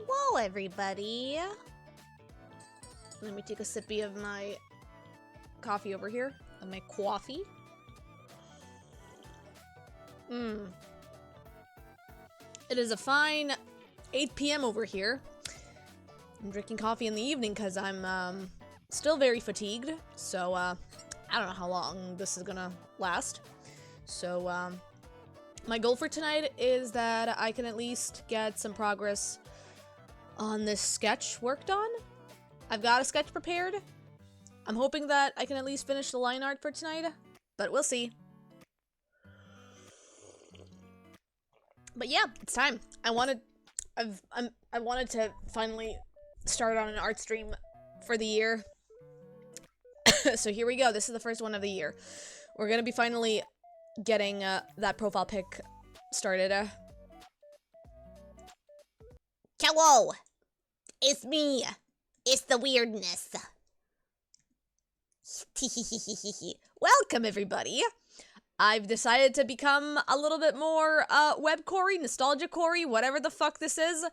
Hello, everybody. Let me take a sippy of my coffee over here. Of my coffee. It is a fine 8 p.m. over here. I'm drinking coffee in the evening because I'm still very fatigued. So I don't know how long this is gonna last. So my goal for tonight is that I can at least get some progress on this sketch worked on. I've got a sketch prepared. I'm hoping that I can at least finish the line art for tonight, but we'll see. But yeah, it's time. I wanted to finally start on an art stream for the year. So here we go. This is the first one of the year. We're gonna be finally getting that profile pic started. Hello! It's me! It's the weirdness. Welcome, everybody! I've decided to become a little bit more webcore-y, nostalgiacore-y, whatever the fuck this is.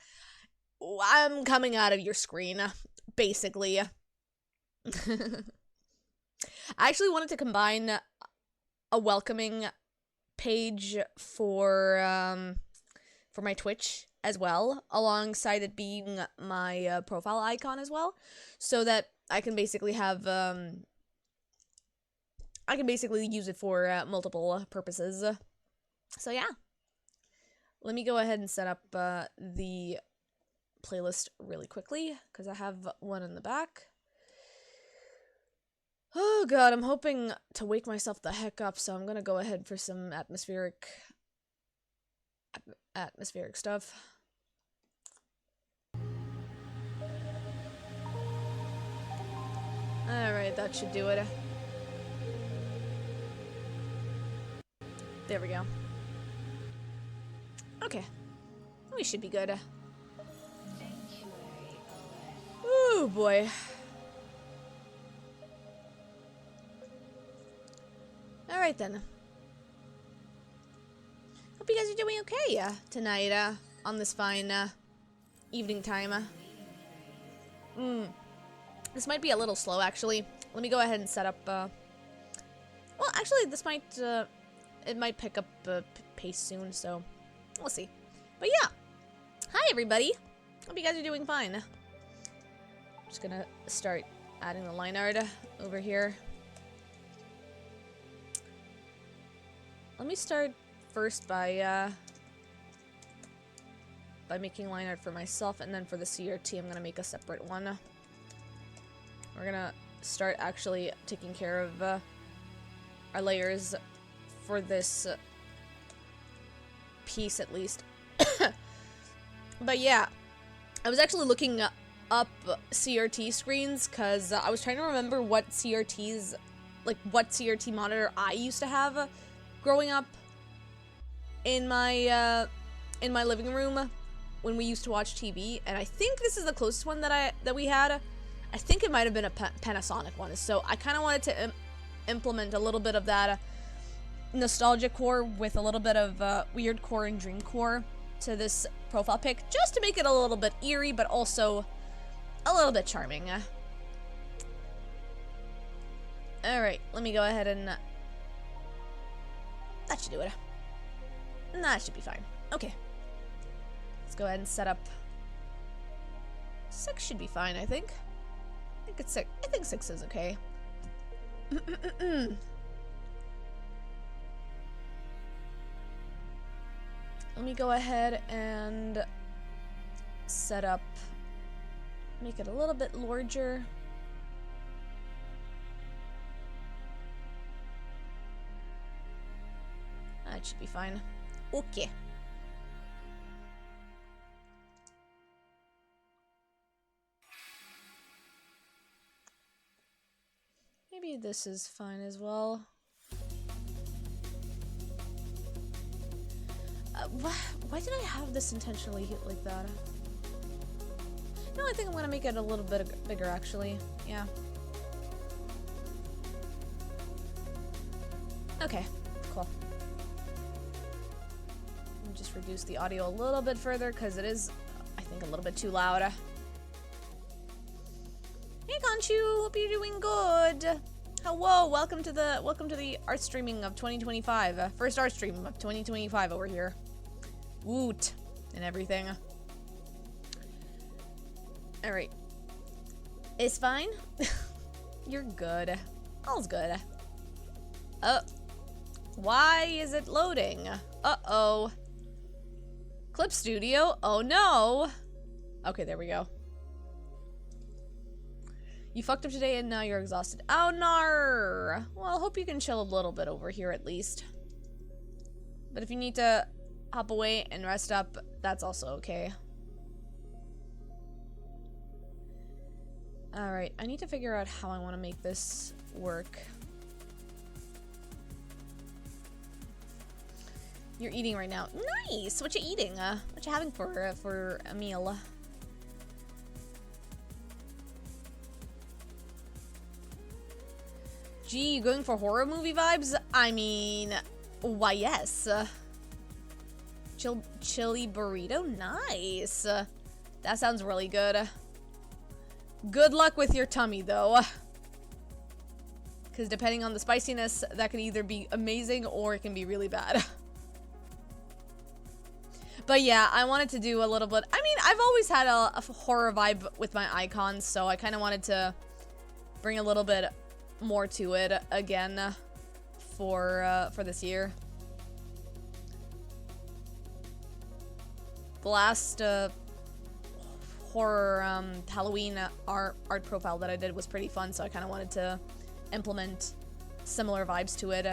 I'm coming out of your screen, basically. I actually wanted to combine a welcoming page for my Twitch as well, alongside it being my profile icon as well, so that I can basically have I can basically use it for multiple purposes. So yeah, let me go ahead and set up the playlist really quickly because I have one in the back. Oh god, I'm hoping to wake myself the heck up, so I'm gonna go ahead for some atmospheric stuff. Alright, that should do it. There we go. Okay. We should be good. Ooh, boy. Alright then. Hope you guys are doing okay tonight on this fine evening time. This might be a little slow, actually. Let me go ahead and set up well, actually, this might it might pick up pace soon, so we'll see. But yeah, hi everybody. Hope you guys are doing fine. Just gonna start adding the line art over here. Let me start first by making line art for myself, and then for the CRT, I'm gonna make a separate one. We're gonna start actually taking care of our layers for this piece, at least. But yeah, I was actually looking up CRT screens because I was trying to remember what CRTs, like what CRT monitor I used to have growing up in my living room when we used to watch TV, and I think this is the closest one that we had. I think it might have been a Panasonic one, so I kind of wanted to implement a little bit of that nostalgia core with a little bit of weirdcore and dreamcore to this profile pic, just to make it a little bit eerie, but also a little bit charming. Alright, let me go ahead and... that should do it. That should be fine. Okay. Let's go ahead and set up... 6 should be fine, I think. I think it's 6. I think 6 is okay. Let me go ahead and set up, make it a little bit larger. That should be fine. Okay. Maybe this is fine as well. Why did I have this intentionally hit like that? No, I think I'm gonna make it a little bit bigger, actually. Yeah. Okay, cool. Let me just reduce the audio a little bit further, because it is I think, a little bit too loud. Hey, Conchu, hope you're doing good. Hello, welcome to the art streaming of 2025. First art stream of 2025 over here. Woot and everything. All right, it's fine. You're good. All's good. Why is it loading? Uh-oh. Clip Studio? Oh no! Okay, there we go. You fucked up today and now you're exhausted. Oh, nar! Well, hope you can chill a little bit over here at least. But if you need to hop away and rest up, that's also okay. Alright, I need to figure out how I want to make this work. You're eating right now. Nice! What you eating? What you having for a meal? Gee, you going for horror movie vibes? I mean, why yes. Chili burrito? Nice. That sounds really good. Good luck with your tummy, though. Because depending on the spiciness, that can either be amazing or it can be really bad. But yeah, I wanted to do a little bit. I mean, I've always had a horror vibe with my icons, so I kind of wanted to bring a little bit more to it again for this year. The last horror Halloween art profile that I did was pretty fun, so I kind of wanted to implement similar vibes to it.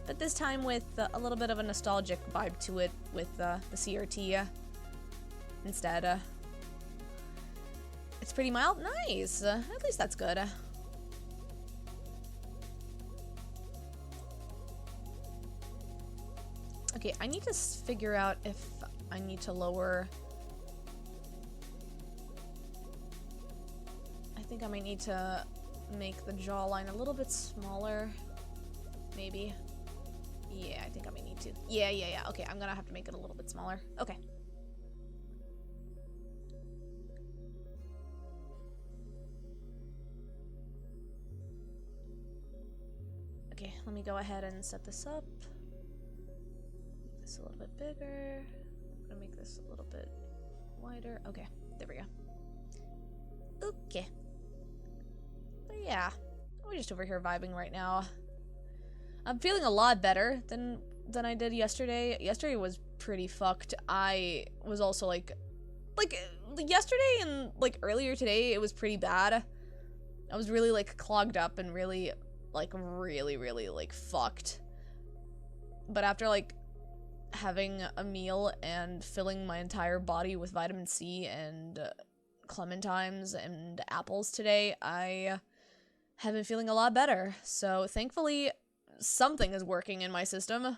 But this time with a little bit of a nostalgic vibe to it with the CRT instead. It's pretty mild. Nice. At least that's good. Okay, I need to figure out if I need to lower... I think I might need to make the jawline a little bit smaller. Maybe. Yeah, I think I may need to. Yeah. Okay, I'm gonna have to make it a little bit smaller. Okay. Okay, let me go ahead and set this up. Make this a little bit bigger. I'm gonna make this a little bit wider. Okay, there we go. Okay. But yeah, we're just over here vibing right now. I'm feeling a lot better than I did yesterday. Yesterday was pretty fucked. I was also like yesterday and like earlier today, it was pretty bad. I was really like clogged up and really like fucked. But after like having a meal and filling my entire body with vitamin C and clementines and apples today, I have been feeling a lot better. So thankfully, something is working in my system.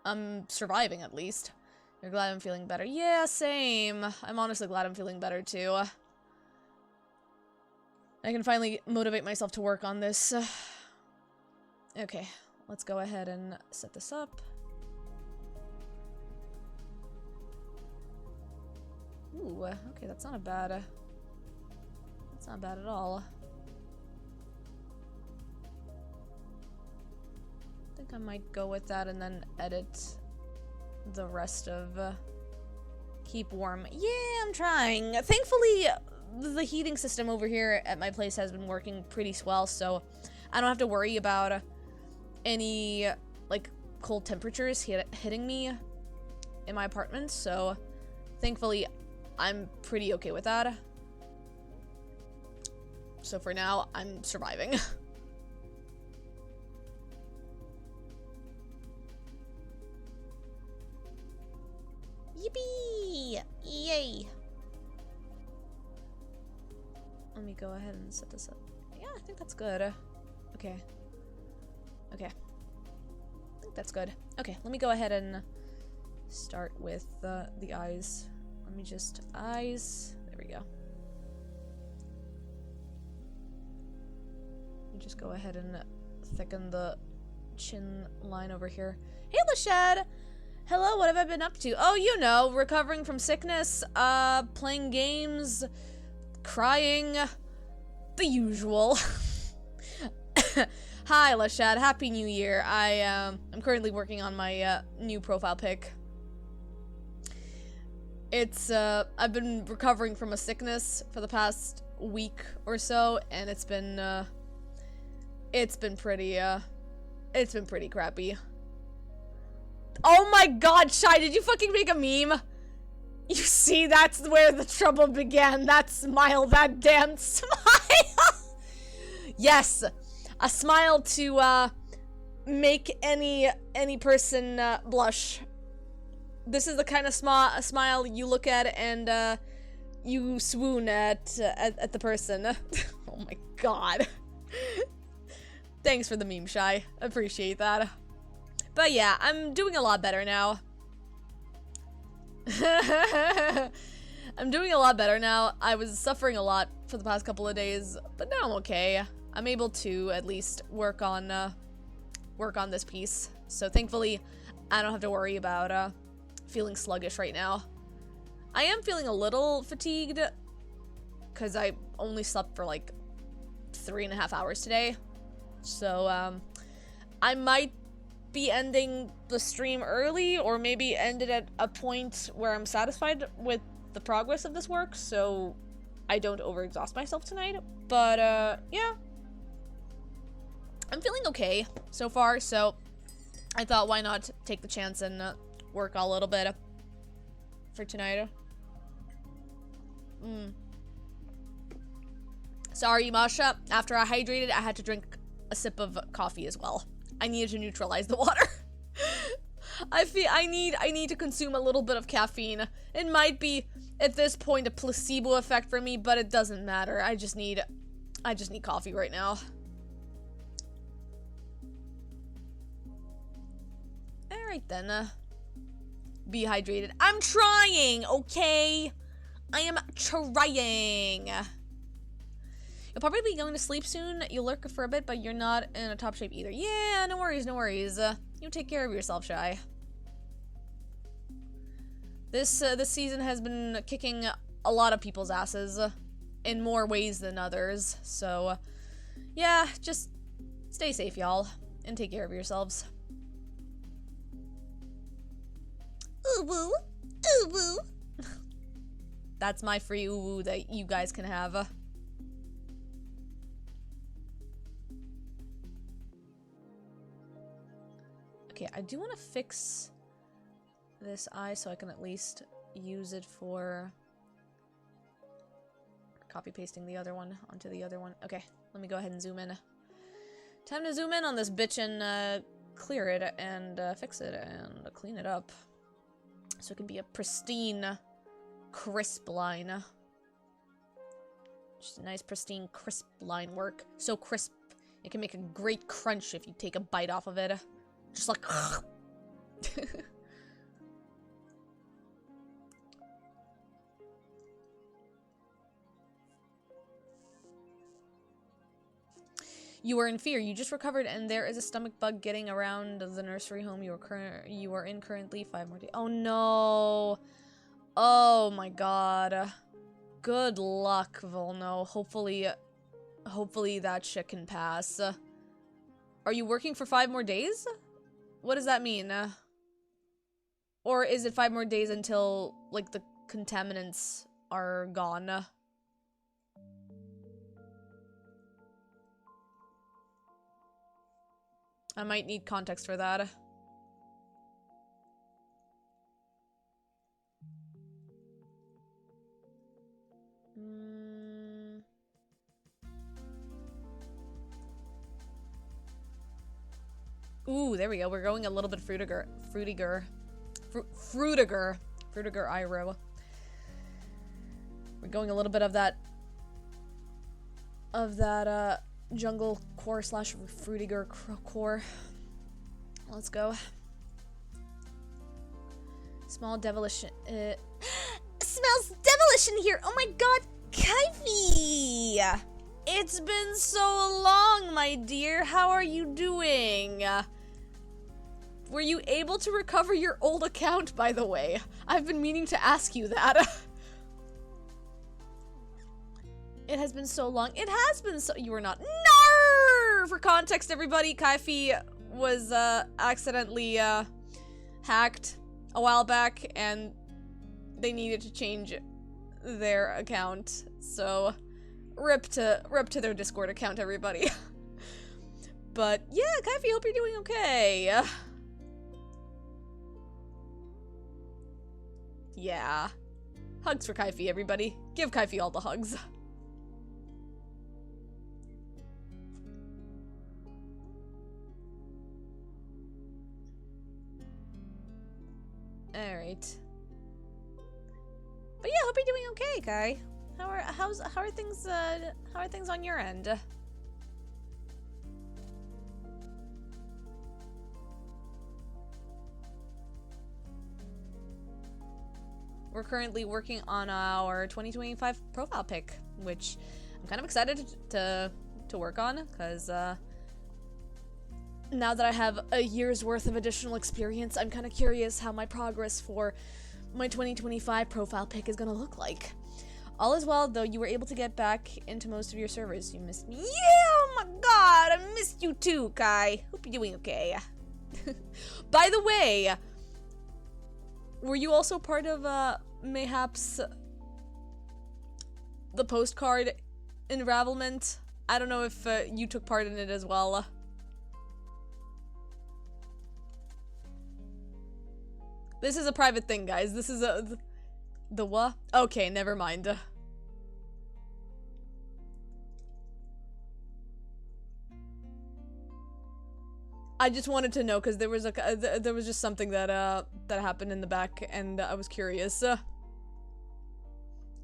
I'm surviving, at least. You're glad I'm feeling better? Yeah, same. I'm honestly glad I'm feeling better, too. I can finally motivate myself to work on this. Okay, let's go ahead and set this up. Ooh, okay, that's not a bad... That's not bad at all. I think I might go with that and then edit the rest of keep warm. Yeah, I'm trying. Thankfully, the heating system over here at my place has been working pretty well, so I don't have to worry about any like cold temperatures hitting me in my apartment, so thankfully I'm pretty okay with that. So for now, I'm surviving. Yippee! Yay! Let me go ahead and set this up. Yeah, I think that's good. Okay. Okay. I think that's good. Okay, let me go ahead and start with the eyes. Let me just... eyes. There we go. Let me just go ahead and thicken the chin line over here. Hey, Lashad! Hello, what have I been up to? Oh, you know, recovering from sickness, playing games, crying, the usual. Hi, Lashad, Happy New Year. I'm currently working on my, new profile pic. It's, I've been recovering from a sickness for the past week or so, and it's been pretty crappy. Oh my god, Shy, did you fucking make a meme? You see, that's where the trouble began. That smile, that damn smile. Yes, a smile to, make any person, blush. This is the kind of smile you look at and, you swoon at the person. Oh my god. Thanks for the meme, Shy. Appreciate that. But yeah, I'm doing a lot better now. I'm doing a lot better now. I was suffering a lot for the past couple of days, but now I'm okay. I'm able to at least work on this piece. So thankfully, I don't have to worry about feeling sluggish right now. I am feeling a little fatigued because I only slept for like 3.5 hours today. So I might be ending the stream early, or maybe end it at a point where I'm satisfied with the progress of this work, so I don't overexhaust myself tonight. But yeah, I'm feeling okay so far, so I thought why not take the chance and work a little bit for tonight. Sorry, Masha, after I hydrated, I had to drink a sip of coffee as well. I needed to neutralize the water. I need to consume a little bit of caffeine. It might be at this point a placebo effect for me, but it doesn't matter. I just need coffee right now. All right then. Be hydrated. I'm trying, okay? I am trying. You'll probably be going to sleep soon. You'll lurk for a bit, but you're not in a top shape either. Yeah, no worries, no worries. You take care of yourself, Shy. This season has been kicking a lot of people's asses in more ways than others. So, yeah, just stay safe, y'all, and take care of yourselves. Ooh woo. Ooh woo. That's my free ooh woo that you guys can have. Okay, I do want to fix this eye so I can at least use it for copy pasting the other one onto the other one. Okay, let me go ahead and zoom in. Time to zoom in on this bitch and clear it and fix it and clean it up so it can be a pristine, crisp line. Just a nice, pristine, crisp line work. So crisp, it can make a great crunch if you take a bite off of it. Just like You are in fear. You just recovered and there is a stomach bug getting around the nursery home you are in currently. 5 more days. Oh no. Oh my god. Good luck, Volno. Hopefully that shit can pass. Are you working for 5 more days? What does that mean? Or is it 5 more days until, like, the contaminants are gone? I might need context for that. Ooh, there we go. We're going a little bit fruitiger eye row. We're going a little bit of that jungle core slash fruitiger core. Let's go. Small devilish. Smells devilish in here. Oh my god, Kyvie! It's been so long, my dear. How are you doing? Were you able to recover your old account, by the way? I've been meaning to ask you that. It has been so long. It has been so- You were not- No! For context, everybody, Kaifi was, accidentally, hacked a while back, and they needed to change their account. So, rip to their Discord account, everybody. But, yeah, Kaifi, hope you're doing okay. Yeah. Hugs for Kaifi, everybody. Give Kaifi all the hugs. Alright. But yeah, hope you're doing okay, Kai. How are things on your end? We're currently working on our 2025 profile pic, which I'm kind of excited to work on, because now that I have a year's worth of additional experience, I'm kind of curious how my progress for my 2025 profile pic is gonna look like. All is well, though. You were able to get back into most of your servers. You missed me. Yeah, oh my god, I missed you too, Kai. Hope you're doing okay. By the way, were you also part of, mayhaps the postcard unravelment? I don't know if you took part in it as well. This is a private thing, guys. This is the what? Okay, never mind. I just wanted to know because there was there was just something that that happened in the back, and I was curious.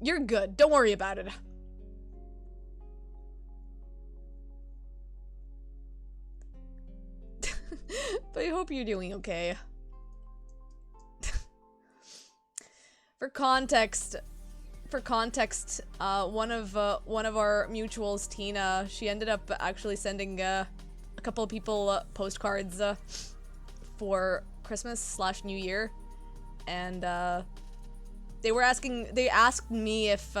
You're good. Don't worry about it. But I hope you're doing okay. For context, one of our mutuals, Tina, she ended up actually sending a couple of people postcards for Christmas/New Year, and they asked me if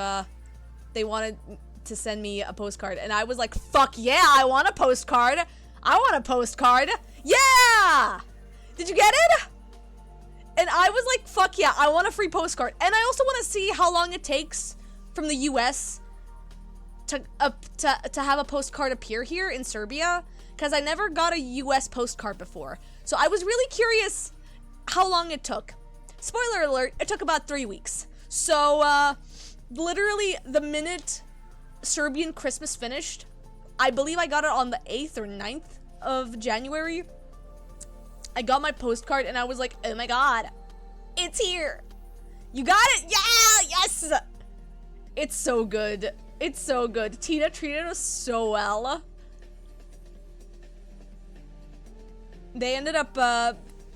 they wanted to send me a postcard, and I was like, fuck yeah, I want a postcard. I want a postcard. Yeah! Did you get it? And I was like, fuck yeah, I want a free postcard. And I also want to see how long it takes from the US to have a postcard appear here in Serbia, because I never got a US postcard before. So I was really curious how long it took. Spoiler alert, it took about 3 weeks. So, literally the minute Serbian Christmas finished, I believe I got it on the 8th or 9th of January. I got my postcard and I was like, oh my god, it's here. You got it? Yeah, yes. It's so good. It's so good. Tina treated us so well. They ended up,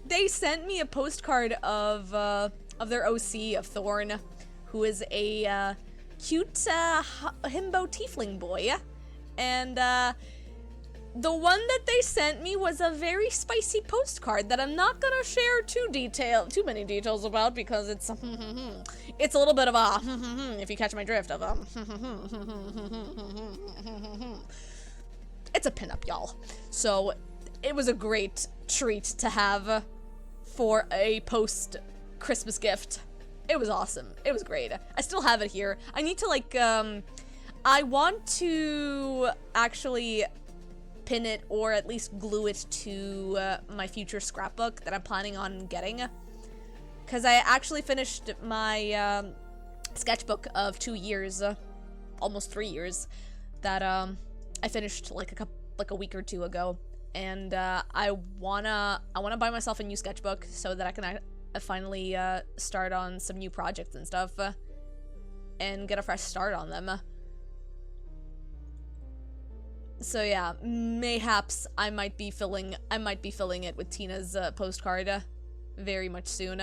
they sent me a postcard of their OC, of Thorn, who is a, cute, himbo tiefling boy. And, the one that they sent me was a very spicy postcard that I'm not gonna share too many details about, because it's it's a little bit of a if you catch my drift of it's a pinup, y'all. So it was a great treat to have for a post Christmas gift. It was awesome. It was great. I still have it here. I need to like I want to actually pin it or at least glue it to my future scrapbook that I'm planning on getting, because I actually finished my sketchbook of 2 years, almost 3 years, that I finished like a week or two ago, and I wanna buy myself a new sketchbook so that I can finally start on some new projects and stuff, and get a fresh start on them. So yeah, mayhaps I might be filling it with Tina's postcard very much soon.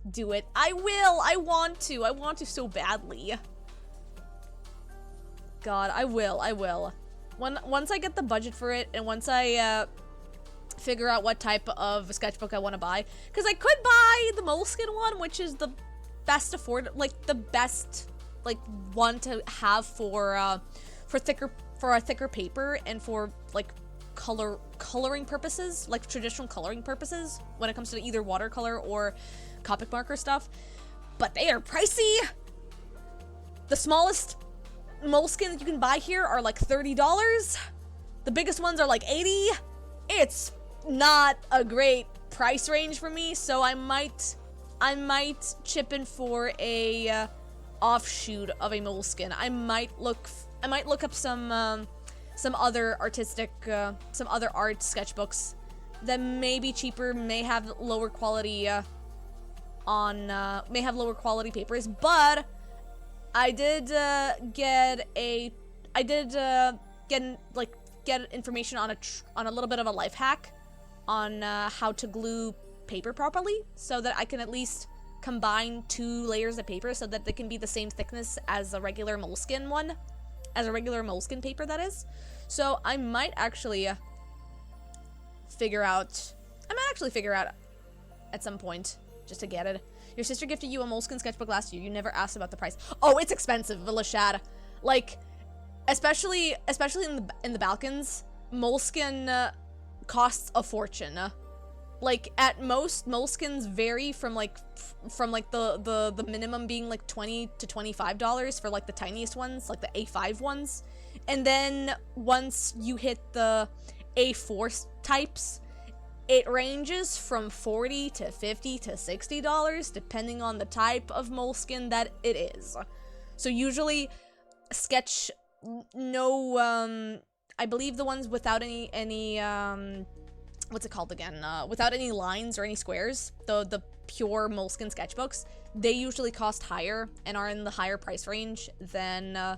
Do it. I will. I want to so badly. God, I will. Once I get the budget for it, and once I, figure out what type of sketchbook I want to buy, because I could buy the Moleskine one, which is the best the best, like, one to have for a thicker paper, and for, like, coloring purposes, like traditional coloring purposes, when it comes to either watercolor or Copic marker stuff, but they are pricey. The smallest Moleskine that you can buy here are like $30. The biggest ones are like $80. It's not a great price range for me, so I might chip in for a offshoot of a Moleskine. I might look up some other artistic, some other art sketchbooks that may be cheaper, may have lower quality, may have lower quality papers, but I did get information on a little bit of a life hack on how to glue paper properly, so that I can at least combine 2 layers of paper so that they can be the same thickness as a regular Moleskine one, as a regular Moleskine paper, that is. So I might actually figure out at some point just to get it. Your sister gifted you a Moleskine sketchbook last year. You never asked about the price. Oh, it's expensive, Lashad. Like, especially in the Balkans, Moleskine costs a fortune. Like, at most, Moleskines vary from the minimum being like $20 to $25 for like the tiniest ones, like the A5 ones. And then once you hit the A4 types, it ranges from $40 to $50 to $60 depending on the type of Moleskine that it is. So usually I believe the ones without any what's it called again? Without any lines or any squares, the pure Moleskine sketchbooks, they usually cost higher and are in the higher price range than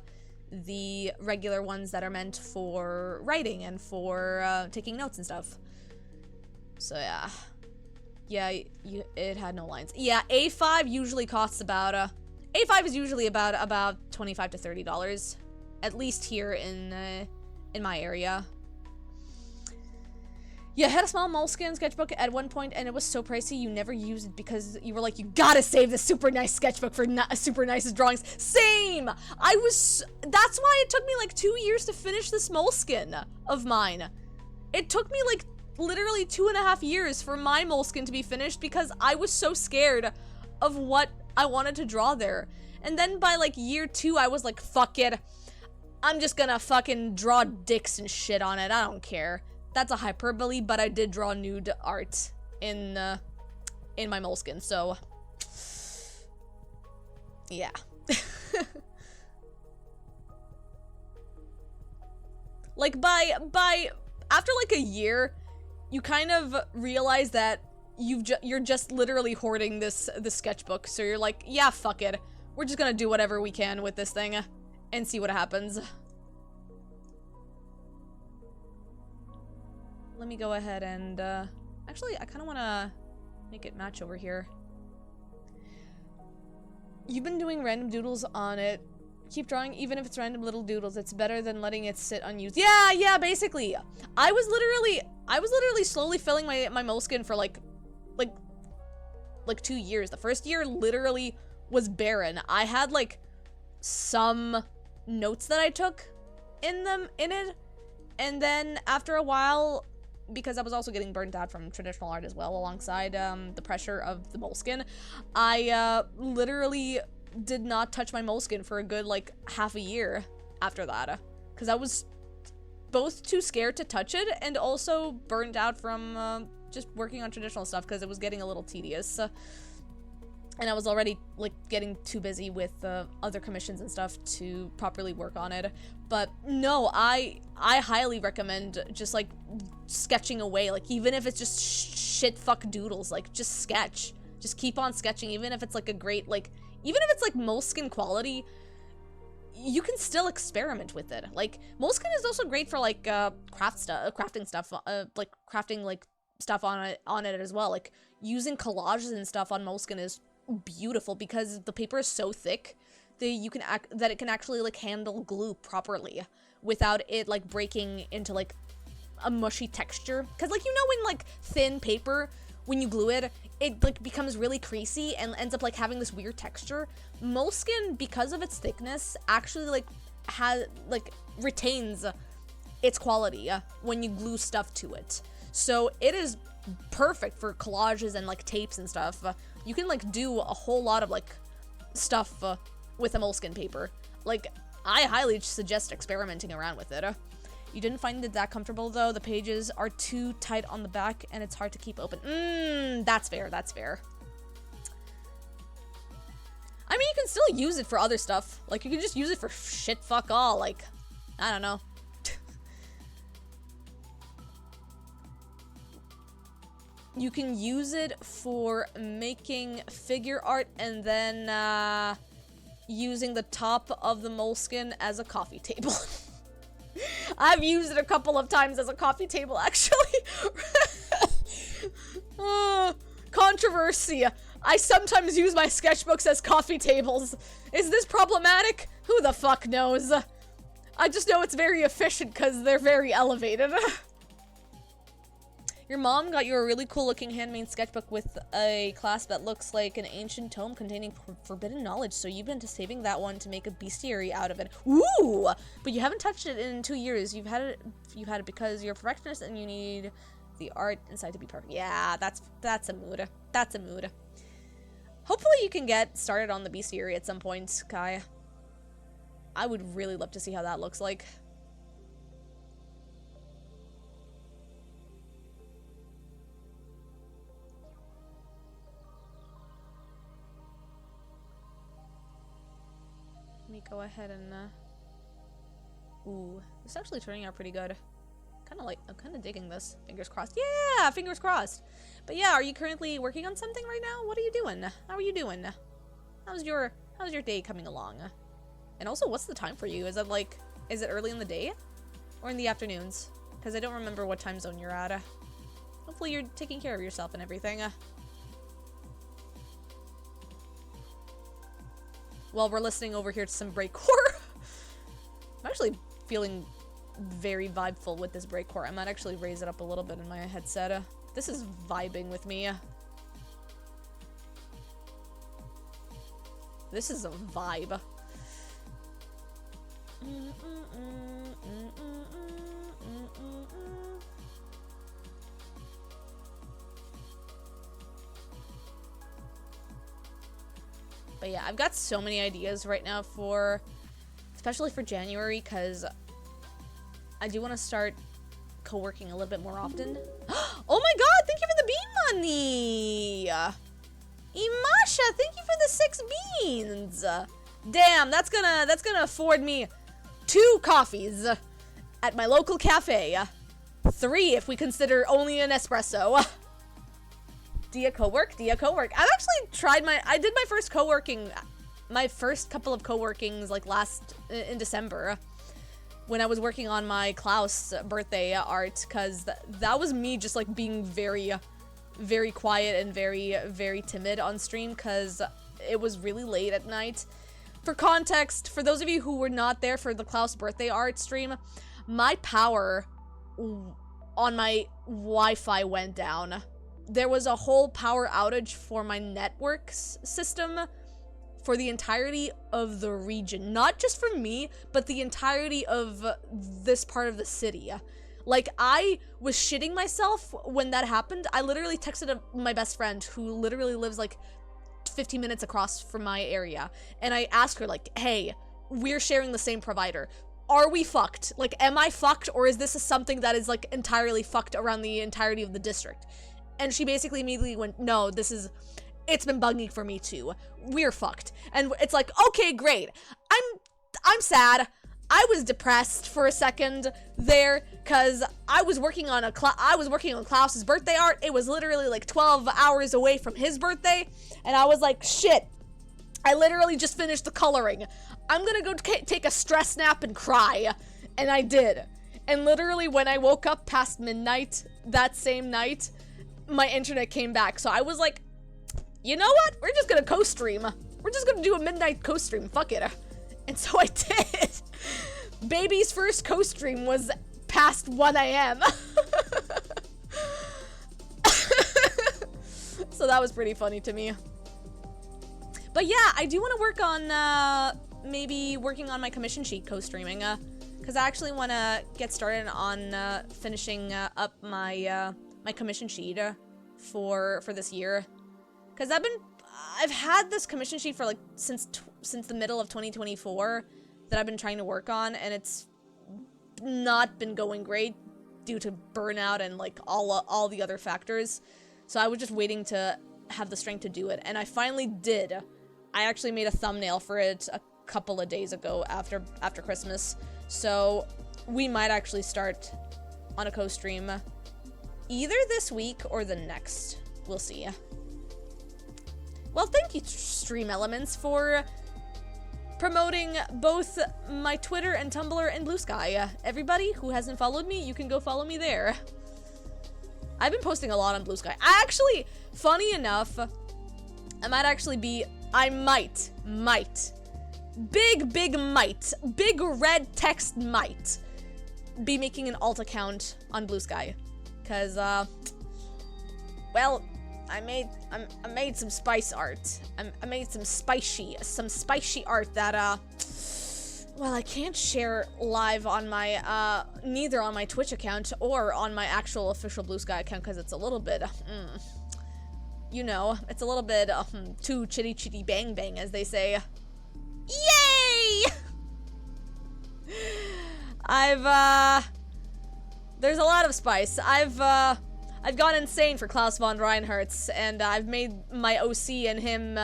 the regular ones that are meant for writing and for taking notes and stuff. So yeah, it had no lines. Yeah, A5 usually costs about A5 is usually about $25 to $30, at least here in my area. Yeah, I had a small Moleskine sketchbook at one point, and it was so pricey you never used it because you were like, you gotta save this super nice sketchbook for super nice drawings. Same! That's why it took me like 2 years to finish this Moleskine of mine. It took me like literally 2.5 years for my Moleskine to be finished because I was so scared of what I wanted to draw there. And then by like year 2, I was like, fuck it. I'm just gonna fucking draw dicks and shit on it. I don't care. That's a hyperbole, but I did draw nude art in my Moleskine, so yeah. Like by after like a year, you kind of realize that you're just literally hoarding this sketchbook. So you're like, yeah, fuck it. We're just gonna do whatever we can with this thing and see what happens. Let me go ahead and, actually, I kind of want to make it match over here. You've been doing random doodles on it. Keep drawing, even if it's random little doodles. It's better than letting it sit unused. Yeah, basically. I was literally slowly filling my Moleskine for, like 2 years. The first year literally was barren. I had, like, some notes that I took in it. And then, after a while, because I was also getting burnt out from traditional art as well, alongside the pressure of the Moleskine, I literally did not touch my Moleskine for a good like half a year after that, because I was both too scared to touch it and also burnt out from just working on traditional stuff because it was getting a little tedious. And I was already, like, getting too busy with other commissions and stuff to properly work on it. But no, I highly recommend just, like, sketching away. Like, even if it's just shit fuck doodles, like, just sketch. Just keep on sketching, even if it's, like, a great, like, even if it's, like, Moleskine quality, you can still experiment with it. Like, Moleskine is also great for, like, crafting stuff, like, crafting, like, stuff on it as well. Like, using collages and stuff on Moleskine is beautiful because the paper is so thick that it can actually like handle glue properly without it like breaking into like a mushy texture. Because like, you know, when like thin paper, when you glue it, it like becomes really creasy and ends up like having this weird texture. Moleskin, because of its thickness, actually like retains its quality when you glue stuff to it. So it is perfect for collages and like tapes and stuff. You can like do a whole lot of like stuff with a moleskin paper. Like, I highly suggest experimenting around with it. You didn't find it that comfortable though? The pages are too tight on the back and it's hard to keep open. That's fair, that's fair. I mean, you can still use it for other stuff. Like, you can just use it for shit fuck all. Like, I don't know. You can use it for making figure art and then using the top of the moleskin as a coffee table. I've used it a couple of times as a coffee table, actually. Controversy. I sometimes use my sketchbooks as coffee tables. Is this problematic? Who the fuck knows? I just know it's very efficient because they're very elevated. Your mom got you a really cool looking handmade sketchbook with a clasp that looks like an ancient tome containing forbidden knowledge, so you've been saving that one to make a bestiary out of it. Ooh! But you haven't touched it in 2 years. You've had it because you're a perfectionist and you need the art inside to be perfect. Yeah, that's a mood. That's a mood. Hopefully you can get started on the bestiary at some point, Kai. I would really love to see how that looks like. Let me go ahead and, ooh, it's actually turning out pretty good. I'm kind of digging this. Fingers crossed. Yeah, fingers crossed. But yeah, are you currently working on something right now? What are you doing? How are you doing? How's your day coming along? And also, what's the time for you? Is it early in the day? Or in the afternoons? Because I don't remember what time zone you're at. Hopefully you're taking care of yourself and everything. While we're listening over here to some breakcore. I'm actually feeling very vibeful with this breakcore. I might actually raise it up a little bit in my headset. This is vibing with me. This is a vibe. But yeah, I've got so many ideas right now especially for January, because I do want to start co-working a little bit more often. Oh my god, thank you for the bean money! Imasha, thank you for the 6 beans! Damn, that's gonna afford me 2 coffees at my local cafe. 3 if we consider only an espresso. Dia co-work? Dia co-work. I've actually tried I did my first co-working, my first couple of co-workings like in December. When I was working on my Klaus birthday art, because that was me just like being very, very quiet and very, very timid on stream, because it was really late at night. For context, for those of you who were not there for the Klaus birthday art stream, my power on my Wi-Fi went down. There was a whole power outage for my network system for the entirety of the region. Not just for me, but the entirety of this part of the city. Like, I was shitting myself when that happened. I literally texted my best friend, who literally lives like 15 minutes across from my area, and I asked her, like, hey, we're sharing the same provider. Are we fucked? Like, am I fucked, or is this something that is like entirely fucked around the entirety of the district? And she basically immediately went, no, it's been bugging for me too. We're fucked. And it's like, okay, great. I'm sad. I was depressed for a second there, cause I was working on Klaus's birthday art. It was literally like 12 hours away from his birthday, and I was like, shit. I literally just finished the coloring. I'm gonna go take a stress nap and cry. And I did. And literally when I woke up past midnight that same night, my internet came back. So I was like, you know what? We're just gonna co-stream. we're just gonna do a midnight co-stream, fuck it. And so I did. Baby's first co-stream was past 1 a.m. So that was pretty funny to me. But yeah, I do want to work on, maybe working on my commission sheet co-streaming, because I actually want to get started on, finishing, up my, my commission sheet, for this year. Because I've had this commission sheet for, like, since the middle of 2024 that I've been trying to work on, and it's not been going great due to burnout and, like, all the other factors. So I was just waiting to have the strength to do it, and I finally did. I actually made a thumbnail for it a couple of days ago after Christmas, so we might actually start on a co-stream either this week or the next. We'll see. Well, thank you, Stream Elements, for promoting both my Twitter and Tumblr and Blue Sky. Everybody who hasn't followed me, you can go follow me there. I've been posting a lot on Blue Sky. I actually, funny enough, I might, big red text might be making an alt account on Blue Sky. Cause, well, I made some spice art. I made some spicy art that, well, I can't share live on my, neither on my Twitch account or on my actual official Blue Sky account, because it's a little bit, you know, it's a little bit, too chitty bang bang, as they say. Yay! There's a lot of spice. I've gone insane for Klaus von Reinhardt's, and I've made my OC and him,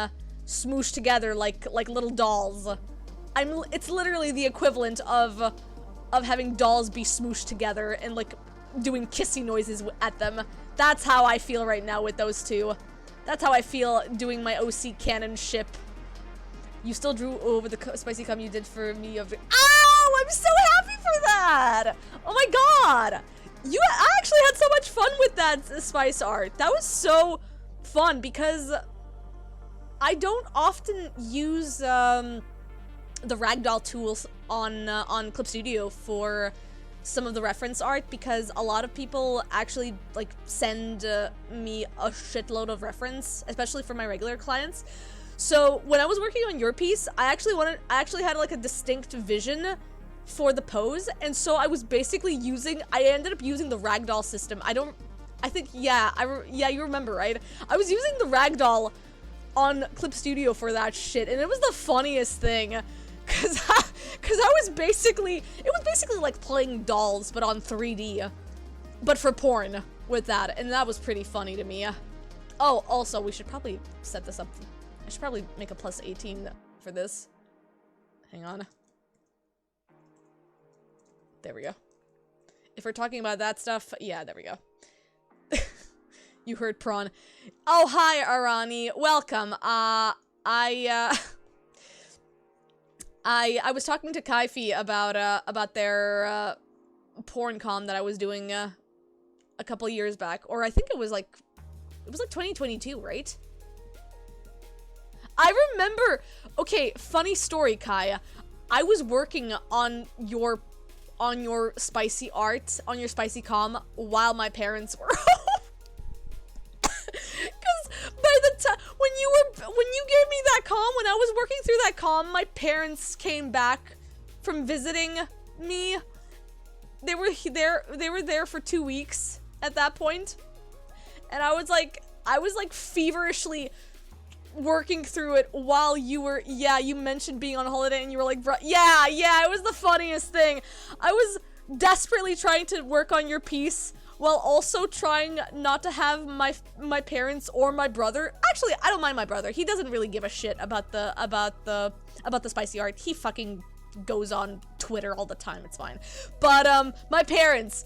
smoosh together like little dolls. It's literally the equivalent of having dolls be smooshed together and, like, doing kissy noises at them. That's how I feel right now with those two. That's how I feel doing my OC canon ship. You still drew over the spicy cum you did for me of— Ow! I'm so happy for that! Oh my god! I actually had so much fun with that spice art. That was so fun, because I don't often use, the ragdoll tools on Clip Studio for some of the reference art, because a lot of people actually, like, send me a shitload of reference, especially for my regular clients. So when I was working on your piece, I actually had, like, a distinct vision for the pose, and so I was basically I ended up using the ragdoll system. You remember, right? I was using the ragdoll on Clip Studio for that shit, and it was the funniest thing. Cause it was basically like playing dolls, but on 3D, but for porn with that, and that was pretty funny to me. Oh, also, we should probably set this up. I should probably make a +18 for this. Hang on. There we go. If we're talking about that stuff, yeah, there we go. You heard prawn. Oh, hi, Arani. Welcome. I was talking to Kaifi about their porn com that I was doing a couple years back, or I think it was like 2022, right? I remember. Okay, funny story, Kaya. I was working on your spicy art, on your spicy com, while my parents were home. Because by the time when you gave me that com, when I was working through that com, my parents came back from visiting me. They were there for 2 weeks at that point, and I was like feverishly working through it while you were— you mentioned being on holiday, and you were like, yeah, it was the funniest thing. I was desperately trying to work on your piece while also trying not to have my parents or my brother— actually, I don't mind my brother. He doesn't really give a shit about the spicy art. He fucking goes on Twitter all the time. It's fine. But my parents,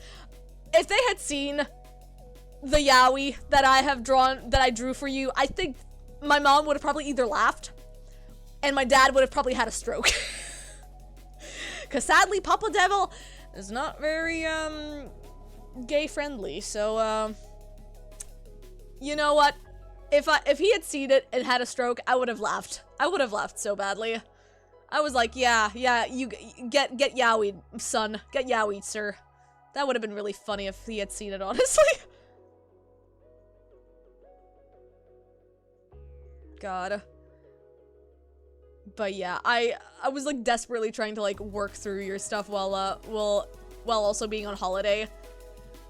if they had seen the yaoi that I drew for you, I think my mom would have probably either laughed, and my dad would have probably had a stroke. Because sadly, Papa Devil is not very, gay friendly, so, you know what? if he had seen it and had a stroke, I would have laughed. I would have laughed so badly. I was like, yeah, you get yowied, son. Get yowied, sir. That would have been really funny if he had seen it, honestly. God. But yeah, I was like desperately trying to like work through your stuff while also being on holiday.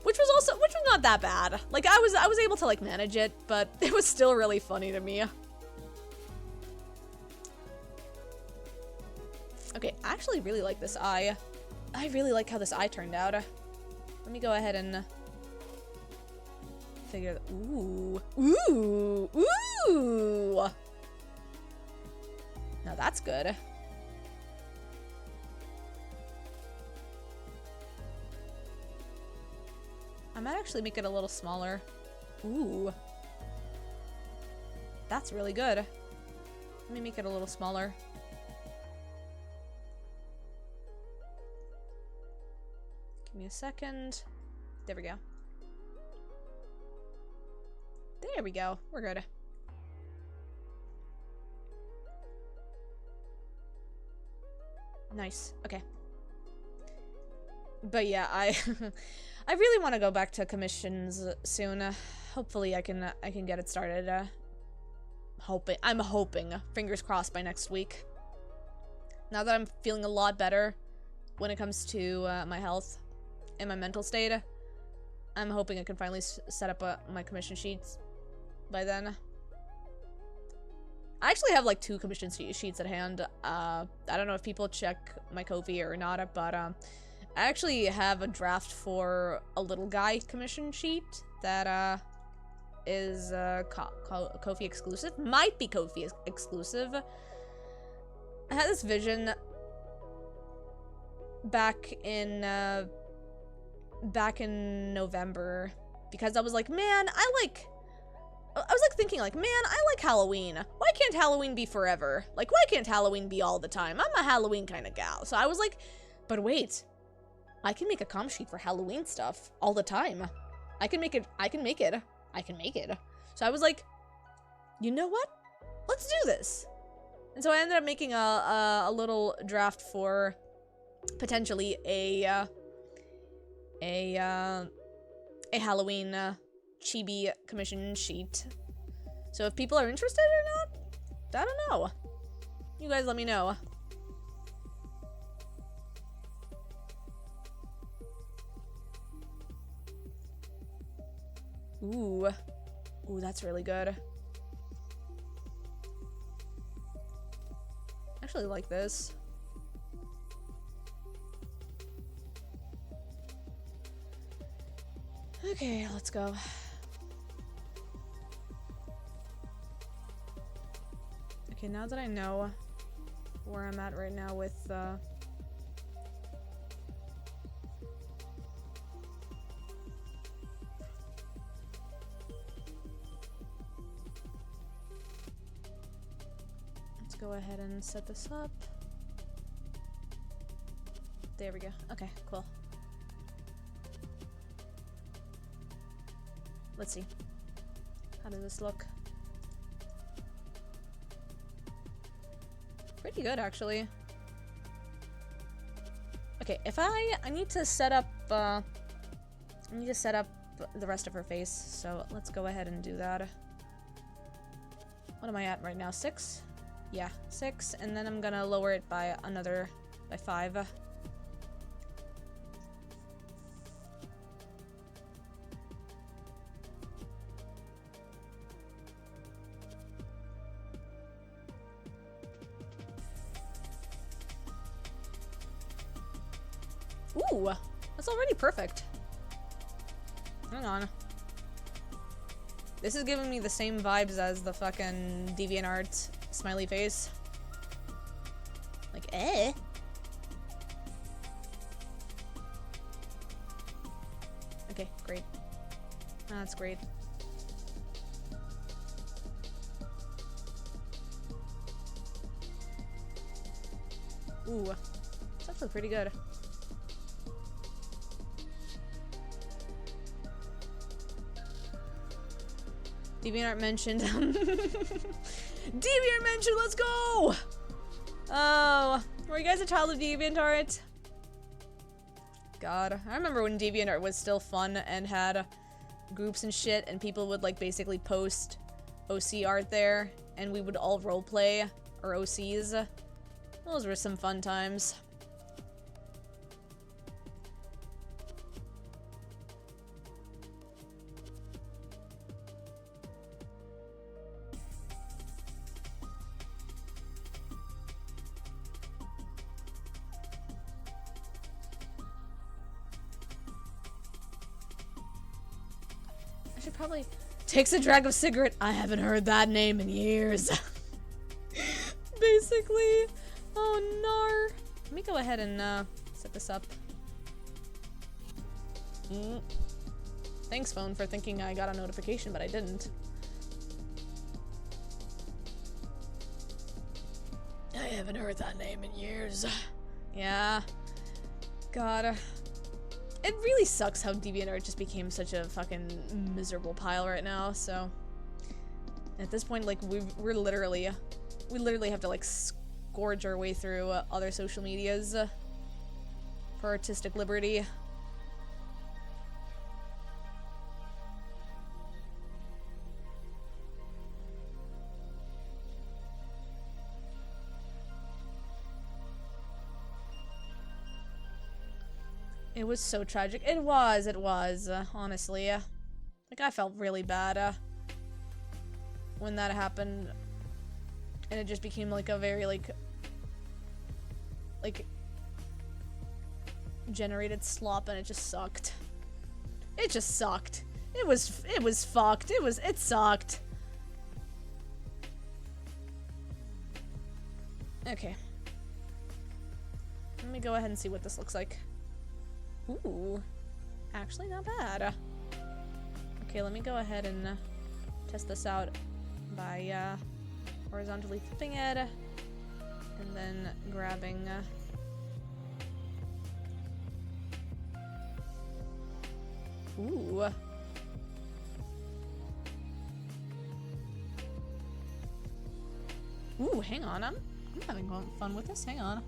Which was not that bad. Like I was able to like manage it, but it was still really funny to me. Okay, I actually really like this eye. I really like how this eye turned out. Let me go ahead and figure that. Ooh. Ooh. Ooh. Now that's good. I might actually make it a little smaller. Ooh. That's really good. Let me make it a little smaller. Give me a second. There we go. There we go. We're good. Nice. Okay. But yeah, I I really want to go back to commissions soon. Hopefully I can get it started. I'm hoping. Fingers crossed by next week. Now that I'm feeling a lot better when it comes to my health and my mental state, I'm hoping I can finally set up my commission sheets by then. I actually have like 2 commission sheets at hand. I don't know if people check my Ko-fi or not, but I actually have a draft for a little guy commission sheet that is Ko-fi exclusive. Might be Ko-fi exclusive. I had this vision back in November because I was like, man, I was like thinking like, man, I like Halloween. Why can't Halloween be forever? Like, why can't Halloween be all the time? I'm a Halloween kind of gal. So I was like, but wait, I can make a comp sheet for Halloween stuff all the time. I can make it. So I was like, you know what? Let's do this. And so I ended up making a little draft for potentially a Halloween chibi commission sheet. So if people are interested or not, I don't know. You guys let me know. Ooh. Ooh, that's really good. I actually like this. Okay, let's go. Okay, now that I know where I'm at right now with let's go ahead and set this up. There we go. Okay, cool. Let's see. How does this look? Pretty good, actually. Okay, if I need to set up the rest of her face, so let's go ahead and do that. What am I at right now? 6? Yeah, 6, and then I'm gonna lower it by 5. Ooh, that's already perfect. Hang on. This is giving me the same vibes as the fucking DeviantArt smiley face. Like, eh? Okay, great. That's great. Ooh, that's actually pretty good. DeviantArt mentioned. DeviantArt mentioned, let's go! Oh, were you guys a child of DeviantArt? God, I remember when DeviantArt was still fun and had groups and shit, and people would like basically post OC art there, and we would all roleplay our OCs. Those were some fun times. I should probably... Takes a drag of cigarette. I haven't heard that name in years. Basically. Oh, nar. Let me go ahead and set this up. Thanks, phone, for thinking I got a notification, but I didn't. I haven't heard that name in years. Yeah. God. It really sucks how DeviantArt just became such a fucking miserable pile right now, so... At this point, like, we literally have to, like, scourge our way through other social medias for artistic liberty. It was so tragic. It was, honestly. Like, I felt really bad, when that happened. And it just became, like, a very, like, generated slop, and it just sucked. It just sucked. It was fucked. It sucked. Okay. Let me go ahead and see what this looks like. Ooh, actually not bad. Okay, let me go ahead and test this out by horizontally flipping it and then grabbing ooh. Ooh, hang on, I'm having fun with this, hang on.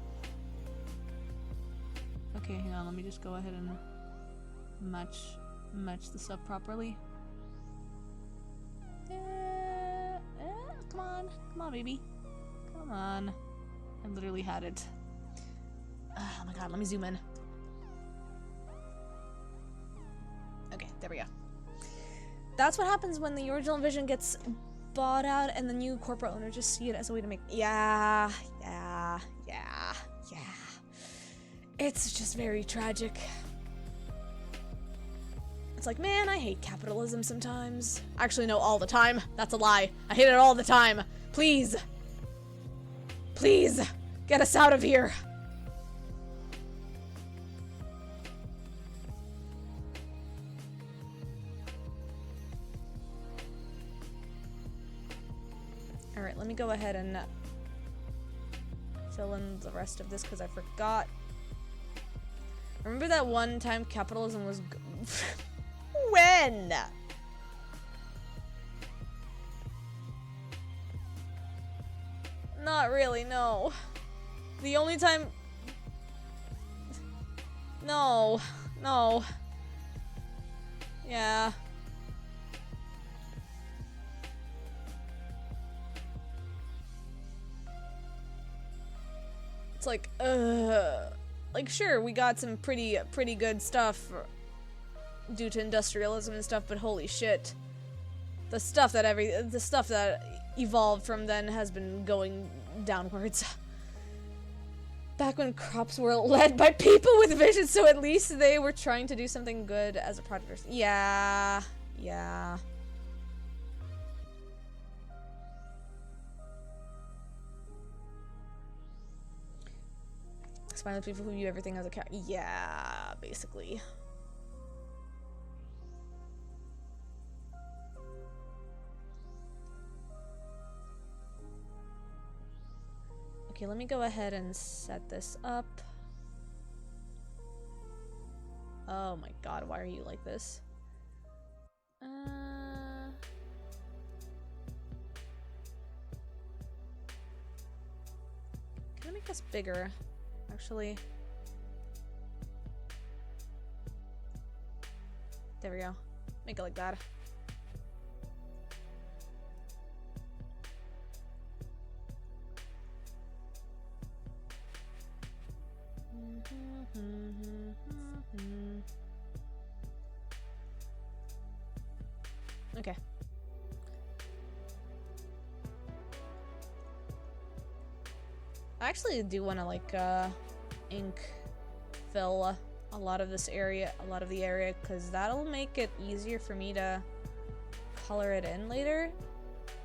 Okay, hang on, let me just go ahead and match this up properly. Come on, baby. Come on. I literally had it. Oh my god, let me zoom in. Okay, there we go. That's what happens when the original vision gets bought out and the new corporate owner just see it as a way to make... Yeah. It's just very tragic. It's like, man, I hate capitalism sometimes. Actually, no, all the time. That's a lie. I hate it all the time. Please. Please, get us out of here. Alright, let me go ahead and fill in the rest of this because I forgot. Remember that one time capitalism was when? Not really, no. The only time... No. Yeah. It's like, like, sure, we got some pretty good stuff due to industrialism and stuff, but holy shit. The stuff that evolved from then has been going downwards. Back when crops were led by people with vision, so at least they were trying to do something good as a product. Yeah. Smile with people who view everything as a cat. Yeah, basically. Okay, let me go ahead and set this up. Oh my god, why are you like this? gonna make this bigger, actually. There we go. Make it like that. Okay. I actually do want to like ink fill a lot of this area, because that'll make it easier for me to color it in later.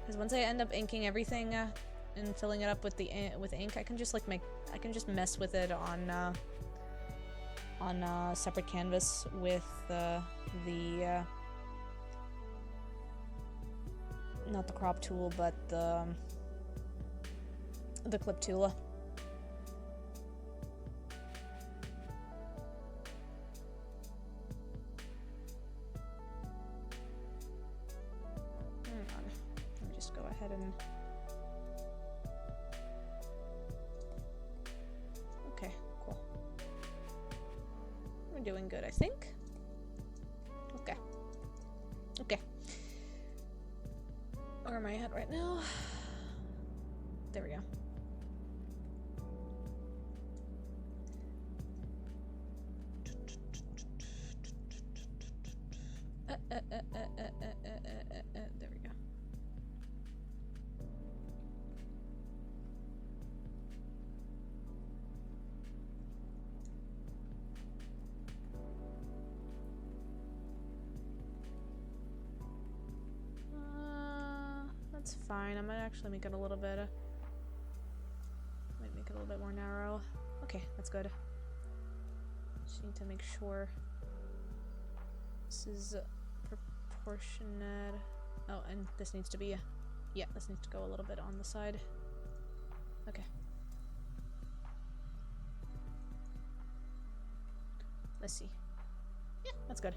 Because once I end up inking everything and filling it up with with ink, I can just like mess with it on separate canvas with the not the crop tool, but the clip tool. Hang on. Let me just go ahead and... Okay, cool. We're doing good, I think. Okay. Okay. Where am I at right now? There we go. There we go. That's fine. I might actually make it a little bit. Might make it a little bit more narrow. Okay, that's good. Just need to make sure this is proportionate. Oh, and this needs to be, yeah, this needs to go a little bit on the side. Okay. Let's see. Yeah, that's good.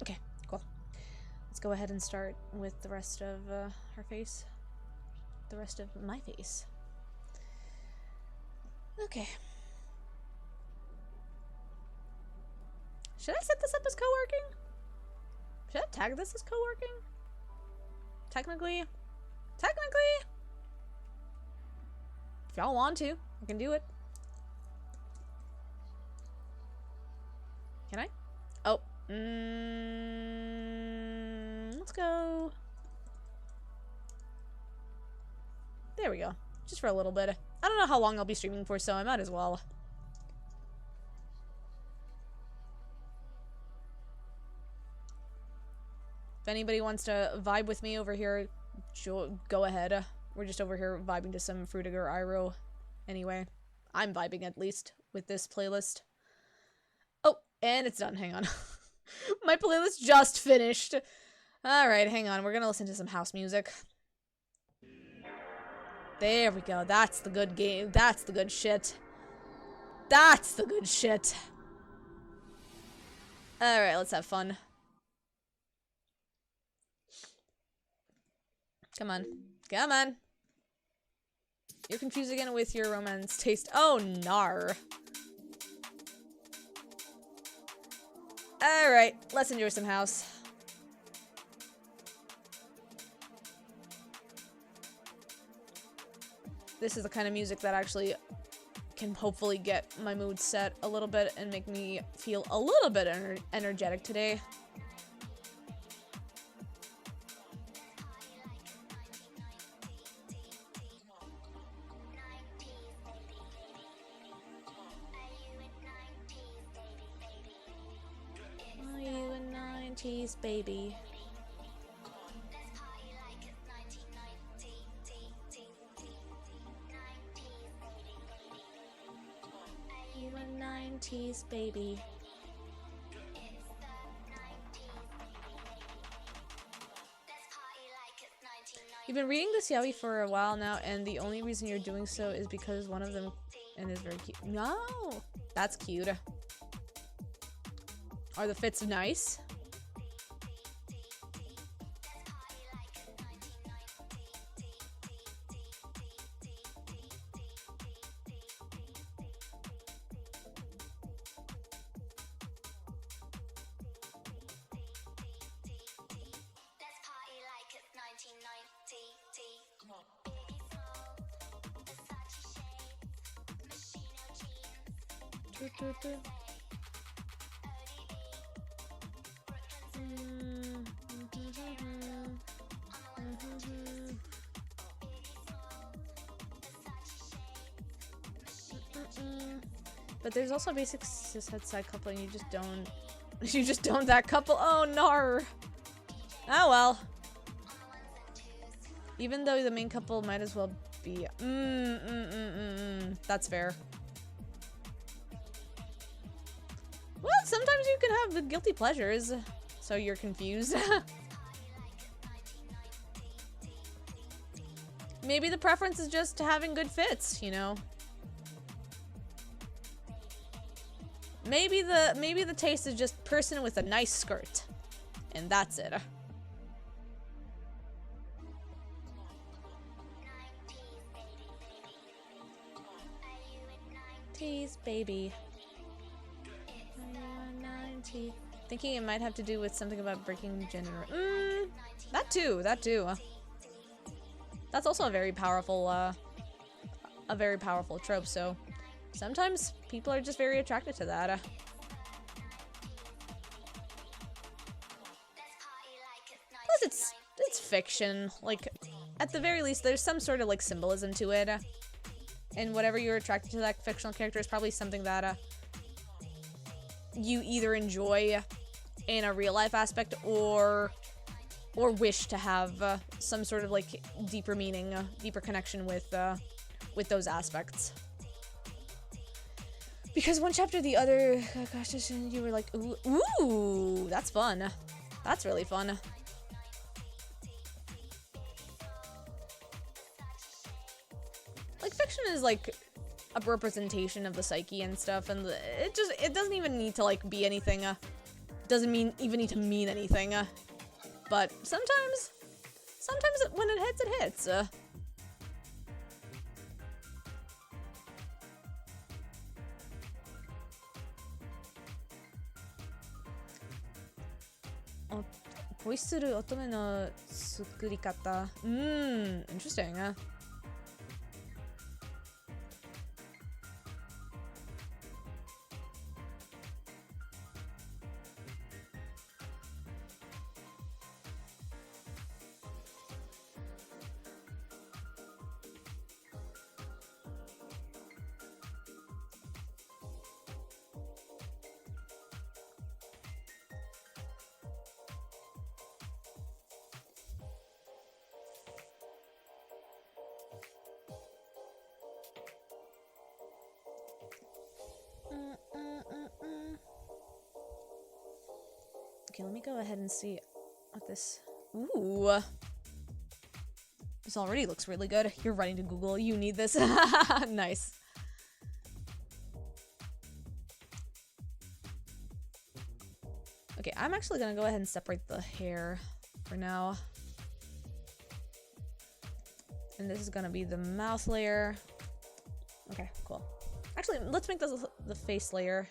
Okay, cool. Let's go ahead and start with the rest of her face. The rest of my face. Okay. Should I set this up as co-working? Should I tag this as co-working? Technically, if y'all want to, I can do it. Can I? Oh, let's go. There we go. Just for a little bit. I don't know how long I'll be streaming for, so I might as well. If anybody wants to vibe with me over here, go ahead. We're just over here vibing to some Fruitiger Iroh. Anyway, I'm vibing at least with this playlist. Oh, and it's done. Hang on. My playlist just finished. Alright, hang on. We're gonna listen to some house music. There we go. That's the good game. That's the good shit. That's the good shit. Alright, let's have fun. Come on. Come on. You're confusing it with your romance taste. Oh, nar. Alright, let's enjoy some house. This is the kind of music that actually can hopefully get my mood set a little bit and make me feel a little bit energetic today. Are you a 90s baby? You a 90s baby. You've been reading this yaoi for a while now, and the only reason you're doing so is because one of them and is very cute. No, that's cute. Are the fits nice? But there's also a basic cishet side couple, and you just don't. You just don't that couple. Oh no. Oh well. Even though the main couple might as well be. That's fair. Well, sometimes you can have the guilty pleasures, so you're confused. Maybe the preference is just having good fits, you know. Maybe the taste is just person with a nice skirt, and that's it. Tease, baby. Thinking it might have to do with something about breaking gender. That too. That's also a very powerful trope. So sometimes people are just very attracted to that. Plus, it's fiction. Like, at the very least, there's some sort of like symbolism to it. And whatever you're attracted to that fictional character is probably something that you either enjoy in a real life aspect or wish to have some sort of like deeper meaning, deeper connection with those aspects. Because one chapter the other, gosh, you were like, ooh, that's fun. That's really fun. Like, fiction is like a representation of the psyche and stuff, and it doesn't even need to like be anything. Doesn't even need to mean anything. But sometimes when it hits, it hits. Voiceする乙女の作り方. Interesting. Okay, let me go ahead and see what this... Ooh. This already looks really good. You're running to Google. You need this. Nice. Okay, I'm actually gonna go ahead and separate the hair for now. And this is gonna be the mouth layer. Okay, cool. Actually, let's make this the face layer.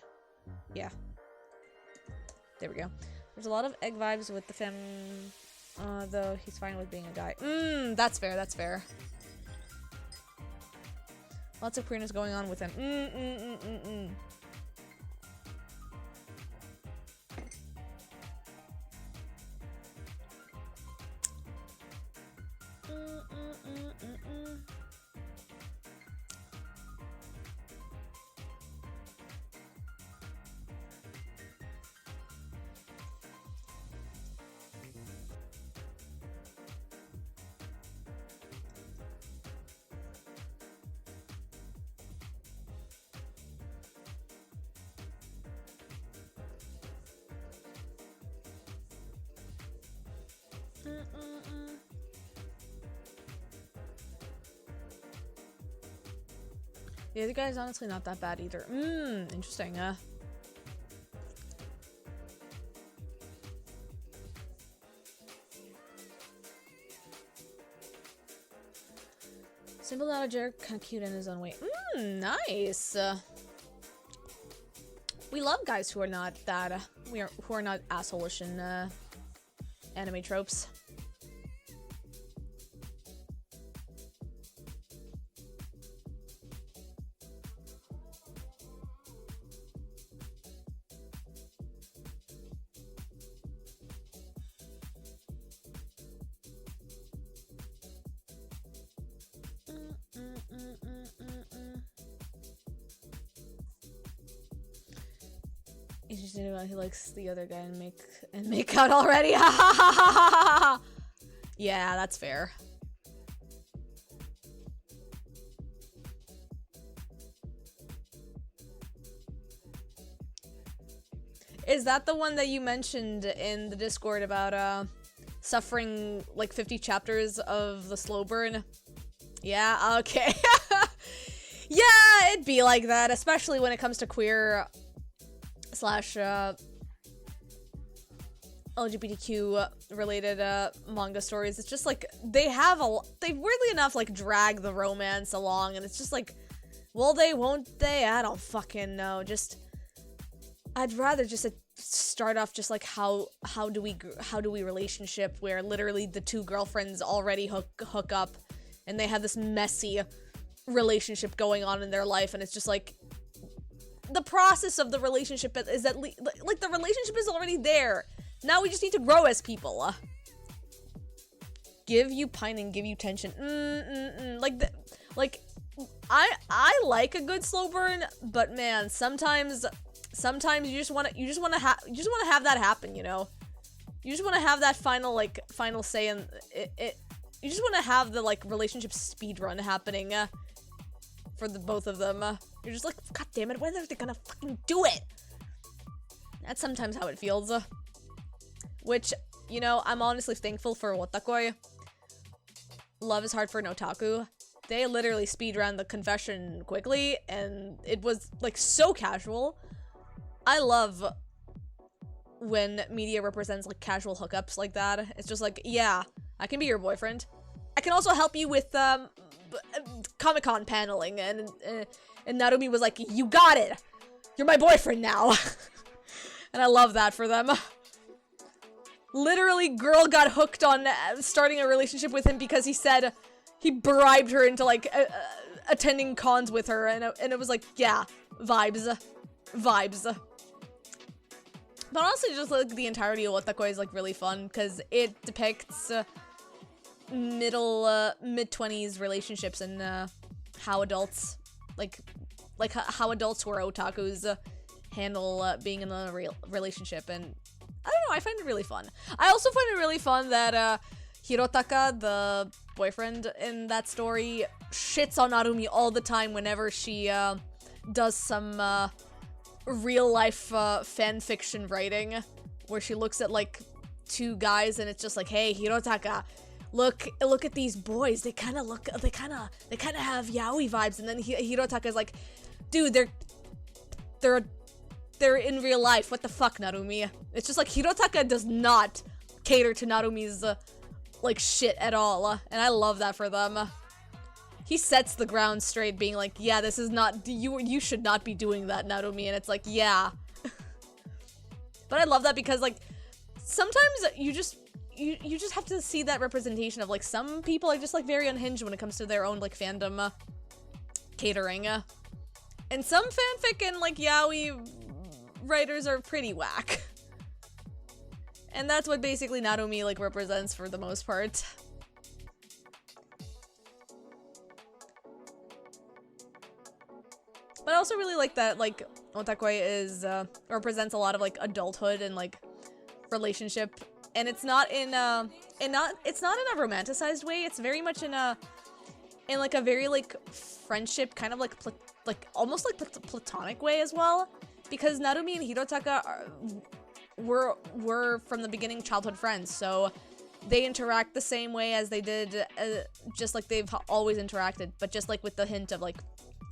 Yeah. There we go. There's a lot of egg vibes with the femme, though he's fine with being a guy. That's fair, that's fair. Lots of queerness going on with him. The other guy's honestly not that bad either. Interesting. Simple, not a jerk, kind of cute in his own way. Nice. We love guys who are not that, who are not asshole-ish in anime tropes. You just know he likes the other guy and make out already. Yeah, that's fair. Is that the one that you mentioned in the Discord about suffering like 50 chapters of the slow burn? Yeah, okay. Yeah, it'd be like that, especially when it comes to queer slash LGBTQ related manga stories. It's just like they weirdly enough like drag the romance along, and it's just like, will they, won't they? I don't fucking know. I'd rather just start off just like how do we relationship where literally the two girlfriends already hook up and they have this messy relationship going on in their life, and it's just like the process of the relationship is that like the relationship is already there. Now we just need to grow as people. Give you pining, give you tension. Like I like a good slow burn, but man, sometimes you just want to have that happen, you know? You just want to have that final say, and you just want to have the like relationship speed run happening for the both of them. You're just like, god damn it, when are they gonna fucking do it? That's sometimes how it feels. Which, you know, I'm honestly thankful for Otakoi. Love is hard for an otaku. They literally speedrun the confession quickly, and it was like so casual. I love when media represents like casual hookups like that. It's just like, yeah, I can be your boyfriend. I can also help you with Comic-Con paneling, and Narumi was like, you got it! You're my boyfriend now! And I love that for them. Literally, girl got hooked on starting a relationship with him because he said he bribed her into like attending cons with her, and it was like, yeah, vibes. But honestly, just like the entirety of Otakoi is like really fun because it depicts mid-20s relationships and how adults how adults who are otakus handle being in a relationship, and I don't know, I find it really fun. I also find it really fun that Hirotaka, the boyfriend in that story, shits on Narumi all the time whenever she does some real life fan fiction writing where she looks at like two guys and it's just like, hey Hirotaka, look at these boys, they kind of have yaoi vibes, and then Hirotaka is like, dude, they're in real life, what the fuck, Narumi? It's just like Hirotaka does not cater to Narumi's like shit at all, and I love that for them. He sets the ground straight, being like, yeah, this is not, you should not be doing that, Narumi, and it's like, yeah. But I love that because like sometimes you just have to see that representation of like some people are just like very unhinged when it comes to their own like fandom catering, and some fanfic and like yaoi writers are pretty whack. And that's what basically Narumi like represents for the most part. But I also really like that like Otakoi is represents a lot of like adulthood and like relationship, and it's not in a romanticized way. It's very much in like a very like friendship kind of like almost like platonic way as well, because Narumi and Hirotaka were from the beginning childhood friends, so they interact the same way as they did, just like they've always interacted, but just like with the hint of like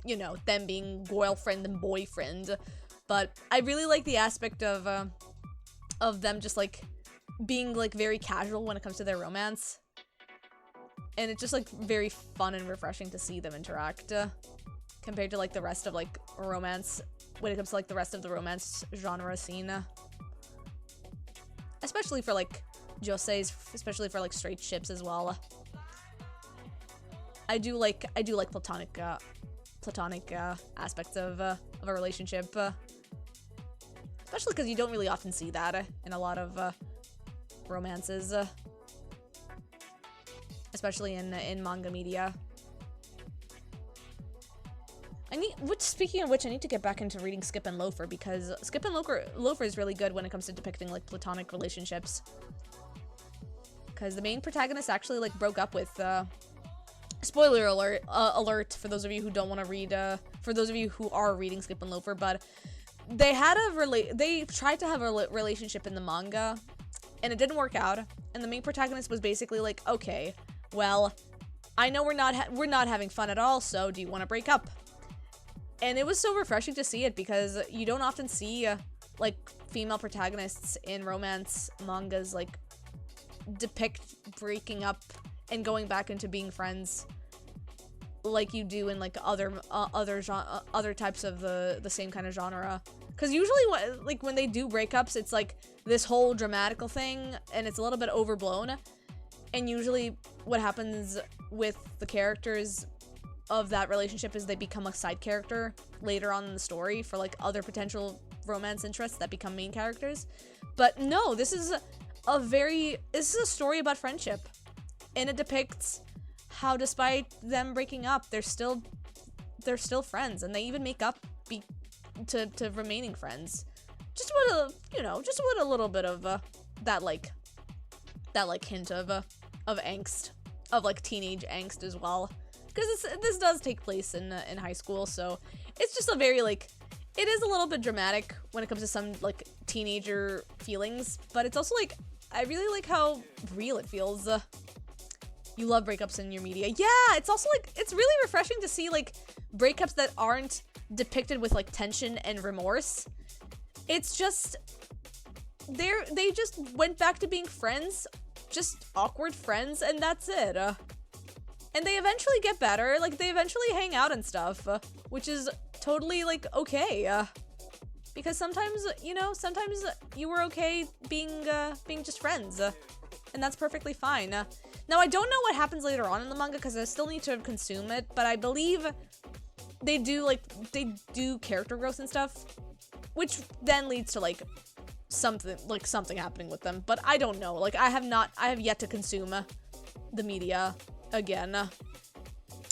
you know, them being girlfriend and boyfriend. But I really like the aspect of them just, like, being, like, very casual when it comes to their romance. And it's just, like, very fun and refreshing to see them interact, compared to, like, the rest of, like, romance, when it comes to, like, the rest of the romance genre scene. Especially for, like, joseis, especially for, like, straight ships as well. I do like platonic aspects of a relationship, especially because you don't really often see that in a lot of romances, especially in manga media. Speaking of which, I need to get back into reading Skip and Loafer, because Skip and Loafer is really good when it comes to depicting, like, platonic relationships. Because the main protagonist actually, like, broke up with, spoiler alert for those of you who don't want to read, for those of you who are reading Skip and Loafer, but they tried to have a relationship in the manga, and it didn't work out, and the main protagonist was basically like, okay, well, I know we're not having fun at all, so do you want to break up? And it was so refreshing to see it, because you don't often see, like, female protagonists in romance mangas, like, depict breaking up and going back into being friends like you do in, like, other types of the same kind of genre. Because usually when they do breakups, it's like this whole dramatical thing, and it's a little bit overblown. And usually what happens with the characters of that relationship is they become a side character later on in the story for, like, other potential romance interests that become main characters. But no, this is a story about friendship, and it depicts how, despite them breaking up, they're still friends, and they even make up to remaining friends, just with a little bit of that hint of angst, of, like, teenage angst as well, because this does take place in high school, so it's just a very, like, it is a little bit dramatic when it comes to some, like, teenager feelings, but it's also, like, I really like how real it feels. You love breakups in your media. Yeah, it's also, like, it's really refreshing to see, like, breakups that aren't depicted with, like, tension and remorse. It's just, they just went back to being friends, just awkward friends, and that's it. And they eventually get better, like, they eventually hang out and stuff, which is totally, like, okay. Because sometimes you were okay being just friends, and that's perfectly fine. Now, I don't know what happens later on in the manga, because I still need to consume it, but I believe they do character growth and stuff, which then leads to, like, something happening with them, but I don't know. Like, I have yet to consume the media again. I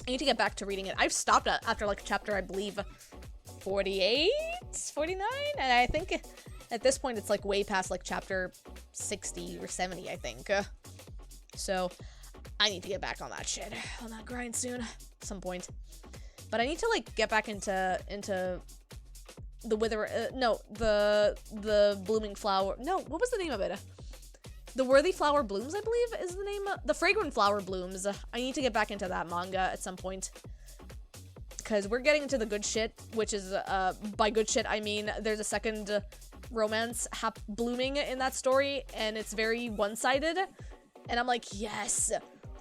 need to get back to reading it. I've stopped after, like, chapter, I believe, 48, 49, and I think at this point it's, like, way past, like, chapter 60 or 70, I think. So I need to get back on that shit, on that grind soon, at some point. But I need to, like, get back into the the blooming flower. No, what was the name of it? The Worthy Flower Blooms, I believe, is the name. The Fragrant Flower Blooms. I need to get back into that manga at some point, because we're getting into the good shit, which is, by good shit, I mean there's a second romance blooming in that story, and it's very one-sided, and I'm like, yes,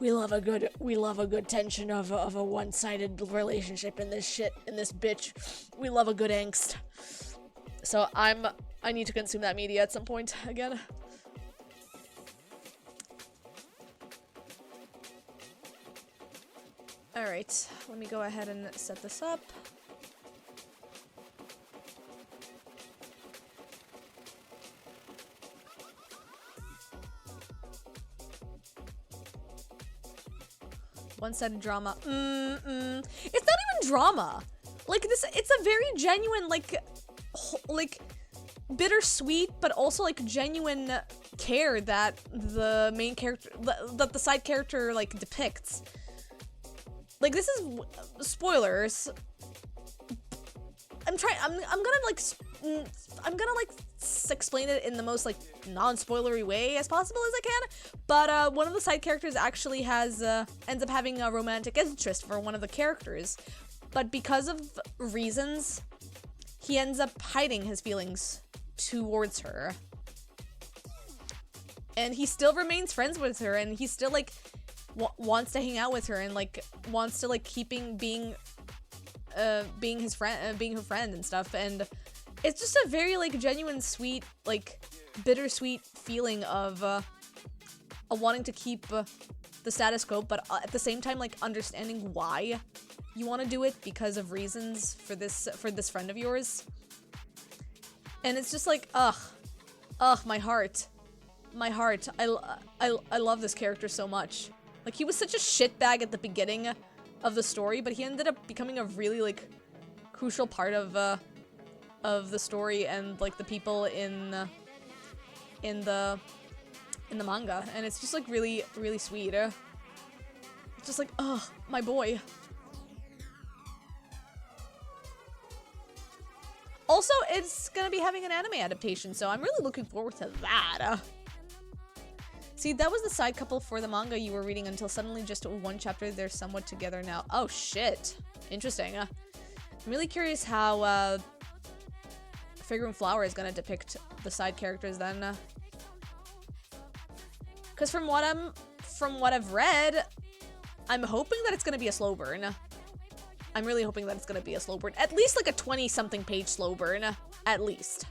we love a good tension of a one-sided relationship in this shit, in this bitch. We love a good angst. So I need to consume that media at some point again. Alright, let me go ahead and set this up. One-sided drama. It's not even drama. Like, it's a very genuine, like bittersweet, but also, like, genuine care that the main character, that the side character, like, depicts. Like, this is spoilers. I'm gonna explain it in the most, like, non-spoilery way as possible as I can, but one of the side characters actually has ends up having a romantic interest for one of the characters, but because of reasons, he ends up hiding his feelings towards her. And he still remains friends with her, and he still, like, wants to hang out with her, and, like, wants to, like, being his friend, being her friend and stuff. And it's just a very, like, genuine, sweet, like, bittersweet feeling of wanting to keep the status quo, but at the same time, like, understanding why you want to do it because of reasons for this friend of yours. And it's just like, ugh, my heart. I love this character so much. Like, he was such a shitbag at the beginning of the story, but he ended up becoming a really, like, crucial part of the story and, like, the people in the manga. And it's just, like, really, really sweet. It's just like, ugh, my boy. Also, it's gonna be having an anime adaptation, so I'm really looking forward to that. See, that was the side couple for the manga you were reading until suddenly just one chapter they're somewhat together now. Oh, shit. Interesting. I'm really curious how Fragrant Flower is gonna depict the side characters then. Because from what I've read, I'm hoping that it's gonna be a slow burn. I'm really hoping that it's gonna be a slow burn. At least like a 20-something page slow burn. At least.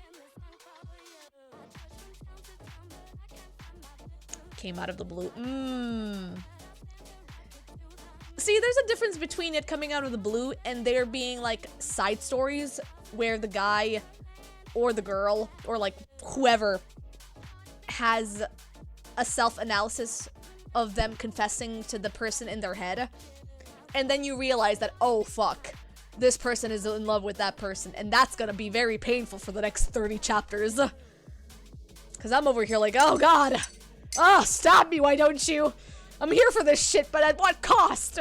Came out of the blue. See, there's a difference between it coming out of the blue and there being, like, side stories where the guy or the girl or, like, whoever has a self-analysis of them confessing to the person in their head. And then you realize that, oh, fuck, this person is in love with that person. And that's gonna be very painful for the next 30 chapters. Because I'm over here like, oh, God. Oh, stop me, why don't you? I'm here for this shit, but at what cost?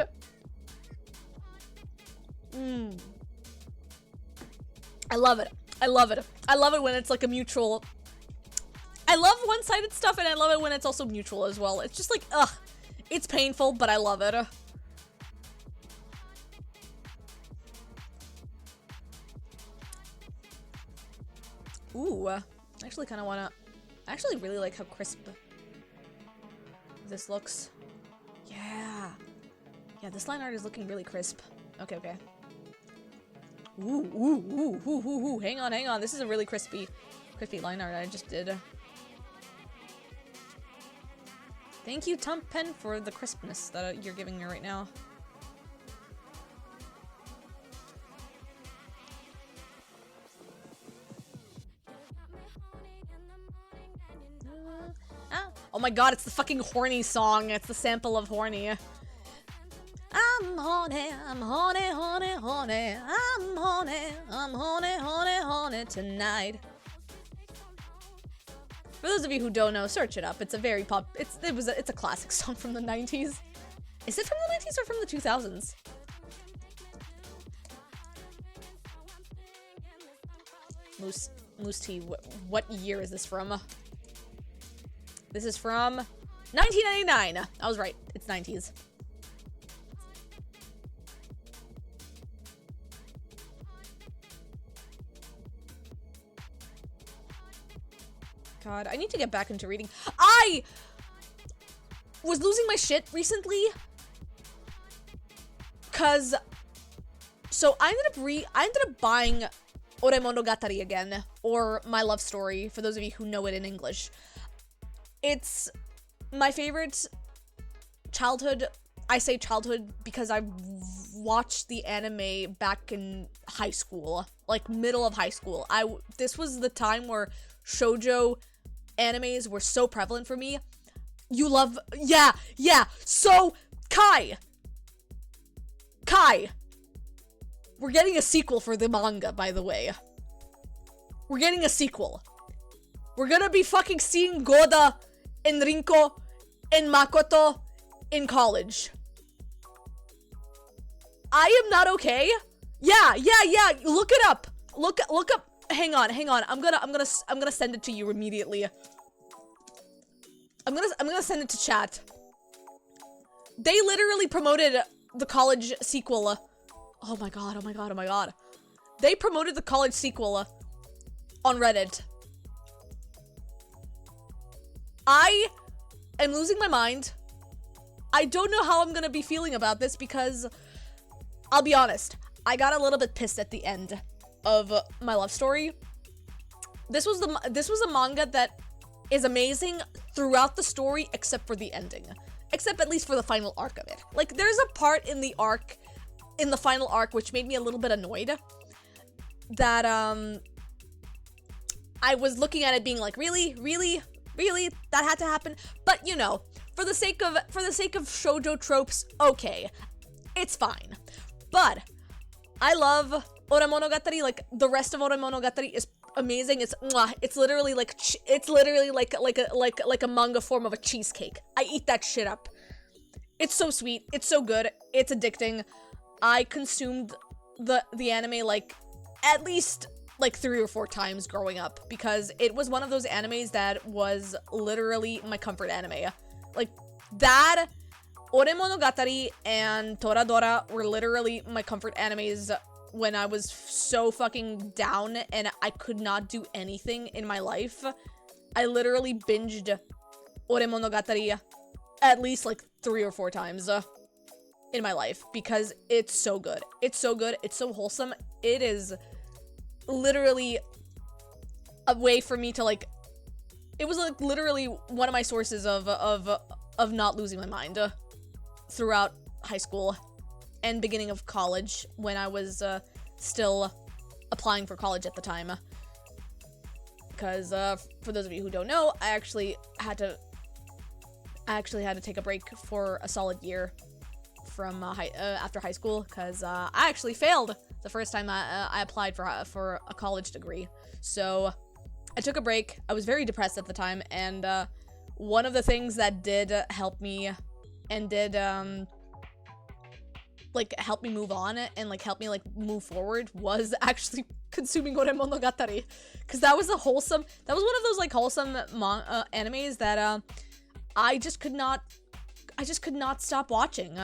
I love it. I love it. I love it when it's like a mutual... I love one-sided stuff, and I love it when it's also mutual as well. It's just like, ugh. It's painful, but I love it. Ooh, I actually kind of want to... I actually really like how crisp this looks. Yeah. Yeah, this line art is looking really crisp. Okay, okay. Ooh. Hang on. This is a really crispy line art I just did. Thank you, Tump Pen, for the crispness that you're giving me right now. Oh my god, it's the fucking Horny song. It's the sample of Horny. I'm horny, I'm horny, horny, horny. I'm horny, I'm horny, horny, horny tonight. For those of you who don't know, search it up. It's a very it's a classic song from the 90s. Is it from the 90s or from the 2000s? Moose Tea, what year is this from? This is from 1999. I was right. It's 90s. God, I need to get back into reading. I was losing my shit recently. Cause, so I ended up buying Ore Monogatari again, or My Love Story, for those of you who know it in English. It's my favorite childhood. I say childhood because I watched the anime back in high school, like middle of high school. This was the time where shoujo animes were so prevalent for me. You love, yeah. So Kai, we're getting a sequel for the manga, by the way. We're getting a sequel. We're gonna be fucking seeing Goda and Rinko and Makoto in college. I am not okay. Yeah. Look it up. Look up. Hang on. I'm gonna send it to you immediately. I'm gonna send it to chat. They literally promoted the college sequel Oh my god, oh my god, oh my god. They promoted the college sequel on Reddit. I am losing my mind. I don't know how I'm gonna be feeling about this because, I'll be honest, I got a little bit pissed at the end of my love story. This was a manga that is amazing throughout the story except for the ending. Except at least for the final arc of it. Like, there's a part in the final arc, which made me a little bit annoyed. That, I was looking at it being like, really? Really? Really? That had to happen? But, you know, for the sake of shoujo tropes, okay. It's fine. But, I love Ore Monogatari. Like, the rest of Ore Monogatari is amazing. It's mwah. It's literally like a manga form of a cheesecake. I eat that shit up. It's so sweet. It's so good. It's addicting. I consumed the anime like at least like 3 or 4 times growing up because it was one of those animes that was literally my comfort anime. Like that, Ore Monogatari and Toradora were literally my comfort animes when I was so fucking down and I could not do anything in my life. I literally binged Ore Monogatari at least like 3 or 4 times in my life because it's so good. It's so good. It's so wholesome. It is literally a way for me to like, it was like literally one of my sources of not losing my mind throughout high school and beginning of college when I was still applying for college at the time. Because for those of you who don't know, I actually had to take a break for a solid year from after high school because I actually failed the first time I applied for a college degree. So I took a break. I was very depressed at the time, and one of the things that did help me and did like help me move on and like help me like move forward was actually consuming Ore Monogatari, because that was one of those like wholesome animes that I just could not stop watching.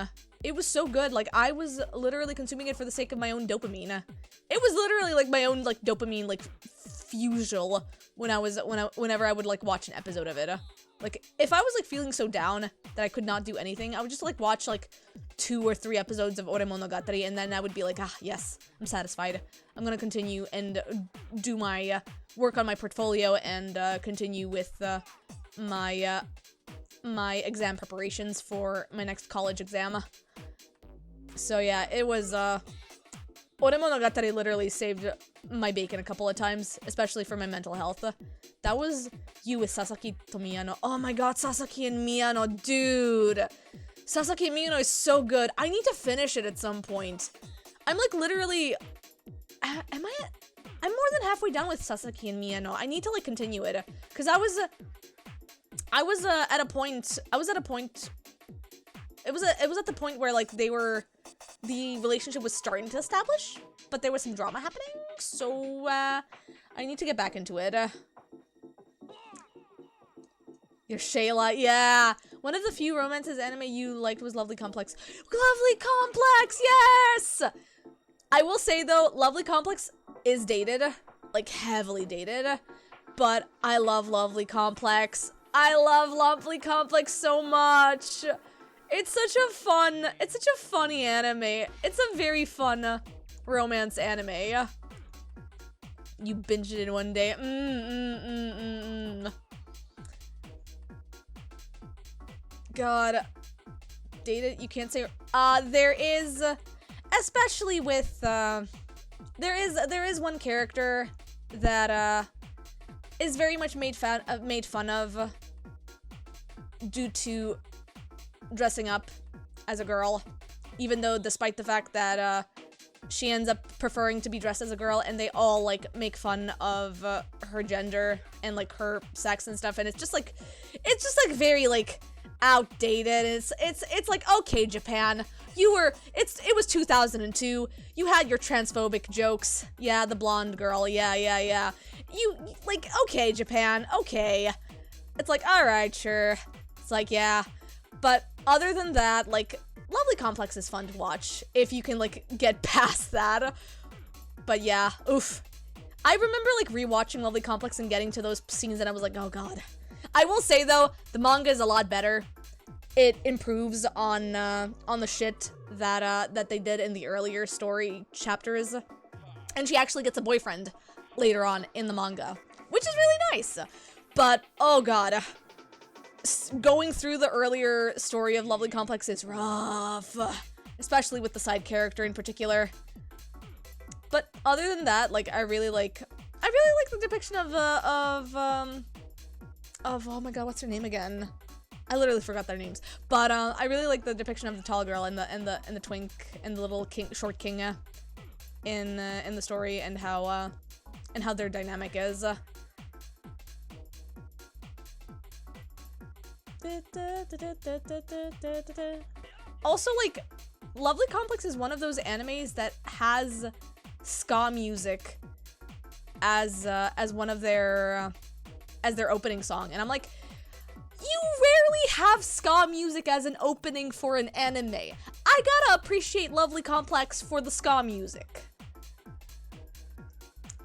It was so good. Like I was literally consuming it for the sake of my own dopamine. It was literally like my own like dopamine like fusion whenever I would like watch an episode of it. Like if I was like feeling so down that I could not do anything, I would just like watch like 2 or 3 episodes of Ore Monogatari, and then I would be like, yes, I'm satisfied. I'm gonna continue and do my work on my portfolio and continue with my exam preparations for my next college exam. So yeah, it was Ore Monogatari literally saved my bacon a couple of times, especially for my mental health. That was you with Sasaki to Miyano. Oh my god, Sasaki and Miyano, dude. Sasaki and Miyano is so good. I need to finish it at some point. I'm like literally, I'm more than halfway done with Sasaki and Miyano. I need to like continue it, because I was at a point, it was at the point where like the relationship was starting to establish, but there was some drama happening, so I need to get back into it. You're Shayla, yeah. One of the few romances anime you liked was Lovely Complex. Lovely Complex, yes! I will say though, Lovely Complex is dated, like heavily dated, but I love Lovely Complex. I love Lovely Complex so much. It's such a funny anime. It's a very fun romance anime. You binged it in one day. God. Dated, you can't say, there is, especially with, there is one character that, is very much made fun of due to dressing up as a girl, even though despite the fact that she ends up preferring to be dressed as a girl, and they all like make fun of her gender and like her sex and stuff, and it's just like very like outdated. It's like, okay, Japan, it was 2002, you had your transphobic jokes, yeah, the blonde girl, yeah, you like, okay, Japan, okay, it's like, all right, sure, it's like, yeah. But other than that, like Lovely Complex is fun to watch if you can, like, get past that. But yeah, oof. I remember, like, rewatching Lovely Complex and getting to those scenes and I was like, oh god. I will say, though, the manga is a lot better. It improves on the shit that they did in the earlier story chapters. And she actually gets a boyfriend later on in the manga, which is really nice. But, oh god. Going through the earlier story of Lovely Complex is rough. Especially with the side character in particular. But other than that, like, I really like the depiction of oh my god, what's her name again? I literally forgot their names. But I really like the depiction of the tall girl and the twink and the little short king in the story and how their dynamic is. Also, like, Lovely Complex is one of those animes that has ska music as one of their as their opening song, and I'm like, you rarely have ska music as an opening for an anime. I gotta appreciate Lovely Complex for the ska music.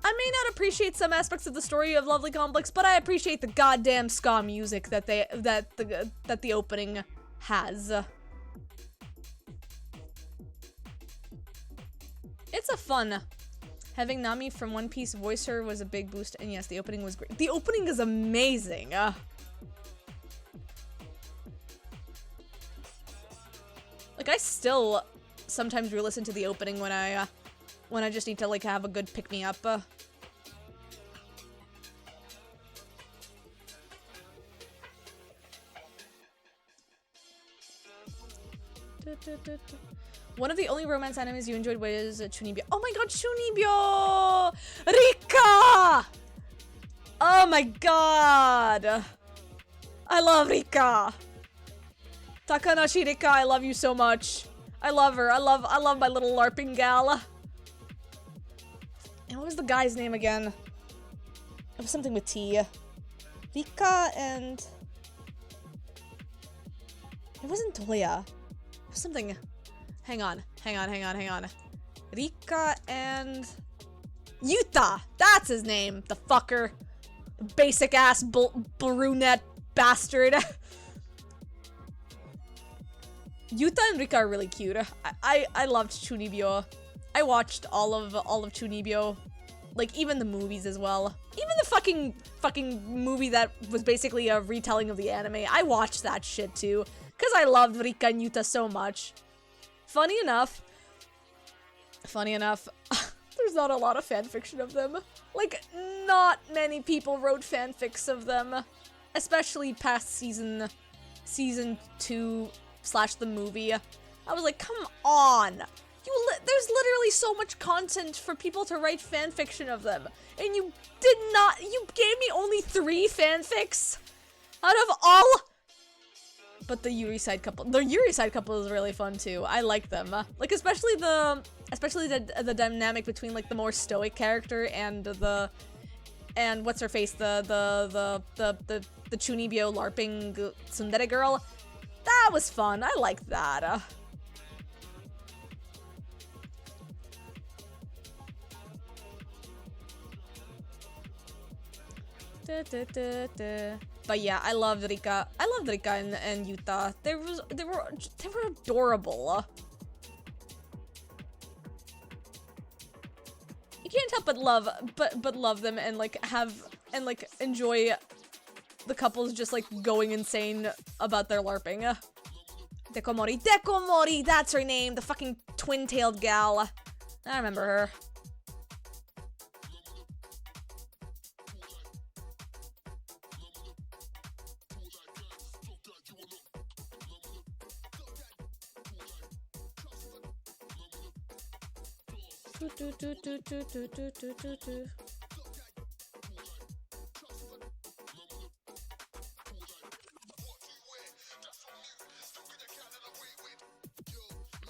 I may not appreciate some aspects of the story of Lovely Complex, but I appreciate the goddamn ska music that the opening has. It's a fun. Having Nami from One Piece voice her was a big boost, and yes, the opening was great. The opening is amazing. Like, I still sometimes re-listen to the opening when I just need to, like, have a good pick-me-up. One of the only romance animes you enjoyed was Chunibyo. Oh my god, Chunibyo! Rika! Oh my god! I love Rika! Takanashi Rika, I love you so much. I love her. I love my little LARPing gal. And what was the guy's name again? It was something with T. Rika and... It wasn't Toya. It was something... Hang on. Rika and... Yuta! That's his name, the fucker. Basic ass brunette bastard. Yuta and Rika are really cute. I loved Chunibyo. I watched all of Chunibyo. Like, even the movies as well. Even the fucking movie that was basically a retelling of the anime. I watched that shit too. Because I loved Rika and Yuta so much. Funny enough, there's not a lot of fanfiction of them. Like, not many people wrote fanfics of them. Especially past season 2 / the movie. I was like, come on! There's literally so much content for people to write fanfiction of them. And you gave me only 3 fanfics? Out of all? But the Yuri side couple is really fun too. I like them. Like, especially the dynamic between, like, the more stoic character and what's her face, the Chunibyo LARPing tsundere girl. That was fun. I liked that. But yeah, I loved Rika. And Yuta. They were adorable. You can't help but love them and like enjoy the couples just like going insane about their LARPing. Dekomori, that's her name, the fucking twin-tailed gal. I remember her.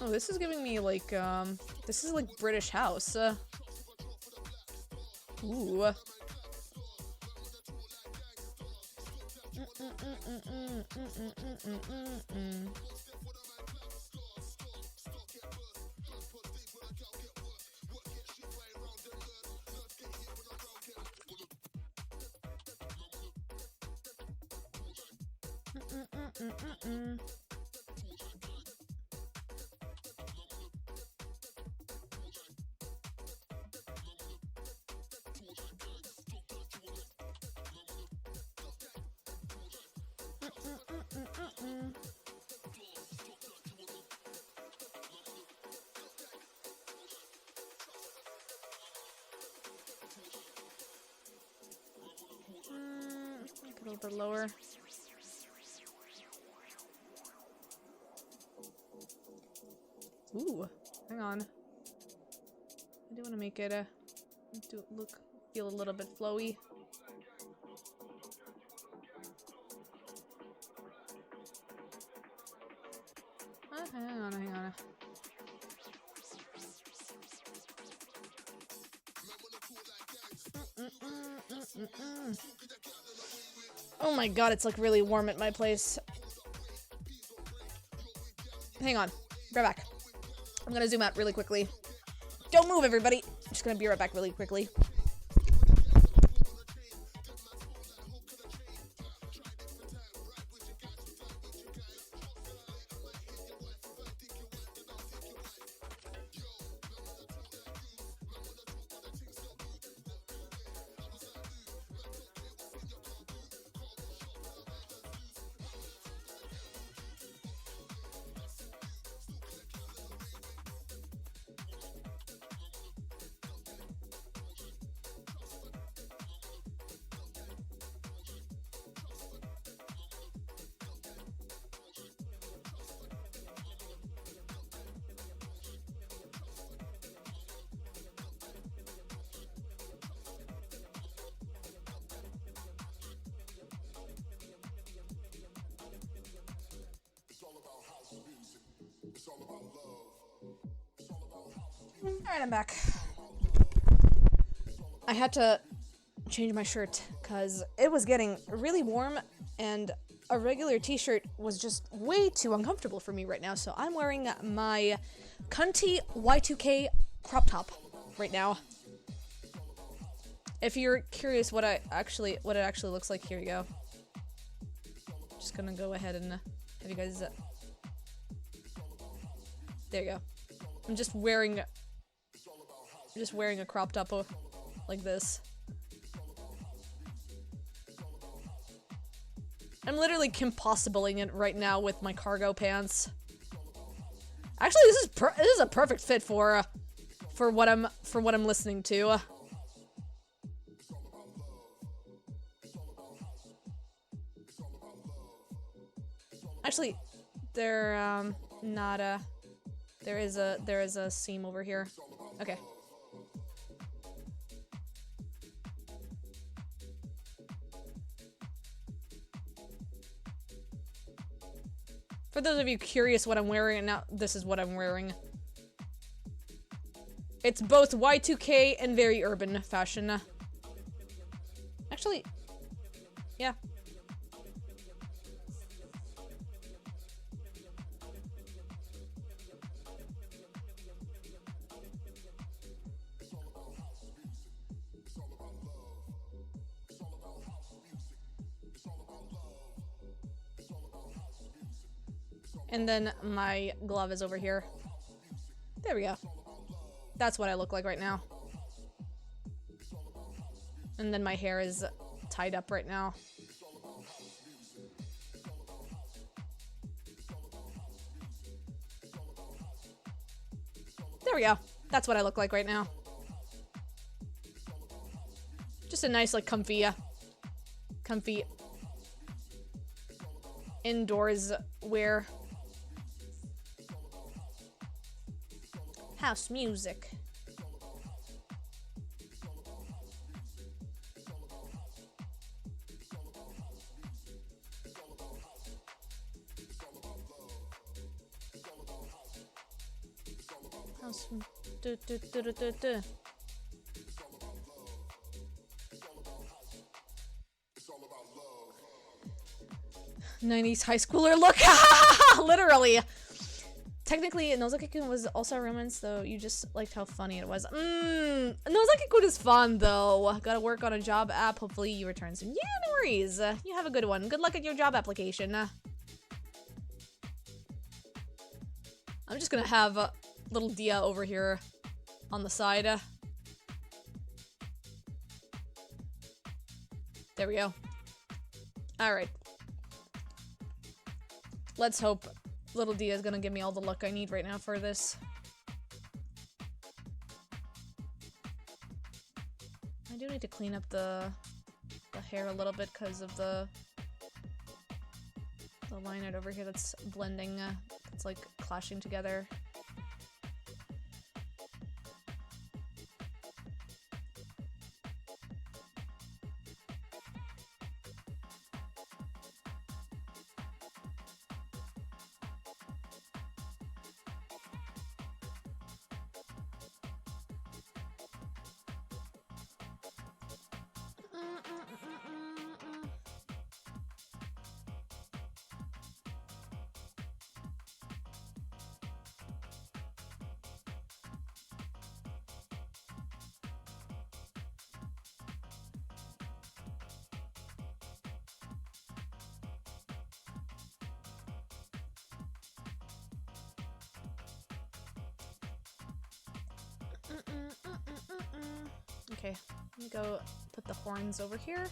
Oh, this is giving me like, this is like British House. Ooh. A little bit lower. Ooh, hang on. I do want to make it feel a little bit flowy. Hang on. Oh my god, it's like really warm at my place. Hang on. Right back. I'm gonna zoom out really quickly. Don't move, everybody. I'm just gonna be right back really quickly. Alright, I'm back. I had to change my shirt because it was getting really warm and a regular t-shirt was just way too uncomfortable for me right now, so I'm wearing my cunty Y2K crop top right now. If you're curious what it actually looks like, here you go. Just gonna go ahead and have you guys there you go. I'm just wearing a crop top like this. I'm literally compossibling it right now with my cargo pants. Actually, this is a perfect fit for what I'm listening to. Actually, there is a seam over here. Okay. For those of you curious what I'm wearing, now this is what I'm wearing. It's both Y2K and very urban fashion. Actually, yeah. And then my glove is over here. There we go. That's what I look like right now. And then my hair is tied up right now. There we go. That's what I look like right now. Just a nice, like, comfy indoors wear. House music. House. 90s high schooler look. Literally. Technically, Nozaki-kun was also a romance, though you just liked how funny it was. Nozaki-kun is fun, though. Gotta work on a job app. Hopefully you return soon. Yeah, no worries. You have a good one. Good luck at your job application. I'm just gonna have little Dia over here on the side. There we go. Alright. Let's hope little Dia is gonna give me all the luck I need right now for this. I do need to clean up the hair a little bit because of the line art over here that's blending. It's like clashing together. Okay, let me go put the horns over here.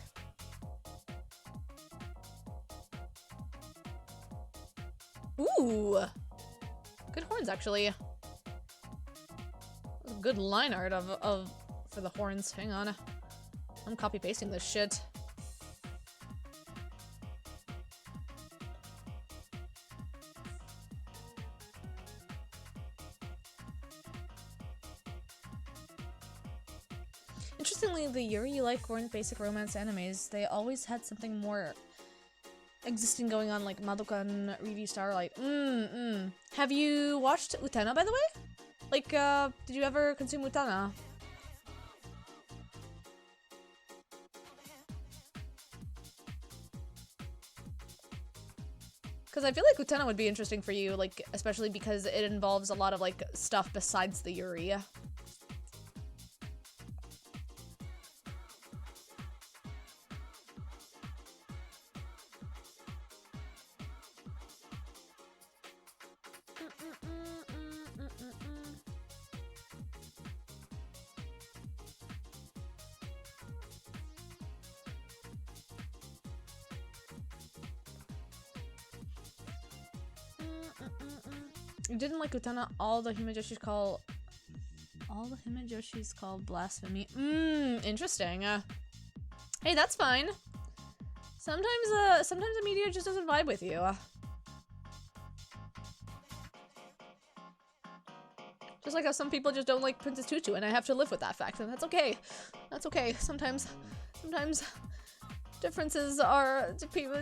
Ooh! Good horns, actually. Good line art for the horns. Hang on. I'm copy-pasting this shit. Interestingly, the Yuri you like weren't basic romance animes. They always had something more existing going on, like Madoka and Review Starlight. Have you watched Utena, by the way? Like, did you ever consume Utena? Because I feel like Utena would be interesting for you, like, especially because it involves a lot of, like, stuff besides the Yuri. You didn't like Utena, all the Himejoshis call blasphemy. Interesting. Hey, that's fine. Sometimes the media just doesn't vibe with you. Just like how some people just don't like Princess Tutu, and I have to live with that fact, and that's okay. That's okay. Sometimes differences are people.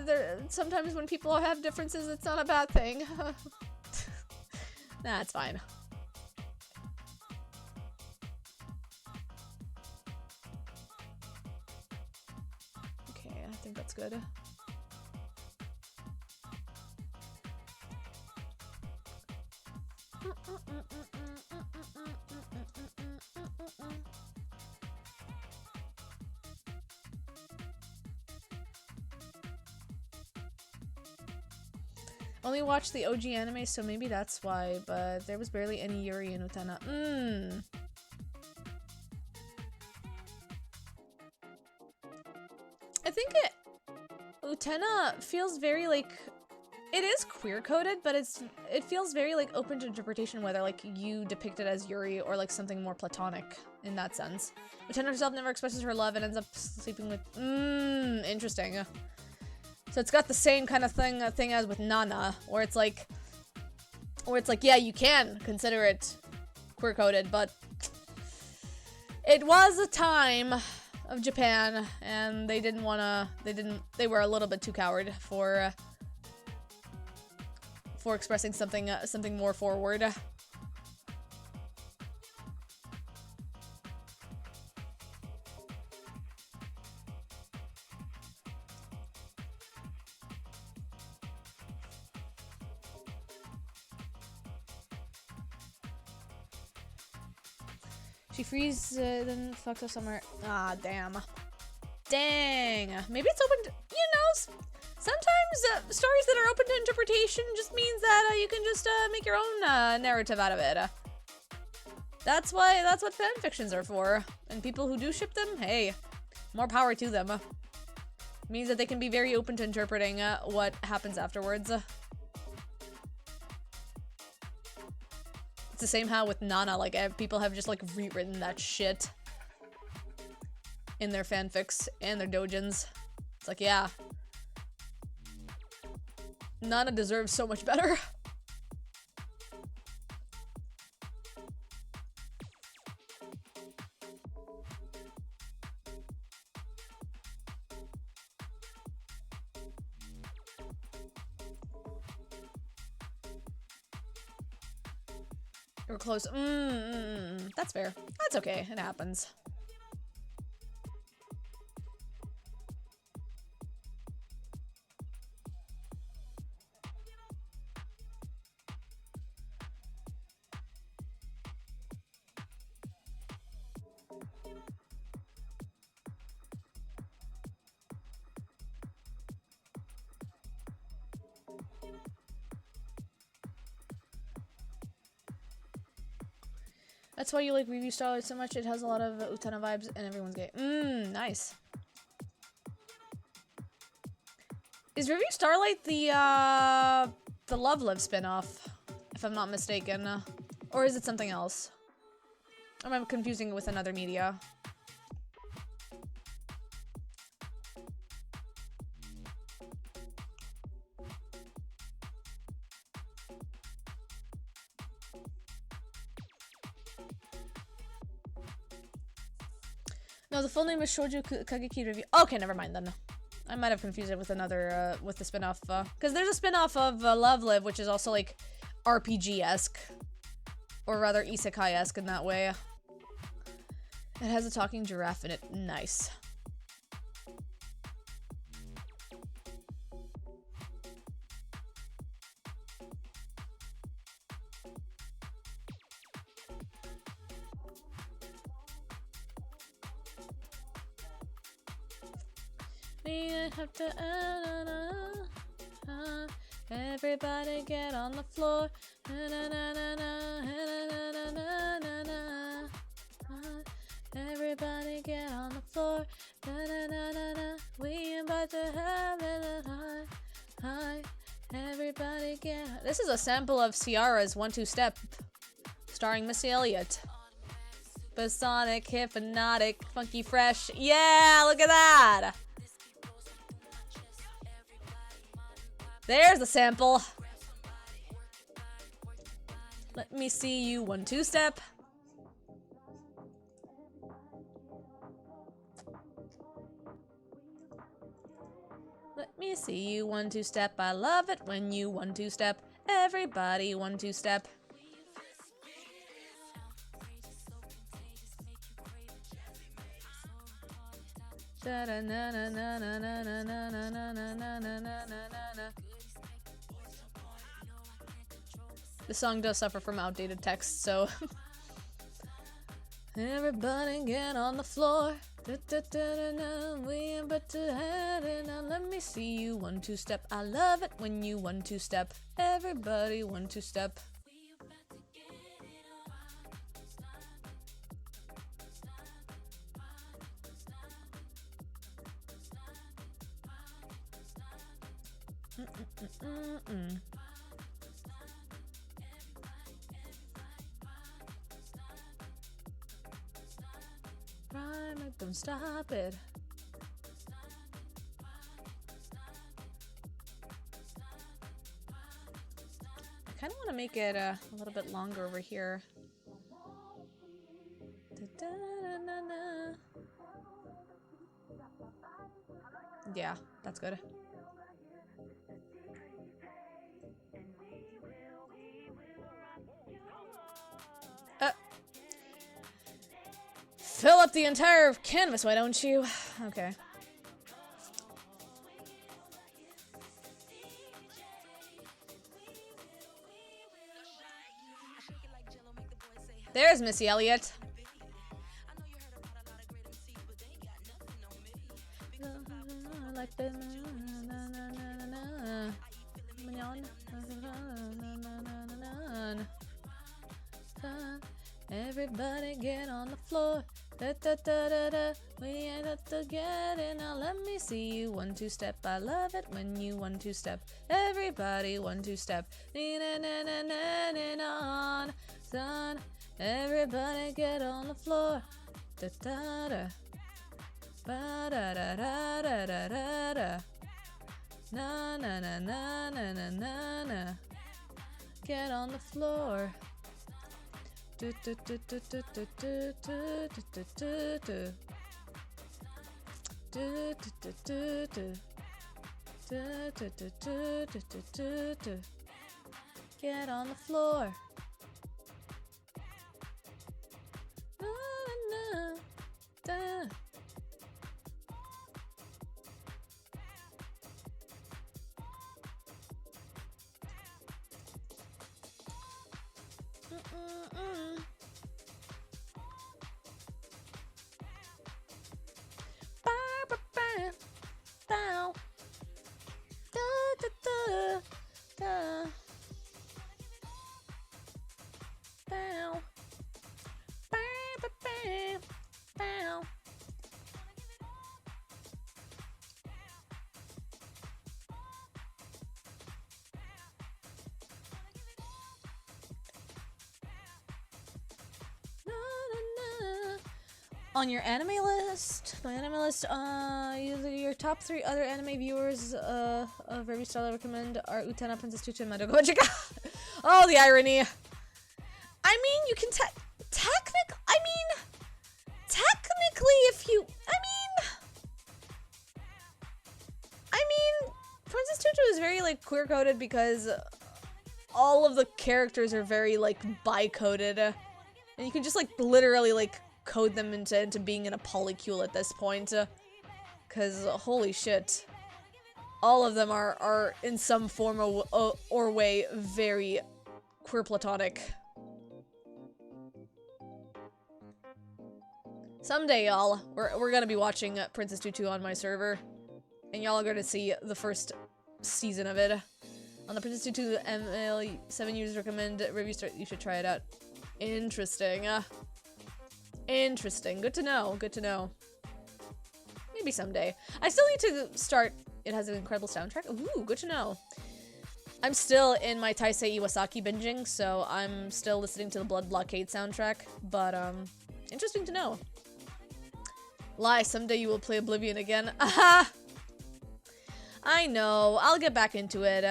Sometimes when people have differences, it's not a bad thing. Nah, it's fine. Okay, I think that's good. Only watched the OG anime, so maybe that's why, but there was barely any Yuri in Utena. I think Utena feels very, like, it is queer-coded, but it feels very, like, open to interpretation, whether, like, you depict it as Yuri or, like, something more platonic in that sense. Utena herself never expresses her love and ends up sleeping with... interesting. So it's got the same kind of thing as with Nana, where it's like, yeah, you can consider it queer-coded, but it was a time of Japan, and they were a little bit too coward for expressing something more forward. She frees, then fucked up somewhere. Ah, damn. Dang. Maybe it's open to, you know, Sometimes stories that are open to interpretation just means that you can just make your own narrative out of it. That's what fan fictions are for. And people who do ship them, hey, more power to them. Means that they can be very open to interpreting what happens afterwards. It's the same how with Nana, like, people have just, like, rewritten that shit in their fanfics and their dojins. It's like, yeah. Nana deserves so much better. We're close. That's fair. That's okay. It happens. That's why you like review Starlight so much. It has a lot of Utena vibes and everyone's gay. Nice. Is Review Starlight the Love Live spinoff, if I'm not mistaken? Or is it something else? Or am I confusing it with another media? No, the full name is Shoujo Kageki Review. Okay, never mind then. I might have confused it with another, with the spin-off, because there's a spin-off of Love Live, which is also, like, RPG-esque. Or rather, isekai-esque in that way. It has a talking giraffe in it. Nice. Have to everybody get on the floor. Everybody get on the floor. We about to have it high. Everybody get. This is a sample of Ciara's 1-2 Step, starring Missy Elliott. Basonic, hypnotic, funky fresh. Yeah, look at that. There's the sample. Let me see you 1-2 Step. Let me see you 1-2 Step. I love it when you 1-2 Step. Everybody 1-2 Step. Da da na na na na na na na na na na na na na. The song does suffer from outdated text, so everybody get on the floor. Da, da, da, da, da. We about to have it now. Let me see you 1-2 Step. I love it when you 1-2 Step. Everybody 1-2 Step. Right, don't stop it. I kind of want to make it a little bit longer over here. Yeah, that's good. Fill up the entire canvas, why don't you? Okay. There's Missy Elliott. Everybody get on the floor. Da da da da da. We ain't up to get it. Now let me see you 1-2 step. I love it when you 1-2 step. Everybody 1-2 step. Na na na na na na on. Son. Everybody get on the floor. Da da da. Ba da da da da da da da. Na na na na na na na na. Get on the floor. Do do do do do do do do do do do. Do do do do do. Do do do do do do do do. Get on the floor. Na na na da. Bow. Da da da da. Bow. Bow. Bow. Bow. On your anime list, my anime list, your top 3 other anime viewers of every style I recommend are Utena, Princess Tutu, and Madoka Magica. Oh, the irony. I mean, you can technically, if you, I mean, Princess Tutu is very, like, queer-coded because all of the characters are very, like, bi-coded. And you can just, like, literally, like, code them into being in a polycule at this point, because holy shit, all of them are in some form or way very queer platonic. Someday, y'all, we're gonna be watching Princess Tutu on my server, and y'all are gonna see the first season of it. On the Princess Tutu ML 7 users recommend review start. You should try it out. Interesting. Interesting. Good to know. Good to know. Maybe someday. I still need to start. It has an incredible soundtrack. Ooh, good to know. I'm still in my Taisei Iwasaki binging, so I'm still listening to the Blood Blockade soundtrack. But, interesting to know. Lie, someday you will play Oblivion again. Aha! I know. I'll get back into it.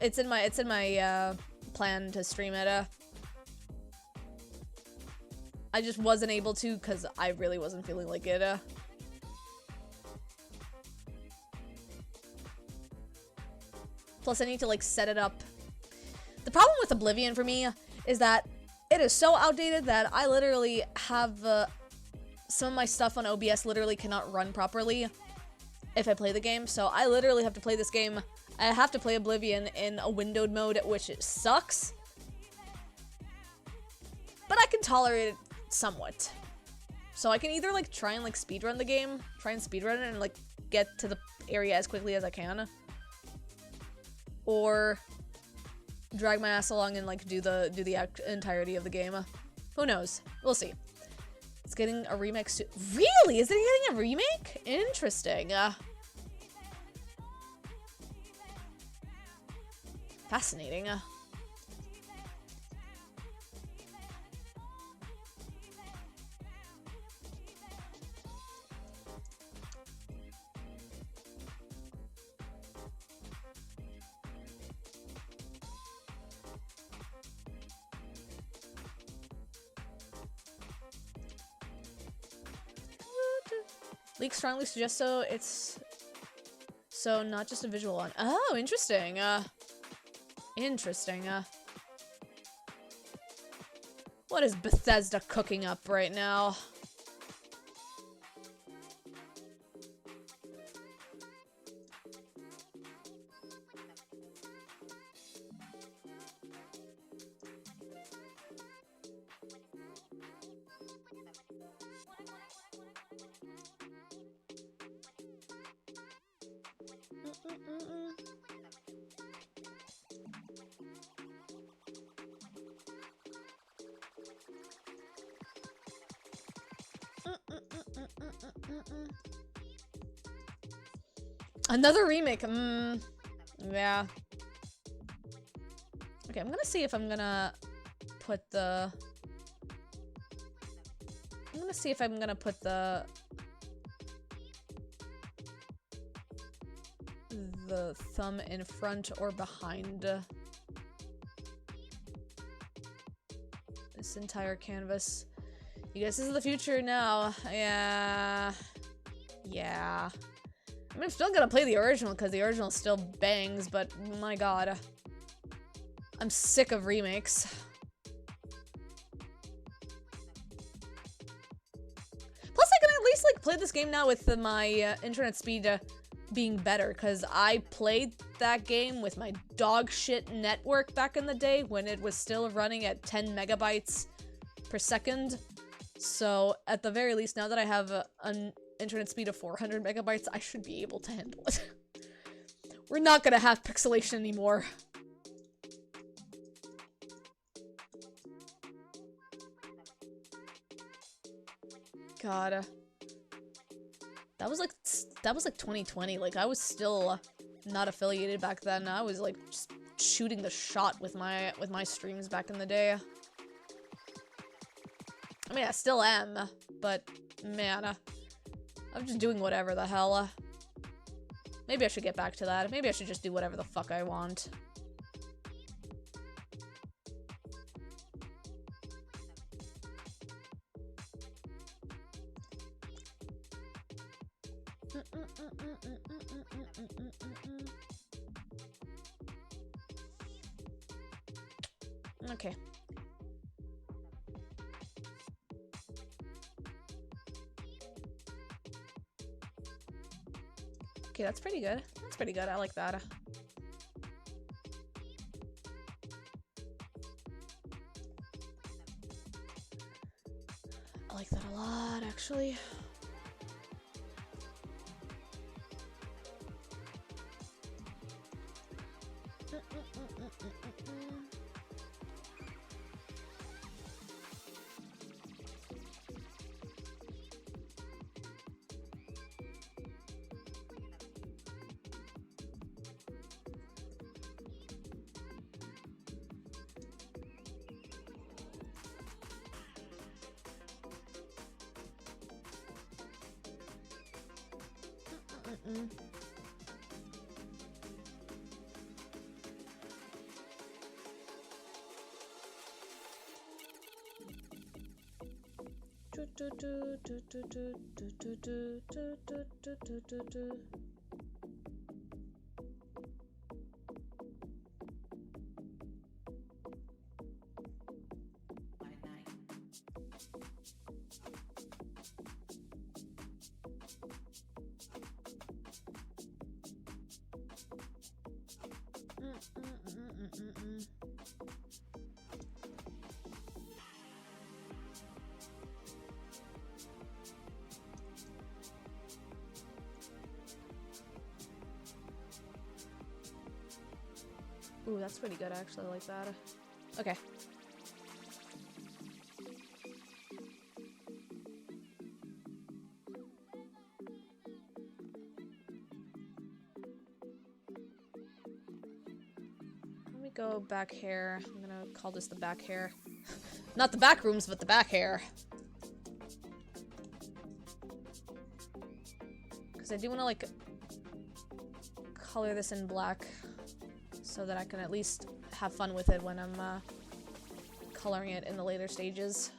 It's in my plan to stream it. I just wasn't able to because I really wasn't feeling like it. Plus, I need to, like, set it up. The problem with Oblivion for me is that it is so outdated that I literally have some of my stuff on OBS literally cannot run properly if I play the game. So I literally have to play this game. I have to play Oblivion in a windowed mode, which it sucks. But I can tolerate it somewhat. So I can either, like, try and, like, speedrun the game, try and speedrun it and, like, get to the area as quickly as I can. Or drag my ass along and, like, do the entirety of the game. Who knows? We'll see. It's getting a remake soon. Really? Is it getting a remake? Interesting. Fascinating. Leaks strongly suggest so not just a visual one. Oh, interesting. Interesting. What is Bethesda cooking up right now? Another remake. Yeah. Okay, I'm gonna see if I'm gonna put the... I'm gonna see if I'm gonna put the thumb in front or behind this entire canvas. You guys, this is the future now. Yeah. Yeah. I mean, I'm still gonna play the original because the original still bangs, but my god. I'm sick of remakes. Plus, I can at least, like, play this game now with my internet speed being better, because I played that game with my dog shit network back in the day when it was still running at 10 megabytes per second. So, at the very least, now that I have an internet speed of 400 megabytes, I should be able to handle it. We're not gonna have pixelation anymore. God. That was like 2020. Like, I was still not affiliated back then. I was like just shooting the shot with my streams back in the day. I mean, I still am, but man, I'm just doing whatever the hell. Maybe I should get back to that. Maybe I should just do whatever the fuck I want. Okay. Okay, that's pretty good. That's pretty good. I like that. I like that a lot, actually. Ooh, that's pretty good. I actually like that. Okay. Let me go back hair. I'm gonna call this the back hair. Not the back rooms, but the back hair. Because I do want to, like, color this in black so that I can at least have fun with it when I'm coloring it in the later stages.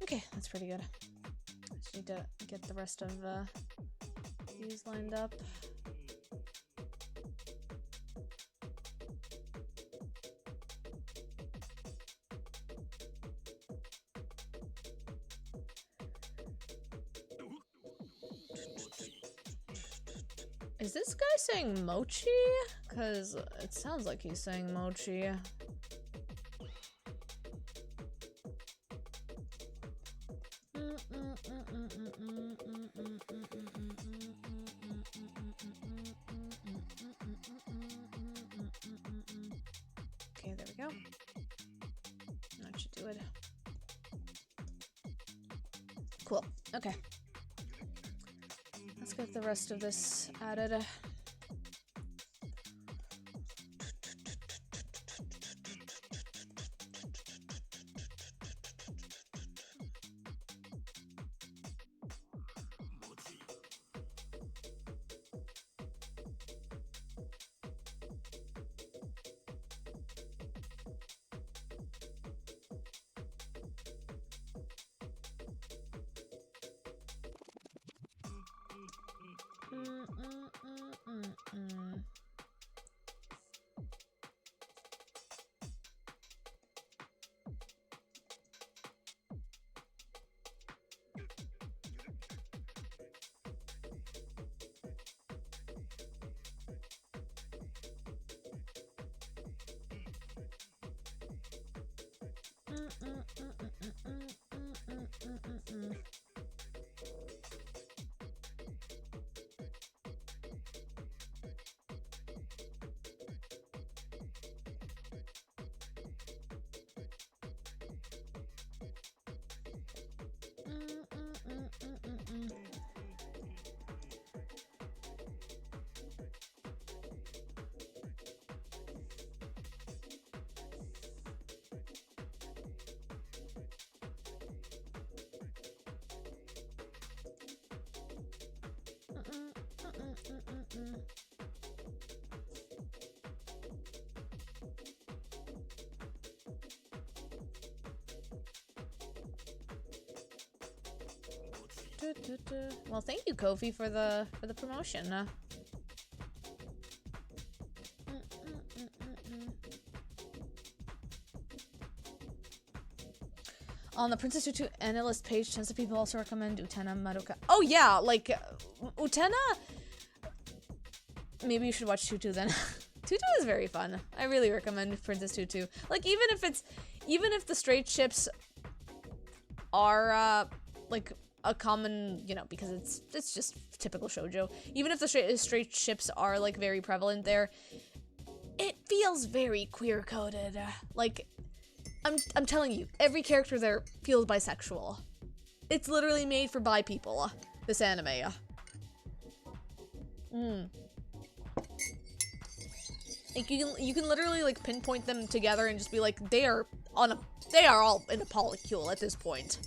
Okay, that's pretty good. Just need to get the rest of these lined up. Is this guy saying mochi? Because it sounds like he's saying mochi. Okay, there we go. That should do it. Cool. Okay. Let's get the rest of this added. Well, thank you, Kofi, for the promotion. On the Princess Tutu analyst page, tons of people also recommend Utena Madoka. Oh yeah, like Utena. Maybe you should watch Tutu then. Tutu is very fun. I really recommend Princess Tutu. Like even if the straight ships are like a common, you know, because it's just typical shoujo. Even if the straight ships are like very prevalent there, it feels very queer coded. Like I'm telling you, every character there feels bisexual. It's literally made for bi people. This anime. Like you can literally like pinpoint them together and just be like they are all in a polycule at this point.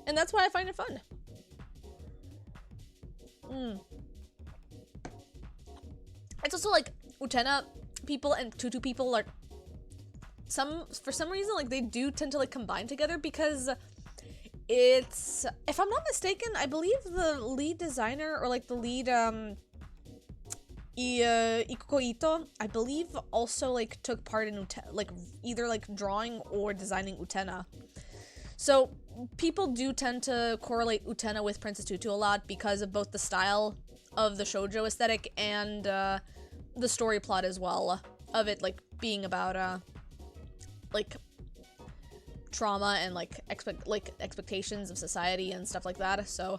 And that's why I find it fun. It's also like Utena people and Tutu people are for some reason like they do tend to like combine together because it's, if I'm not mistaken, I believe the lead designer or like the lead Ikuko Ito, I believe, also, like, took part in, like, either, like, drawing or designing Utena. So, people do tend to correlate Utena with Princess Tutu a lot because of both the style of the shoujo aesthetic and, the story plot as well, of it, like, being about, like, trauma and, like, expectations of society and stuff like that. So,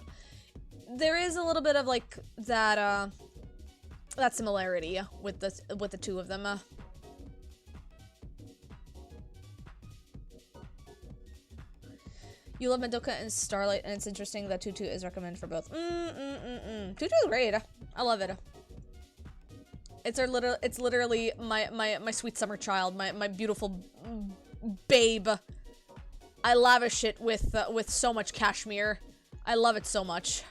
there is a little bit of, like, that similarity with the two of them. You love Madoka and Starlight, and it's interesting that Tutu is recommended for both. Tutu is great. I love it. It's literally my sweet summer child, my beautiful babe. I lavish it with so much cashmere. I love it so much.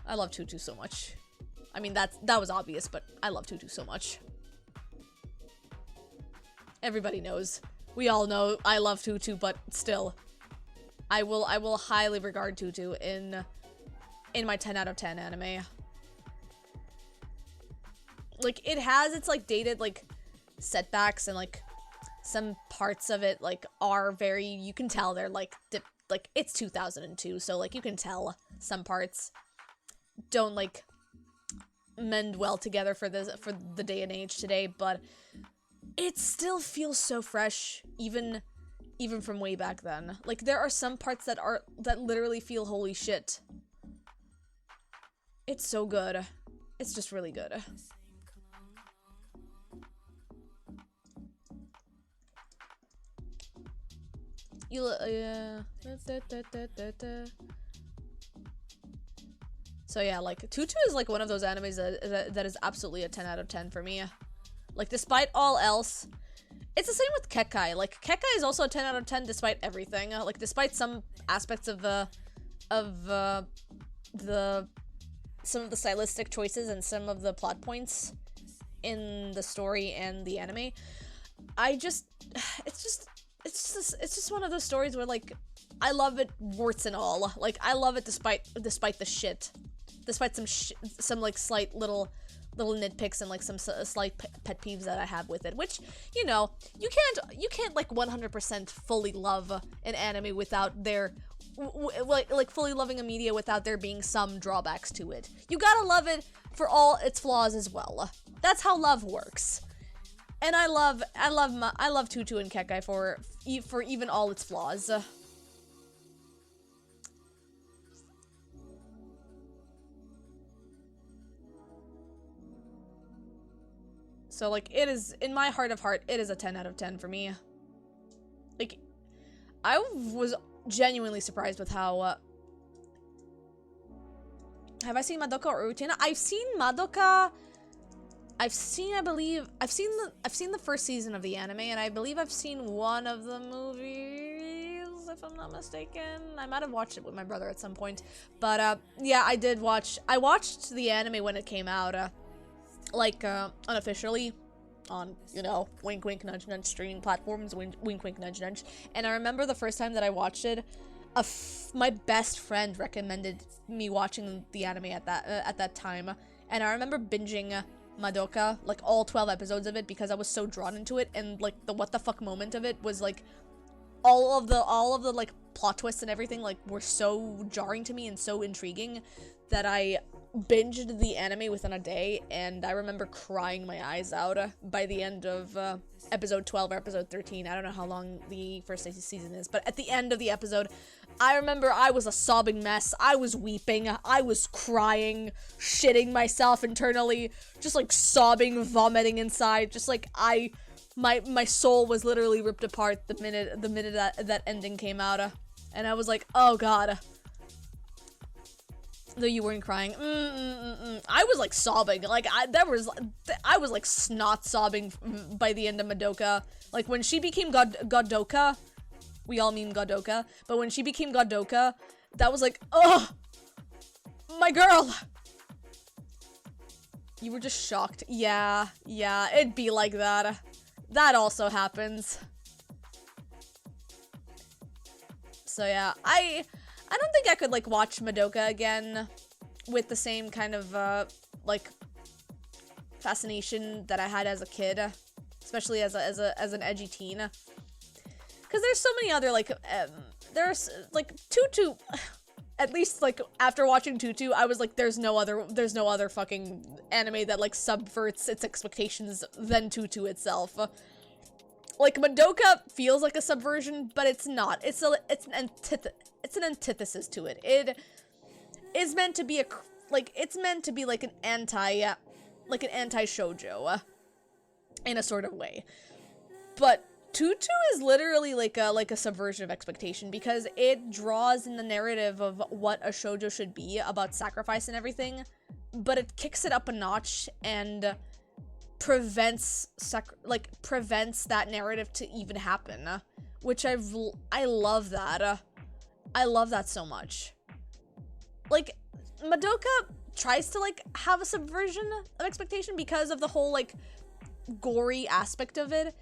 I love Tutu so much. I mean, that was obvious, but I love Tutu so much. Everybody knows. We all know I love Tutu, but still. I will highly regard Tutu in my 10 out of 10 anime. Like, it has its, like, dated, like, setbacks, and, like, some parts of it, like, are very, you can tell they're, like, it's 2002, so, like, you can tell some parts don't, like, mend well together for the day and age today, but it still feels so fresh, even from way back then. Like, there are some parts that literally feel holy shit. It's so good. It's just really good. So yeah, like, Tutu is, like, one of those animes that is absolutely a 10 out of 10 for me. Like, despite all else, it's the same with Kekkai. Like, Kekkai is also a 10 out of 10 despite everything. Like, despite some aspects of some of the stylistic choices and some of the plot points in the story and the anime. It's just one of those stories where, like, I love it warts and all. Like, I love it despite the shit. Despite some like slight little nitpicks and, like, some slight pet peeves that I have with it, which, you know, you can't like 100% fully love an anime without there like fully loving a media without there being some drawbacks to it. You gotta love it for all its flaws as well. That's how love works. And I love Tutu and Kekkai for even all its flaws. So, like, it is, in my heart of heart, it is a 10 out of 10 for me. Like, I was genuinely surprised with how, have I seen Madoka or Utena? I've seen Madoka. I've seen the first season of the anime, and I believe I've seen one of the movies, if I'm not mistaken. I might have watched it with my brother at some point. But, yeah, I watched the anime when it came out, like, unofficially on, you know, wink wink nudge nudge streaming platforms, wink wink nudge nudge. And I remember the first time that I watched it, my best friend recommended me watching the anime at that time, and I remember binging Madoka, like, all 12 episodes of it, because I was so drawn into it, and, like, the what the fuck moment of it was, like, all of the like plot twists and everything, like, were so jarring to me and so intriguing that I binged the anime within a day, and I remember crying my eyes out by the end of episode 12 or episode 13. I don't know how long the first season is, but at the end of the episode, I remember I was a sobbing mess. I was weeping. I was crying, shitting myself internally, just, like, sobbing, vomiting inside. Just, like, my soul was literally ripped apart the minute that ending came out, and I was like, oh god. Though you weren't crying. I was, like, sobbing. Like, I was, like, snot sobbing by the end of Madoka. Like, when she became Godoka, we all mean Godoka, but when she became Godoka, that was like, oh, my girl. You were just shocked. Yeah, it'd be like that. That also happens. So yeah, I don't think I could, like, watch Madoka again with the same kind of, like, fascination that I had as a kid, especially as an edgy teen. Because there's so many other, like, there's, like, Tutu, at least, like, after watching Tutu, I was like, there's no other fucking anime that, like, subverts its expectations than Tutu itself. Like, Madoka feels like a subversion, but it's not. It's an antithesis to it. It is meant to be it's meant to be, like, an anti-shoujo, in a sort of way. But Tutu is literally like a subversion of expectation, because it draws in the narrative of what a shoujo should be about sacrifice and everything, but it kicks it up a notch and prevents that narrative to even happen, which I love that. I love that so much. Like, Madoka tries to, like, have a subversion of expectation because of the whole, like, gory aspect of it,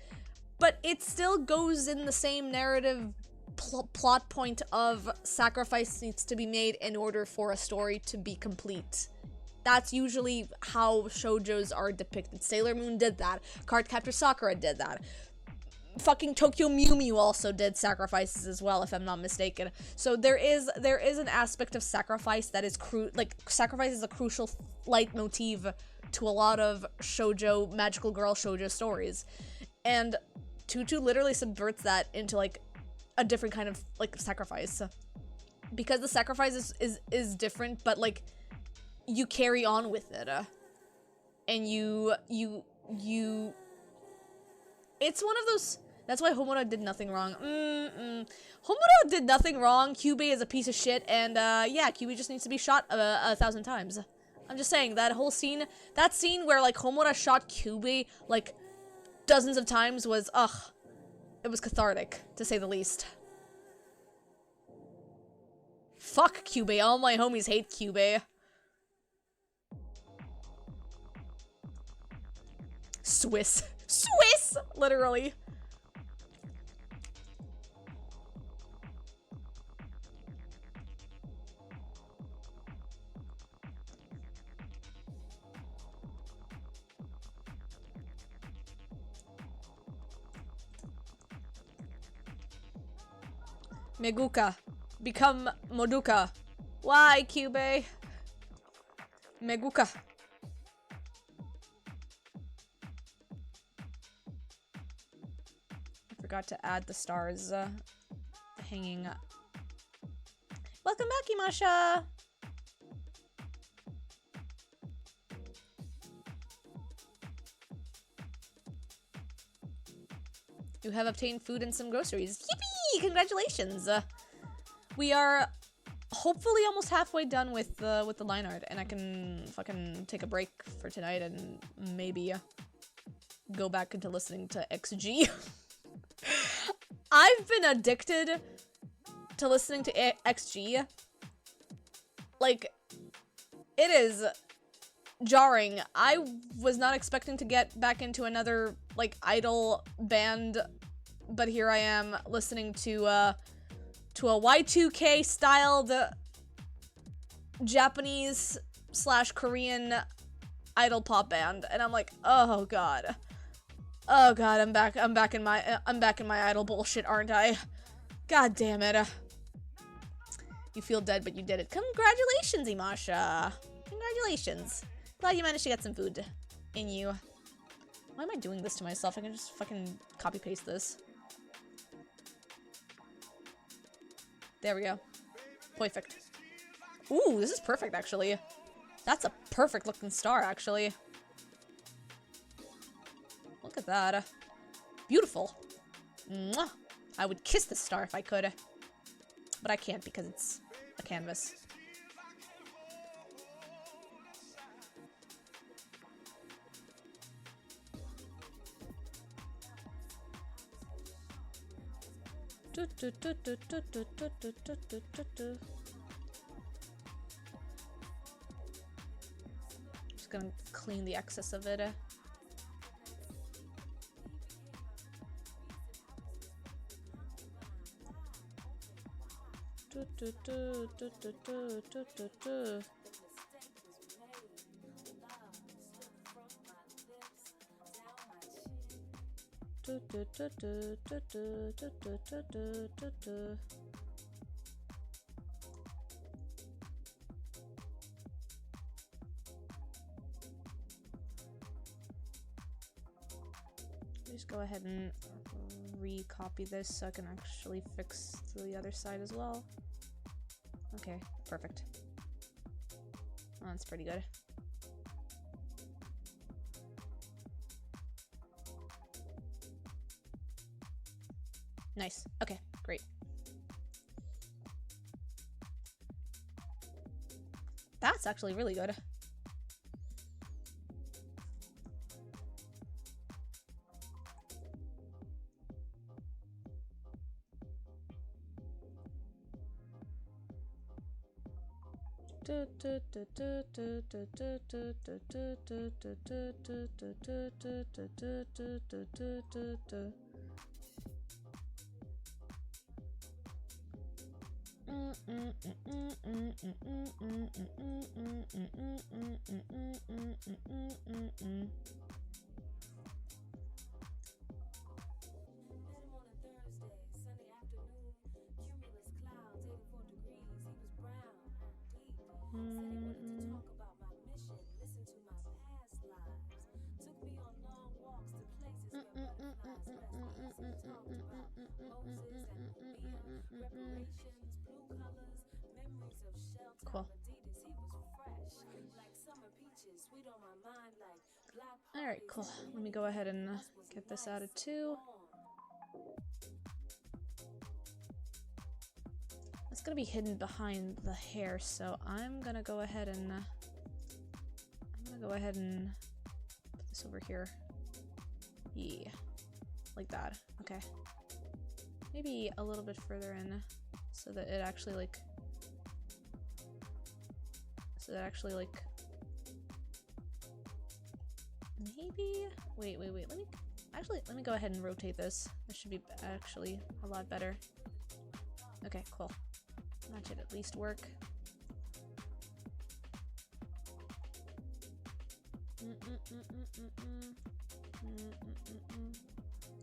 but it still goes in the same narrative plot point of sacrifice needs to be made in order for a story to be complete. That's usually how shoujos are depicted. Sailor Moon did that. Cardcaptor Sakura did that. Fucking Tokyo Mew Mew also did sacrifices as well, if I'm not mistaken. So there is an aspect of sacrifice that is sacrifice is a crucial leitmotif to a lot of shoujo, magical girl shoujo stories. And Tutu literally subverts that into, like, a different kind of, like, sacrifice. Because the sacrifice is different, but, like, you carry on with it. And you it's one of those. That's why Homura did nothing wrong. Homura did nothing wrong. Kyubey is a piece of shit, and yeah, Kyubey just needs to be shot 1,000 times. I'm just saying, that whole scene, that scene where, like, Homura shot Kyubey, like, dozens of times was, it was cathartic, to say the least. Fuck Kyubey. All my homies hate Kyubey. Swiss, literally. Meguka, become Moduka. Why, Kyubey? Meguka. Forgot to add the stars hanging up. Welcome back, Imasha! You have obtained food and some groceries. Yippee! Congratulations! We are hopefully almost halfway done with the line art, and I can fucking take a break for tonight and maybe go back into listening to XG. I've been addicted to listening to XG. Like, it is jarring. I was not expecting to get back into another, like, idol band, but here I am listening to a Y2K styled Japanese / Korean idol pop band, and I'm like, oh god. Oh god, I'm back in my idol bullshit, aren't I? God damn it. You feel dead, but you did it. Congratulations, Imasha. Congratulations. Glad you managed to get some food in you. Why am I doing this to myself? I can just fucking copy paste this. There we go. Perfect. Ooh, this is perfect, actually. That's a perfect looking star, actually. Look at that. Beautiful. Mwah. I would kiss this star if I could. But I can't because it's a canvas. Just gonna clean the excess of it. Just go ahead and recopy this so I can actually fix the other side as well. Okay, perfect. Well, that's pretty good. Nice. Okay, great. That's actually really good. Cool. Alright, cool. Let me go ahead and get this added too. It's gonna be hidden behind the hair, so I'm gonna go ahead and put this over here. Yeah, like that. Okay. Maybe a little bit further in, so that it actually like. Maybe. Wait. Let me go ahead and rotate this. This should be actually a lot better. Okay, cool. That should at least work.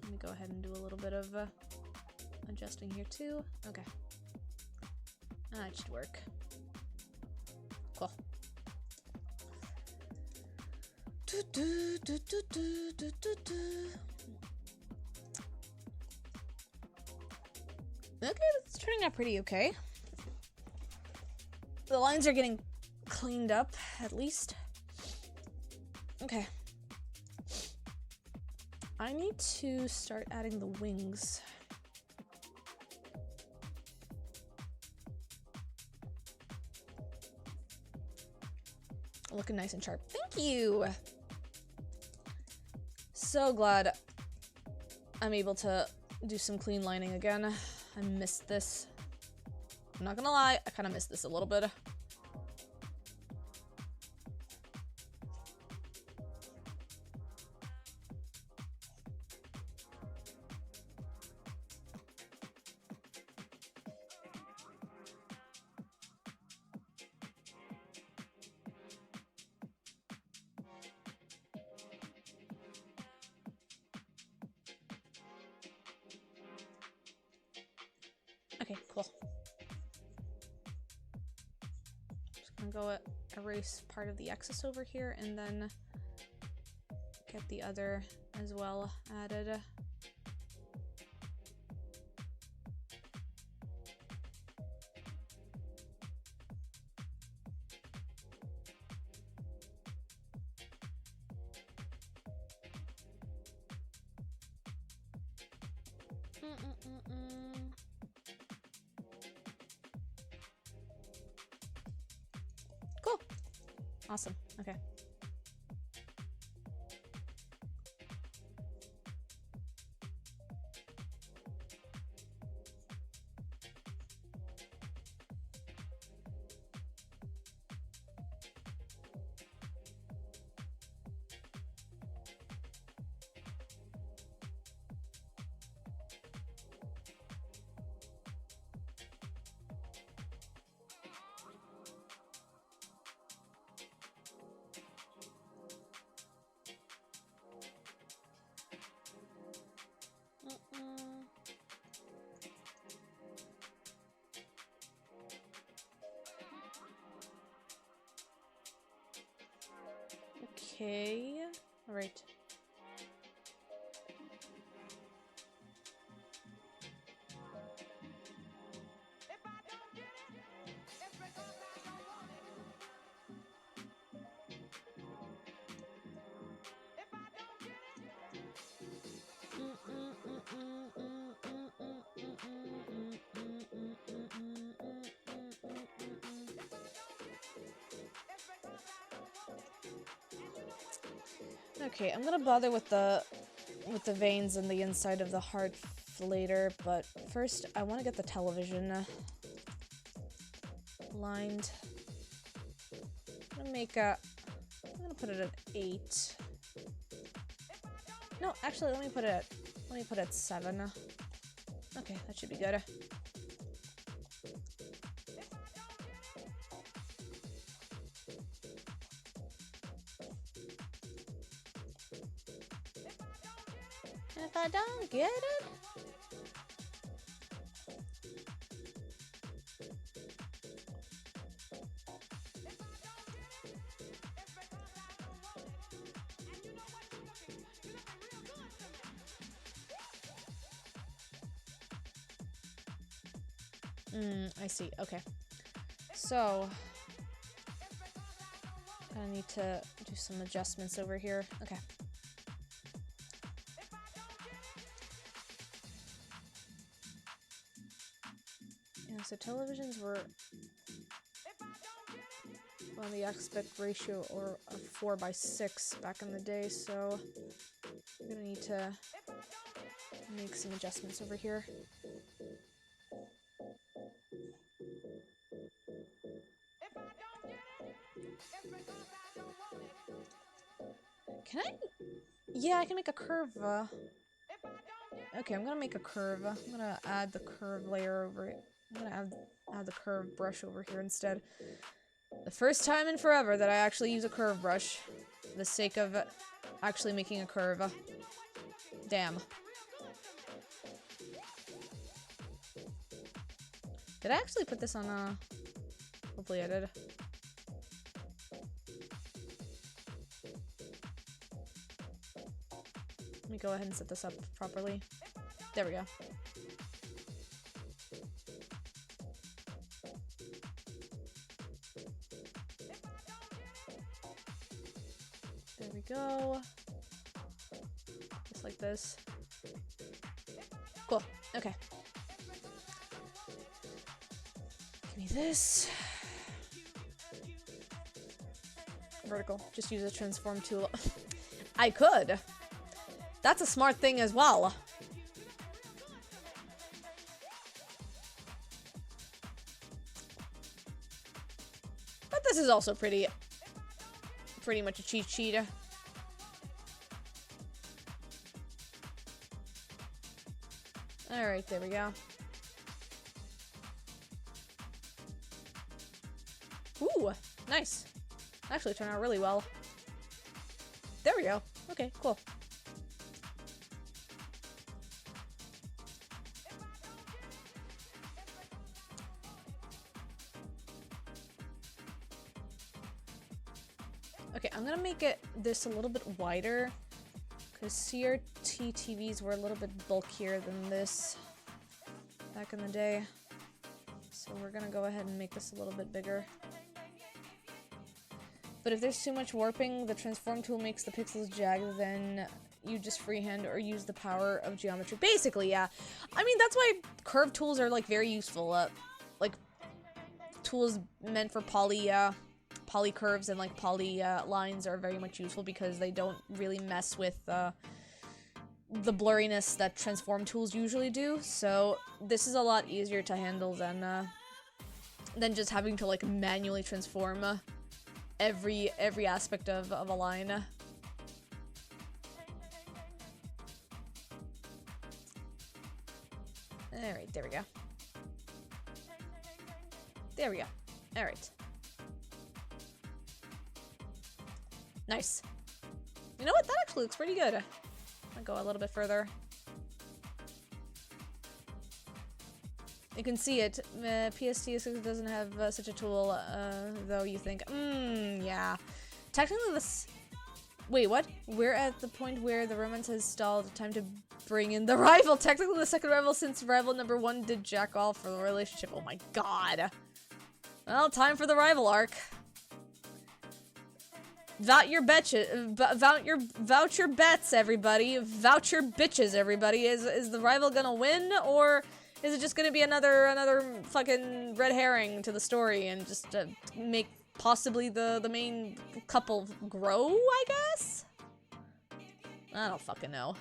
Let me go ahead and do a little bit of adjusting here too. Okay. That should work. Cool. Okay, that's turning out pretty okay. The lines are getting cleaned up, at least. Okay. I need to start adding the wings. Looking nice and sharp. Thank you! So glad I'm able to do some clean lining again. I missed this. I'm not gonna lie, I kind of missed this a little bit. Okay, cool. Just gonna go erase part of the excess over here and then get the other as well added. Cool. Awesome. Okay. Okay. Alright. Okay, I'm gonna bother with the veins in the inside of the heart later, but first I want to get the television lined. I'm gonna put it at 8. No, actually, let me put it at 7. Okay, that should be good. If I don't get it, I see. Okay. So, I need to do some adjustments over here. Okay. Yeah, so televisions were on the aspect ratio or a 4:6 back in the day, so I'm gonna need to make some adjustments over here. Can I? Yeah, I can make a curve. Okay, I'm gonna make a curve. I'm gonna add the curve layer over it. I'm gonna add the curve brush over here instead. The first time in forever that I actually use a curve brush for the sake of actually making a curve. Damn. Did I actually put this on hopefully I did. Let me go ahead and set this up properly. There we go. There we go. Just like this. Cool. Okay. Give me this. Vertical. Just use a transform tool. I could. That's a smart thing as well. But this is also pretty much a cheat sheet. Alright, there we go. Ooh, nice. Actually turned out really well. There we go. Okay, cool. Okay, I'm gonna make this a little bit wider because CRT TVs were a little bit bulkier than this back in the day. So we're gonna go ahead and make this a little bit bigger. But if there's too much warping, the transform tool makes the pixels jagged, then you just freehand or use the power of geometry. Basically, yeah. I mean, that's why curve tools are, like, very useful. Like, tools meant for poly curves and, like, poly lines are very much useful because they don't really mess with the blurriness that transform tools usually do. So this is a lot easier to handle than just having to, like, manually transform every aspect of a line. Alright, there we go. There we go. Alright. Nice. You know what? That actually looks pretty good. I'll go a little bit further. You can see it. PS2 doesn't have such a tool, though you think, yeah. Technically, Wait, what? We're at the point where the romance has stalled. Time to bring in the rival. Technically the second rival since rival number 1 did jack all for the relationship. Oh my god. Well, time for the rival arc. Vouch your bets, everybody. Vouch your bitches, everybody. Is the rival gonna win, or is it just gonna be another fucking red herring to the story and just make possibly the main couple grow, I guess? I don't fucking know.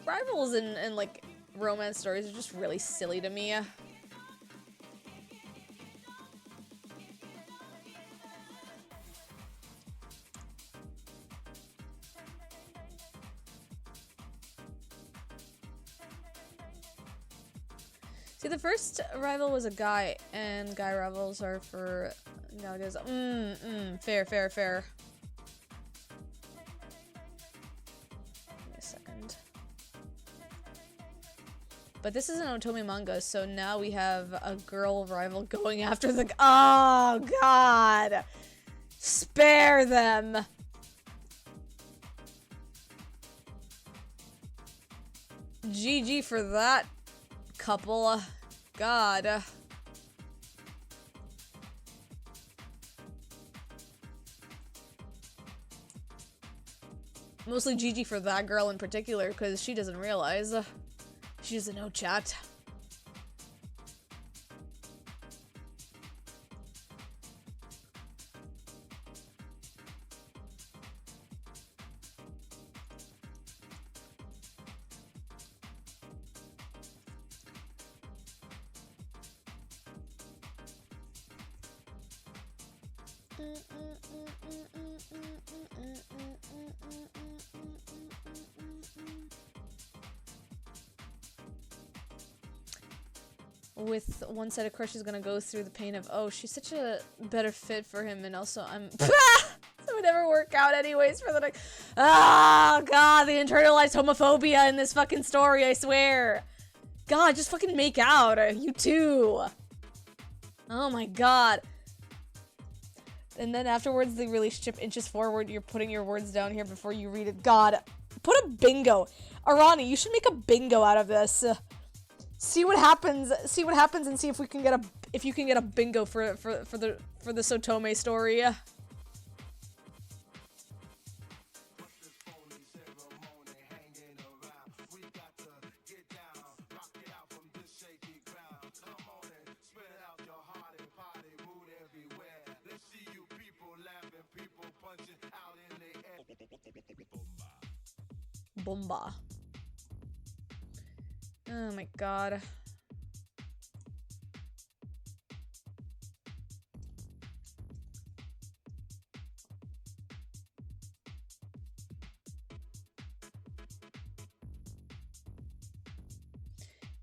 Rivals and like romance stories are just really silly to me. See, the first rival was a guy, and guy rivals are for guys. Fair. Give me a second. But this is an otome manga, so now we have a girl rival going after the— oh god! Spare them! GG for that couple. God. Mostly GG for that girl in particular, because she doesn't realize. She doesn't know, chat. With one set of crush is gonna go through the pain of, oh, she's such a better fit for him, and also I'm so it would never work out anyways for the next— oh god, the internalized homophobia in this fucking story, I swear. God, just fucking make out, you two. Oh my god. And then afterwards the relationship inches forward. You're putting your words down here before you read it. God, put a bingo. Arani, you should make a bingo out of this. See what happens. See what happens, and see if we can get a bingo for the Sotome story. Bomba. Oh my god.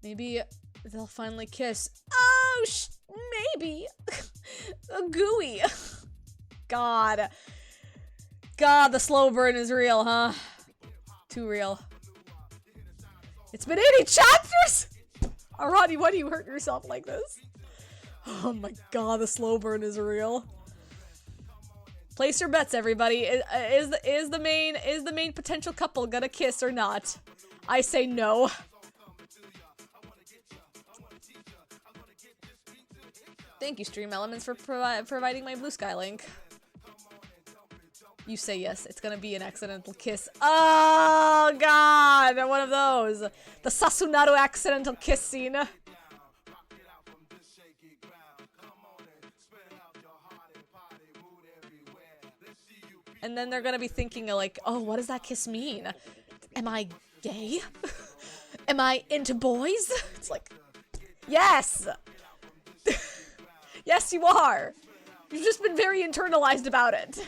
Maybe they'll finally kiss. Oh, maybe. Gooey. God. God, the slow burn is real, huh? Too real. It's been 80 chapters! Arani, why do you hurt yourself like this? Oh my god, the slow burn is real. Place your bets, everybody. Is the main potential couple gonna kiss or not? I say no. Thank you, Stream Elements, for providing my Blue Sky link. You say yes, it's gonna be an accidental kiss. Oh god, one of those. The Sasunaru accidental kiss scene. And then they're gonna be thinking like, oh, what does that kiss mean? Am I gay? Am I into boys? It's like, yes! Yes, you are! You've just been very internalized about it.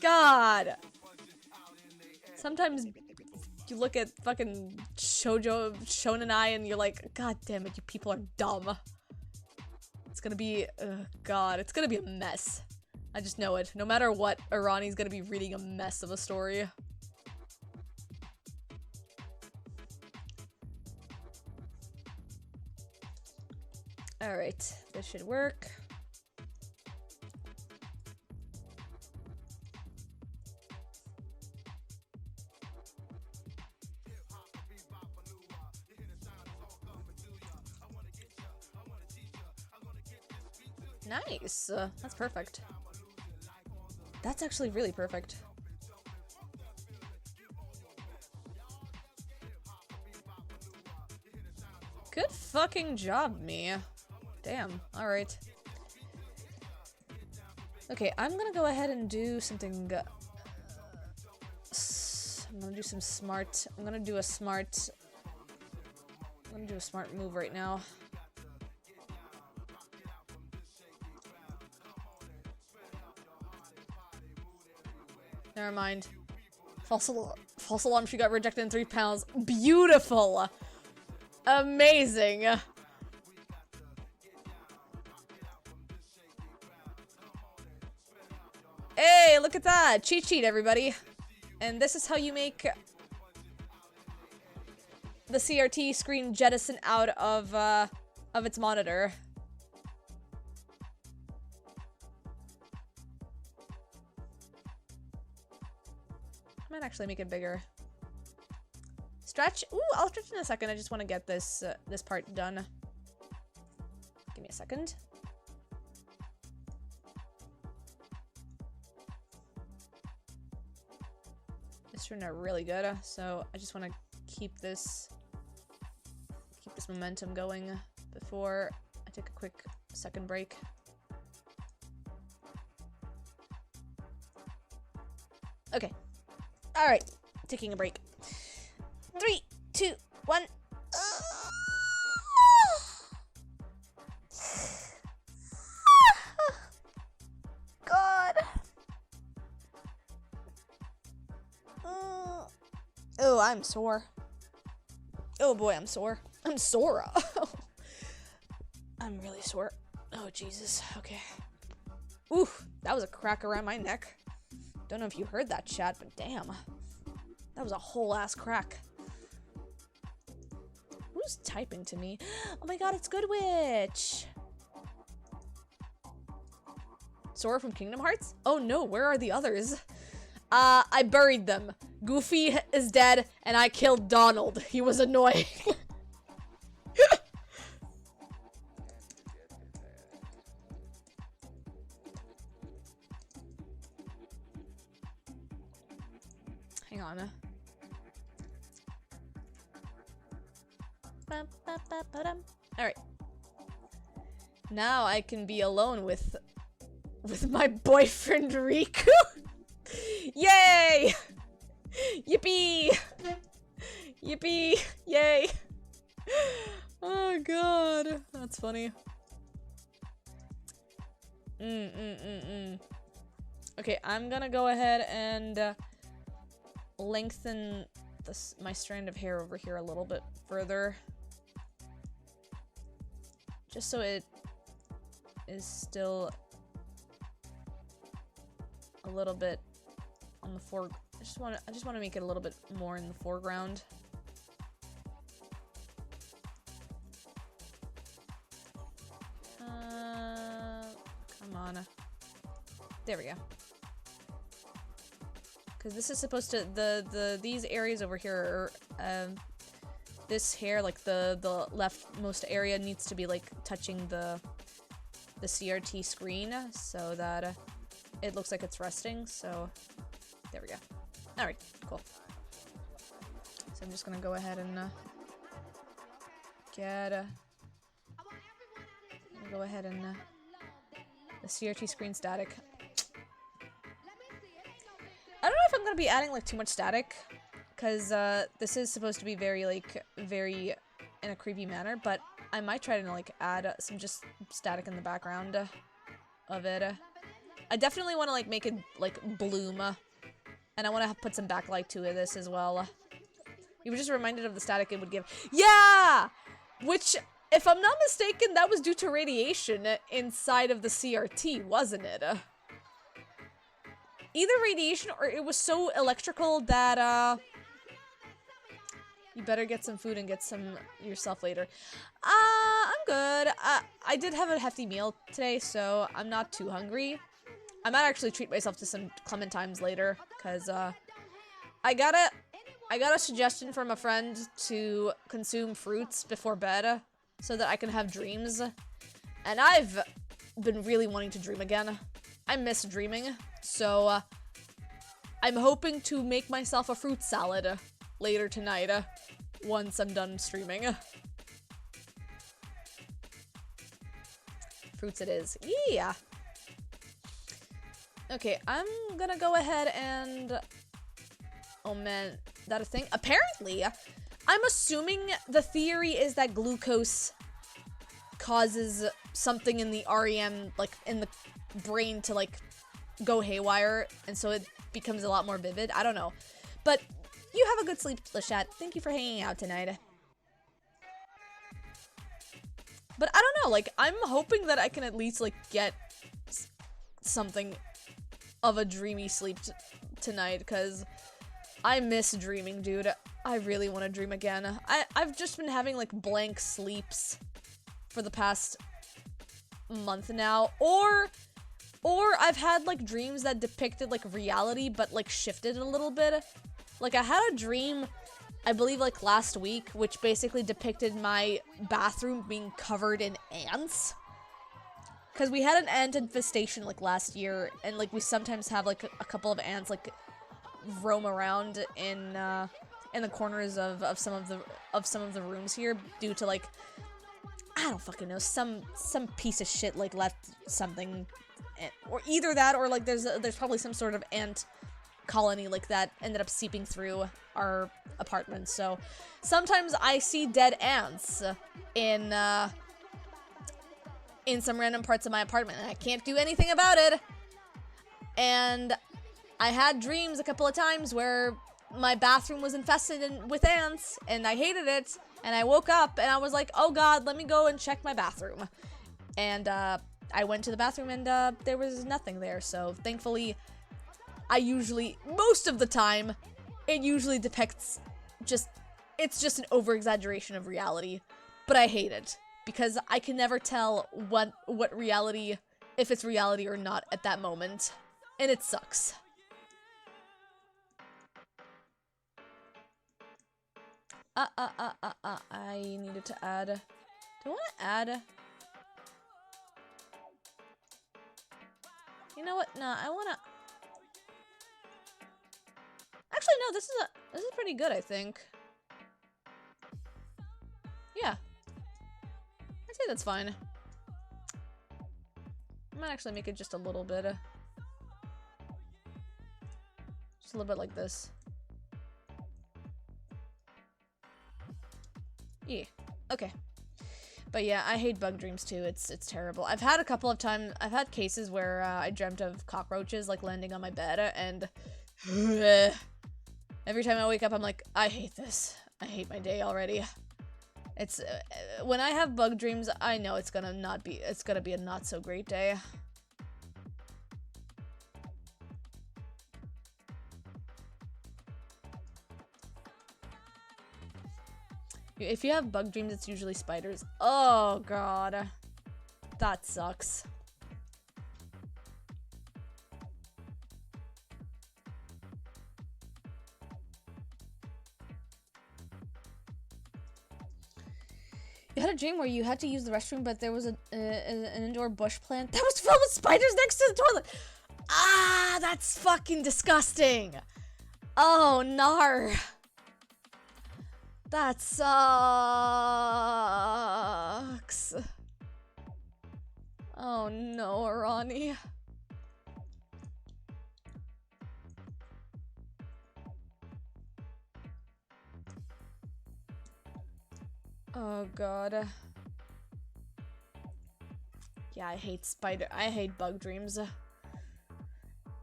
God. Sometimes you look at fucking Shonenai and you're like, god damn it, you people are dumb. It's gonna be, god, it's gonna be a mess. I just know it. No matter what, Arani's gonna be reading a mess of a story. Alright, this should work. Nice. That's perfect. That's actually really perfect. Good fucking job, me. Damn. Alright. Okay, I'm gonna go ahead and do something... I'm gonna do some smart... I'm gonna do a smart move right now. Never mind. False alarm, she got rejected in 3 pounds. Beautiful! Amazing! Hey, look at that! Cheat sheet, everybody! And this is how you make the CRT screen jettison out of its monitor. I might actually make it bigger. Stretch? Ooh, I'll stretch in a second. I just want to get this this part done. Give me a second. This turned out really good, so I just want to keep this momentum going before I take a quick second break. Okay. All right, taking a break. 3, 2, 1. God. Oh, I'm sore. Oh boy, I'm sore. I'm sore. I'm really sore. Oh Jesus. Okay. Ooh, that was a crack around my neck. Don't know if you heard that, chat, but damn. That was a whole ass crack. Who's typing to me? Oh my god, it's Good Witch. Sora from Kingdom Hearts? Oh no, where are the others? I buried them. Goofy is dead, and I killed Donald. He was annoying. Hang on. Alright. Now I can be alone with my boyfriend Riku. Yay! Yippee! Yippee! Yay! Oh god, that's funny. Okay, I'm gonna go ahead and lengthen my strand of hair over here a little bit further. Just so it is still a little bit on the I just want to make it a little bit more in the foreground. Come on. There we go. Because this is supposed to these areas over here are this hair, like the leftmost area, needs to be like touching the CRT screen so that it looks like it's resting. So there we go. All right, cool. So I'm just gonna go ahead and go ahead and the CRT screen static. I don't know if I'm gonna be adding like too much static, because this is supposed to be very in a creepy manner, but I might try to like add some just static in the background of it. I definitely want to like make it like bloom, and I want to put some backlight to this as well. You were just reminded of the static it would give. Yeah! Which, if I'm not mistaken, that was due to radiation inside of the CRT, wasn't it? Either radiation or it was so electrical that, you better get some food and get some yourself later. I'm good. I did have a hefty meal today, so I'm not too hungry. I might actually treat myself to some clementines later, because, I got a suggestion from a friend to consume fruits before bed, so that I can have dreams. And I've been really wanting to dream again. I miss dreaming, so, I'm hoping to make myself a fruit salad later tonight, once I'm done streaming. Fruits it is. Yeah. Okay, I'm gonna go ahead and... Oh man, that a thing? Apparently, I'm assuming the theory is that glucose causes something in the REM, like, in the brain to, like, go haywire, and so it becomes a lot more vivid. I don't know. But you have a good sleep, Lachat. Thank you for hanging out tonight. But I don't know, like, I'm hoping that I can at least, like, get something of a dreamy sleep tonight, because I miss dreaming, dude. I really want to dream again. I've just been having, like, blank sleeps for the past month now, or I've had, like, dreams that depicted, like, reality, but, like, shifted a little bit. Like, I had a dream, I believe, like, last week, which basically depicted my bathroom being covered in ants. Because we had an ant infestation, like, last year, and, like, we sometimes have, like, a couple of ants, like, roam around in the corners of some of the rooms here due to, like, I don't fucking know, some piece of shit, like, left something, or either that, or, like, there's probably some sort of ant colony, like, that ended up seeping through our apartment. So sometimes I see dead ants in some random parts of my apartment, and I can't do anything about it. And I had dreams a couple of times where my bathroom was infested with ants, and I hated it, and I woke up, and I was like, oh god, let me go and check my bathroom. And, I went to the bathroom, and, there was nothing there, so thankfully, most of the time, it usually depicts it's just an over-exaggeration of reality, but I hate it, because I can never tell what reality, if it's reality or not at that moment, and it sucks. I needed to add. Do I want to add? You know what? Nah, I want to. Actually, no. This is pretty good, I think. Yeah. I'd say that's fine. I might actually make it just a little bit. Just a little bit like this. Yeah. Okay. But yeah, I hate bug dreams too. It's terrible. I've had a couple of times. I've had cases where I dreamt of cockroaches like landing on my bed, and every time I wake up, I'm like, I hate this. I hate my day already. It's when I have bug dreams, I know it's gonna be a not so great day. If you have bug dreams, it's usually spiders. Oh god. That sucks. You had a dream where you had to use the restroom, but there was an indoor bush plant that was filled with spiders next to the toilet. Ah, that's fucking disgusting. Oh, nar. That sucks. Oh no, Ronnie. Oh god. Yeah, I hate bug dreams.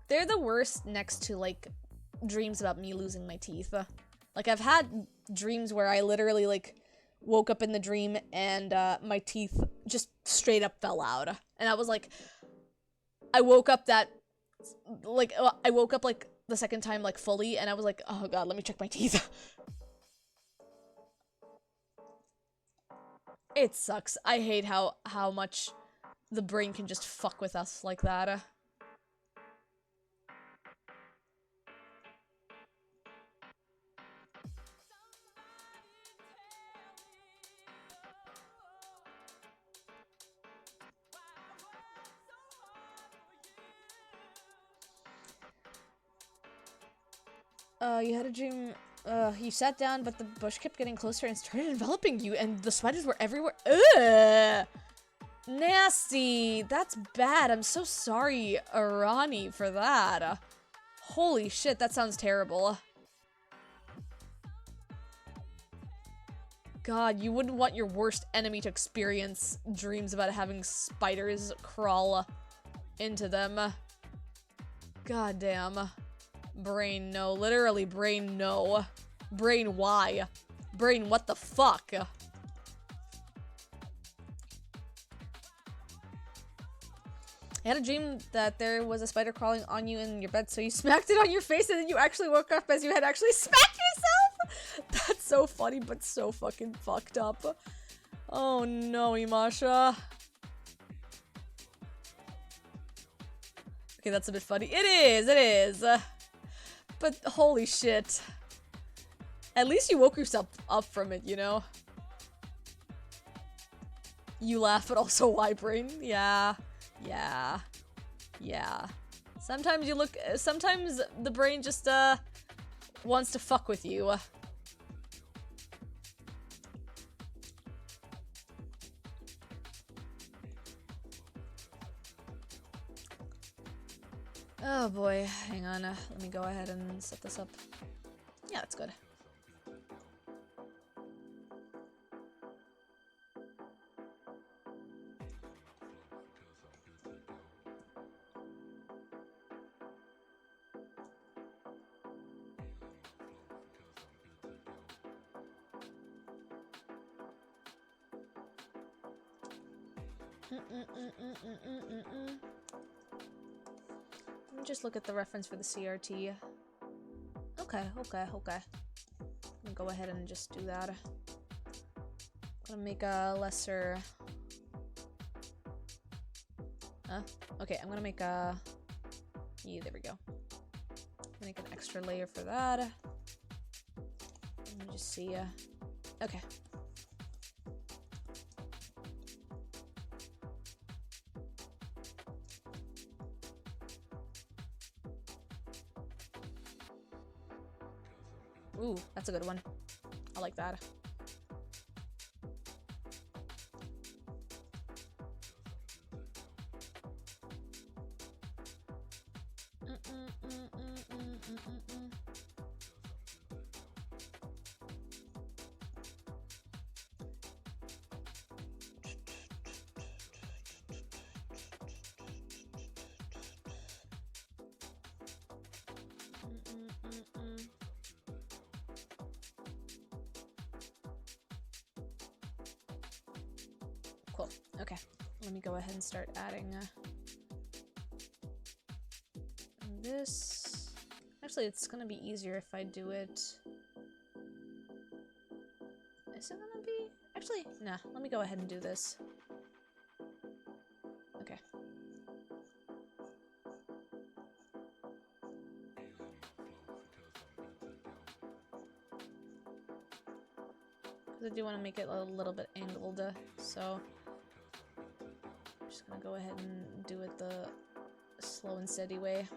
They're the worst next to, like, dreams about me losing my teeth. Like, I've had dreams where I literally, like, woke up in the dream and my teeth just straight up fell out. And I was like, I woke up, like, the second time, like, fully, and I was like, oh god, let me check my teeth. It sucks. I hate how much the brain can just fuck with us like that. You had a dream. You sat down, but the bush kept getting closer and started enveloping you, and the spiders were everywhere. Ugh! Nasty! That's bad. I'm so sorry, Arani, for that. Holy shit, that sounds terrible. God, you wouldn't want your worst enemy to experience dreams about having spiders crawl into them. God damn. Brain, no. Literally, brain, no. Brain, why? Brain, what the fuck? I had a dream that there was a spider crawling on you in your bed, so you smacked it on your face, and then you actually woke up as you had actually smacked yourself? That's so funny, but so fucking fucked up. Oh no, Imasha. Okay, that's a bit funny. It is. But holy shit. At least you woke yourself up from it, you know? You laugh, but also why, brain? Yeah. Sometimes the brain just, wants to fuck with you. Oh boy, hang on, let me go ahead and set this up. Yeah, that's good. Let me just look at the reference for the CRT. Okay. Let me go ahead and just do that. I'm gonna make a lesser... Huh? Okay, I'm gonna make a... Yeah, there we go. Make an extra layer for that. Let me just see. Okay. Ooh, that's a good one. I like that. Cool. Okay. Let me go ahead and start adding this. Actually, it's gonna be easier if I do it. Is it gonna be? Actually, nah. Let me go ahead and do this. Okay. Because I do want to make it a little bit angled, so I'm just gonna go ahead and do it the slow and steady way.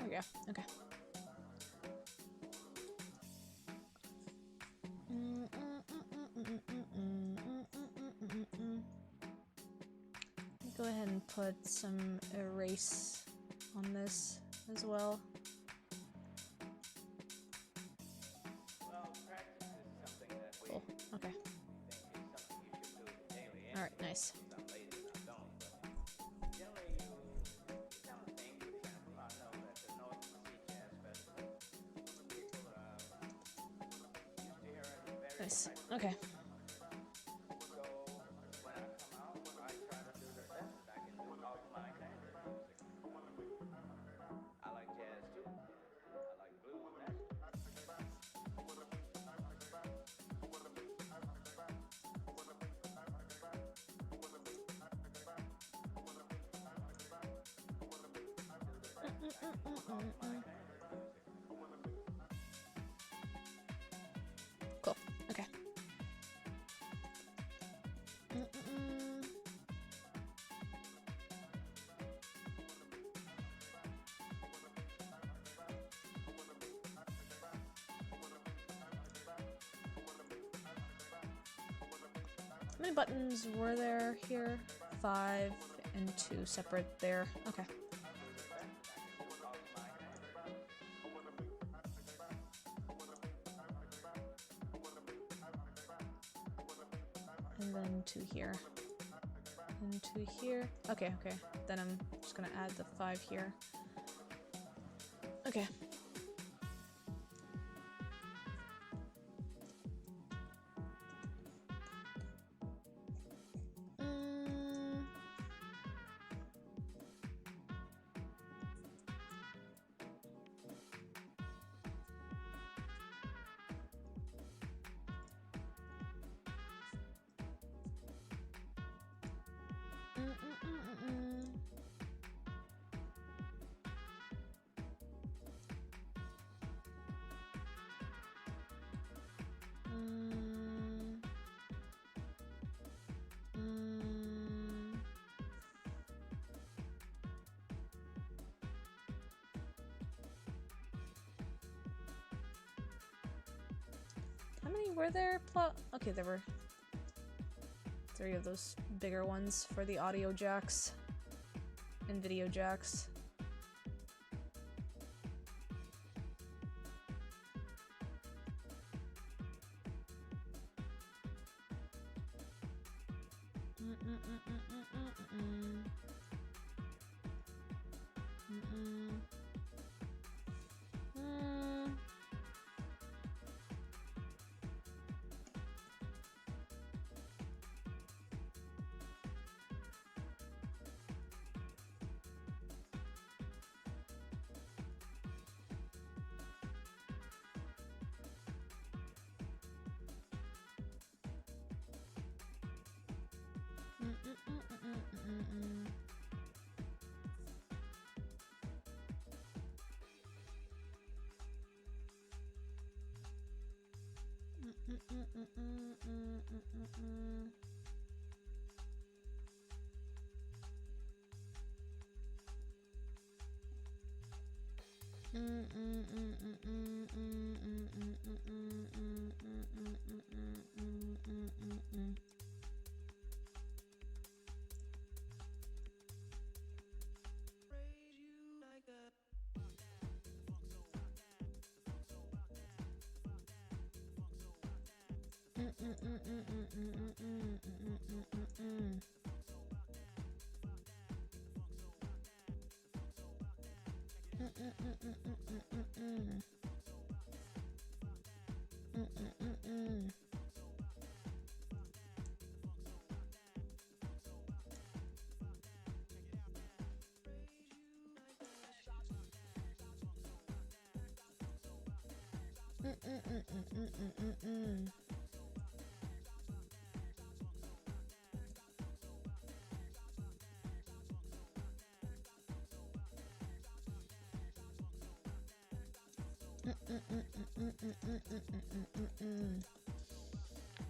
There we go. Okay. Go ahead and put some erase on this as well. Cool. Okay. Alright, nice. Nice. Okay. Cool. Okay. How many buttons were there here? 5 and 2 separate there. Okay. And then 2 here. And 2 here. Okay, okay. Then I'm just gonna add the 5 here. Okay. How many were there? Okay, there were 3 of those bigger ones for the audio jacks and video jacks.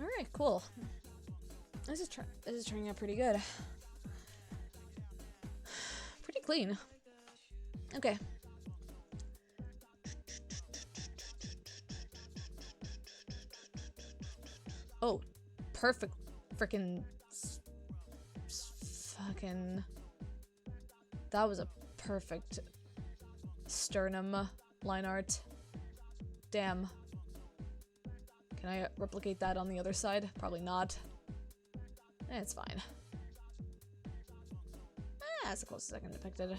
All right, cool. This is turning out pretty good. Pretty clean. Okay. Oh, perfect. Fucking. That was a perfect sternum line art. Damn. Can I replicate that on the other side? Probably not. It's fine. That's the closest I can depict it.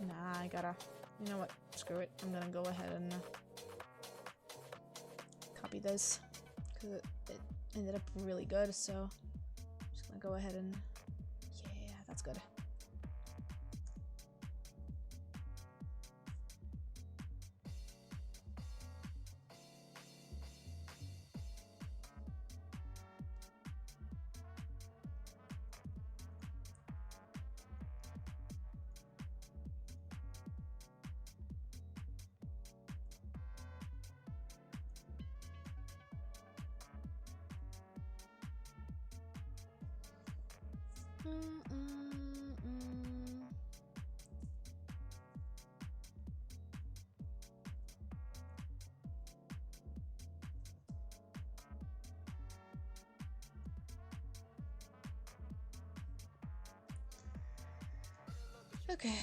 Nah, I gotta... You know what? Screw it. I'm gonna go ahead and copy this. Because it ended up really good, so... I'm just gonna go ahead and... Yeah, that's good. Okay.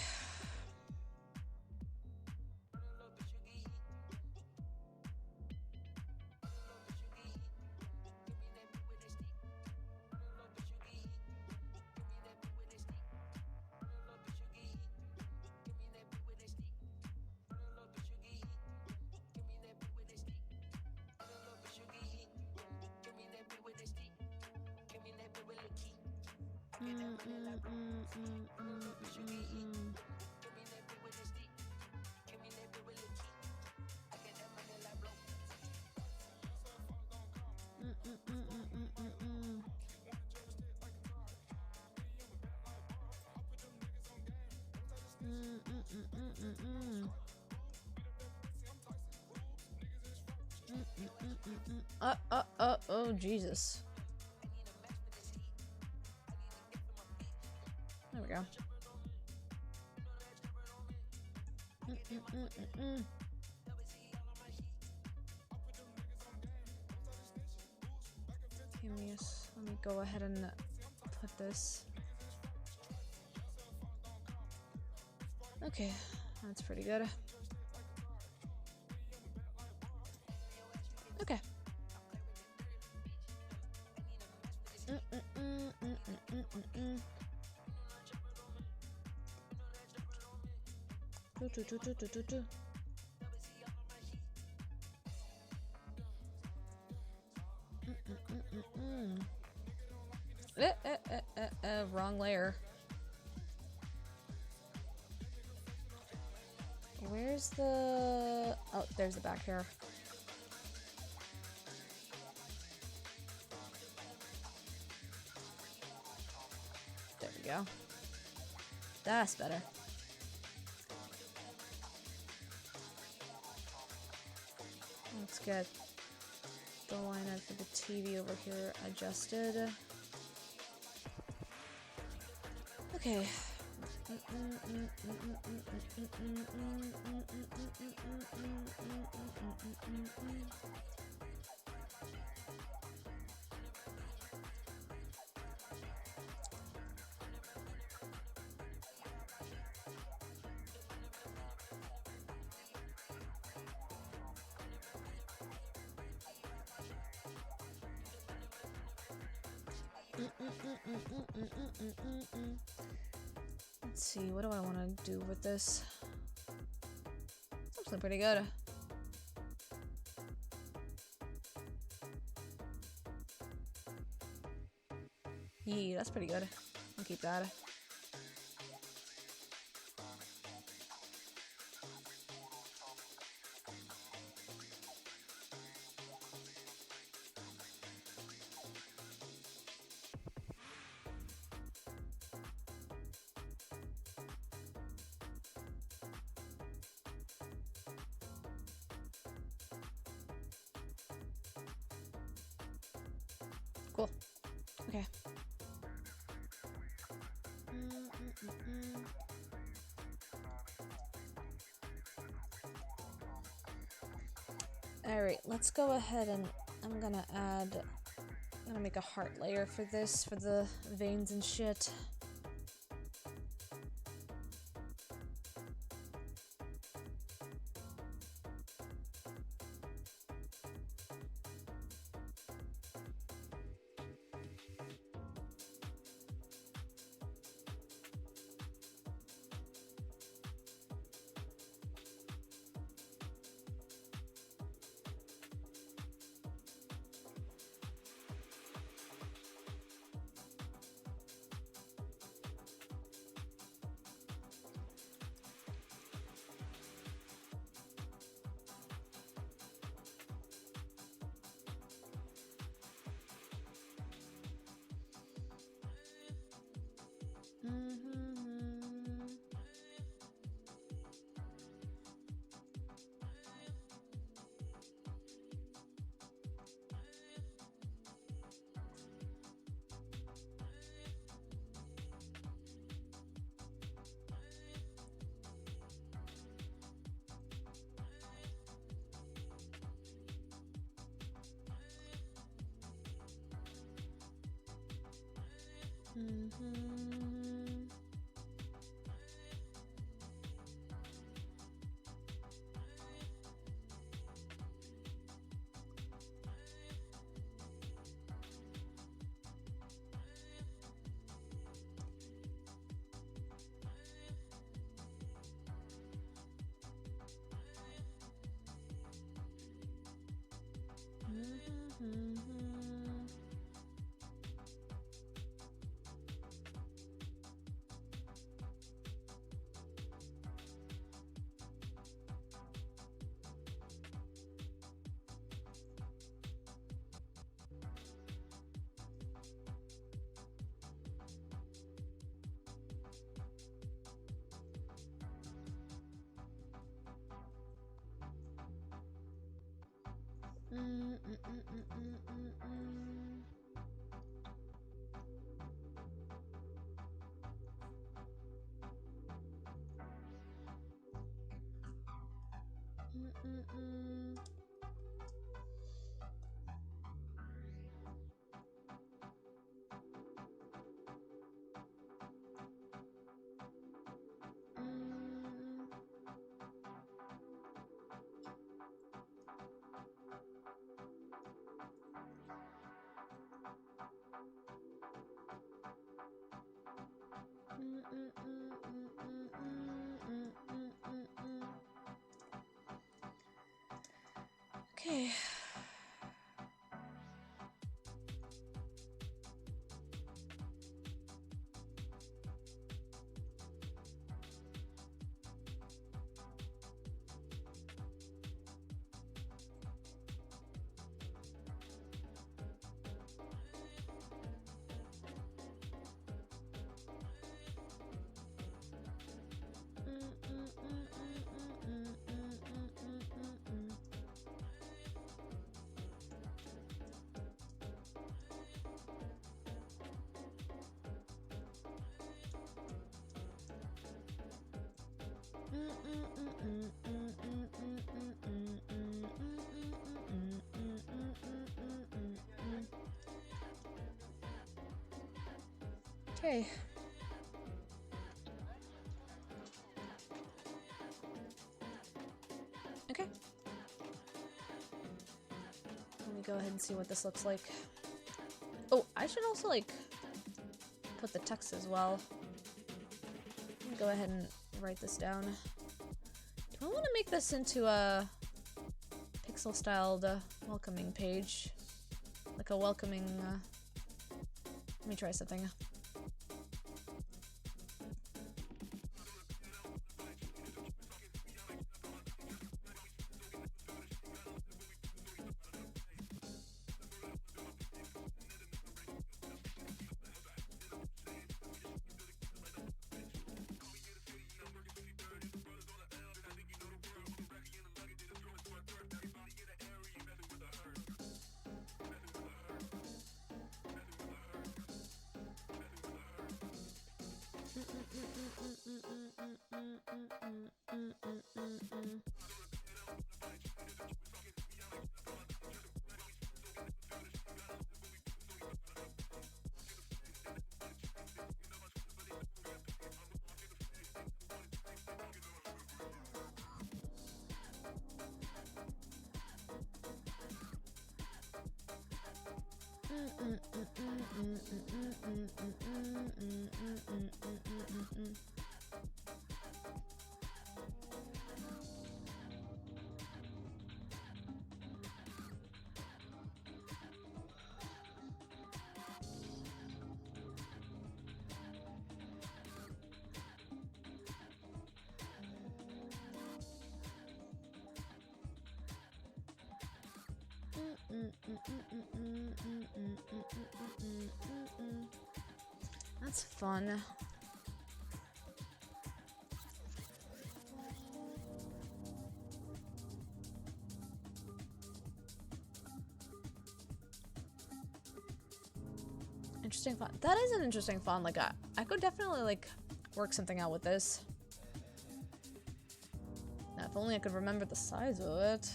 Oh, Jesus. There we go. Let me go ahead and put this. Okay, that's pretty good. Okay. Wrong layer. Where's the... Oh, there's the back hair. There we go. That's better. Let's get the lineup for the TV over here adjusted. Okay. Let's see, what do I want to do with this? It's actually pretty good. Yeah, that's pretty good. I'll keep that. Cool. Okay. Alright, let's go ahead and I'm gonna make a heart layer for this, for the veins and shit. Okay. Okay. Okay. Let me go ahead and see what this looks like. Oh, I should also, like, put the text as well. Let me go ahead and write this down. Do I want to make this into a pixel-styled welcoming page? Like a welcoming, let me try something. That's fun. Interesting font. That is an interesting font. Like, I could definitely, like, work something out with this. Now, if only I could remember the size of it.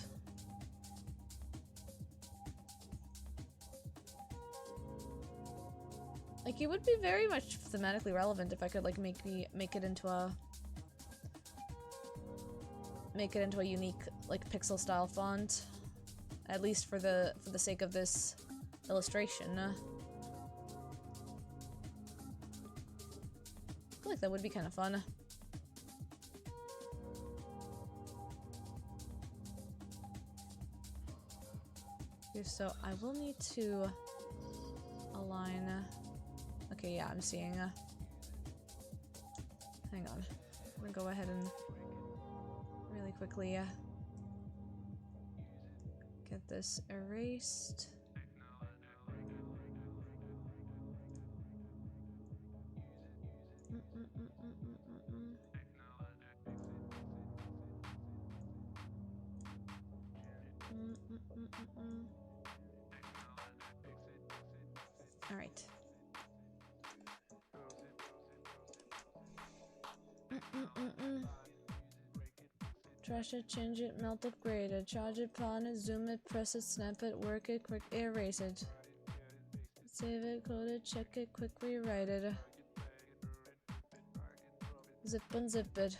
Like, it would be very much thematically relevant if I could, like, make it into a unique, like, pixel style font, at least for the sake of this illustration. I feel like that would be kind of fun. Okay, so I will need to align. Okay, yeah, I'm seeing. Hang on. I'm gonna go ahead and really quickly get this erased. All right. Trash it, change it, melt, upgrade it, charge it, pawn it, zoom it, press it, snap it, work it, quick erase it. Save it, code it, check it, quick rewrite it. Zip unzip it.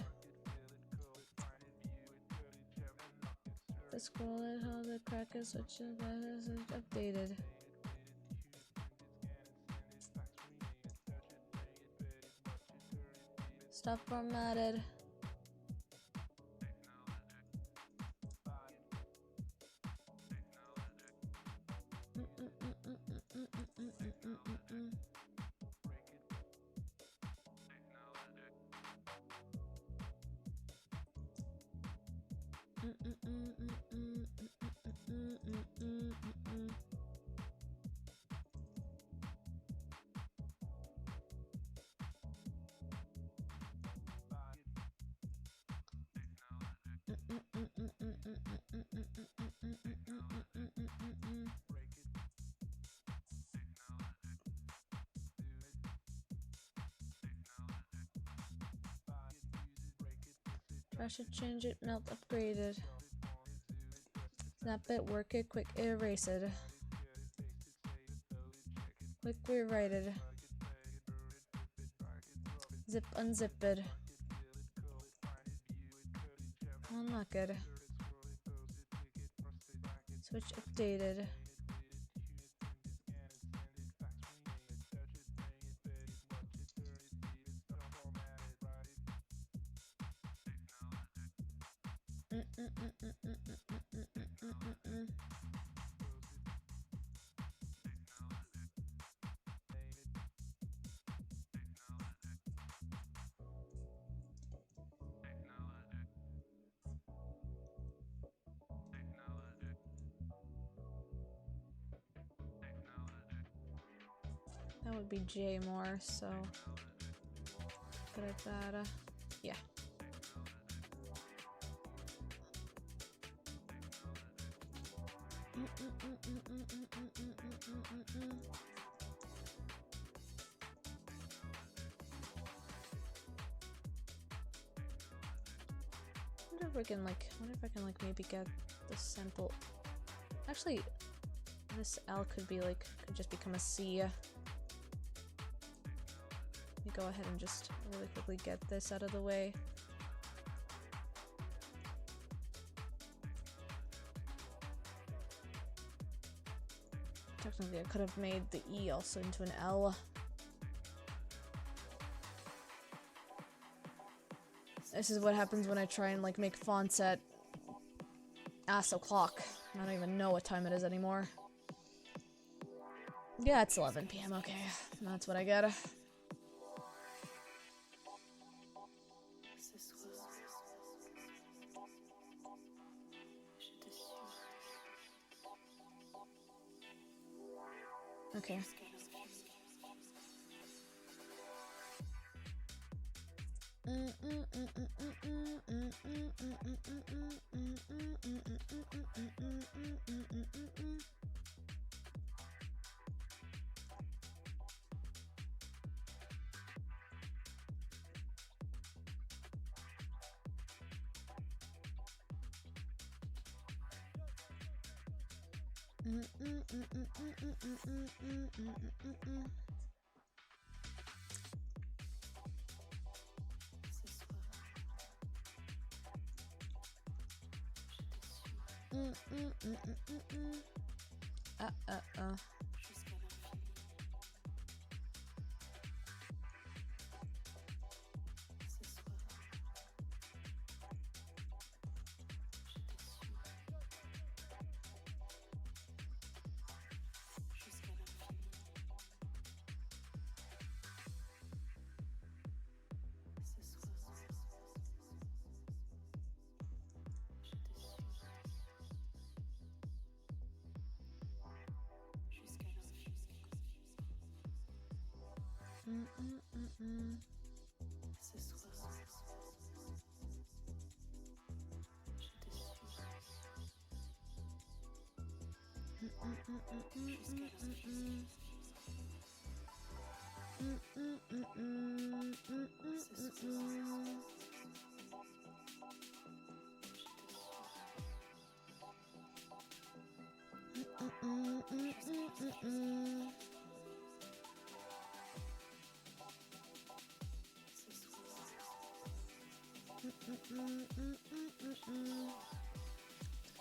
Let's scroll it, hold it, crack it, switch it, updated. Stop formatted. Trash it, change it, melt, upgrade it. Snap it, work it, quick erase it. Quick rewrite it. Zip unzip it. Unlock it. Switch updated. That would be J more, so put it that, yeah. Wonder if we can maybe get the sample. Actually, this L could just become a C. Let me go ahead and just really quickly get this out of the way. Technically, I could have made the E also into an L. This is what happens when I try and make fonts at ass o'clock. I don't even know what time it is anymore. Yeah, it's 11 p.m. Okay, that's what I get. Okay.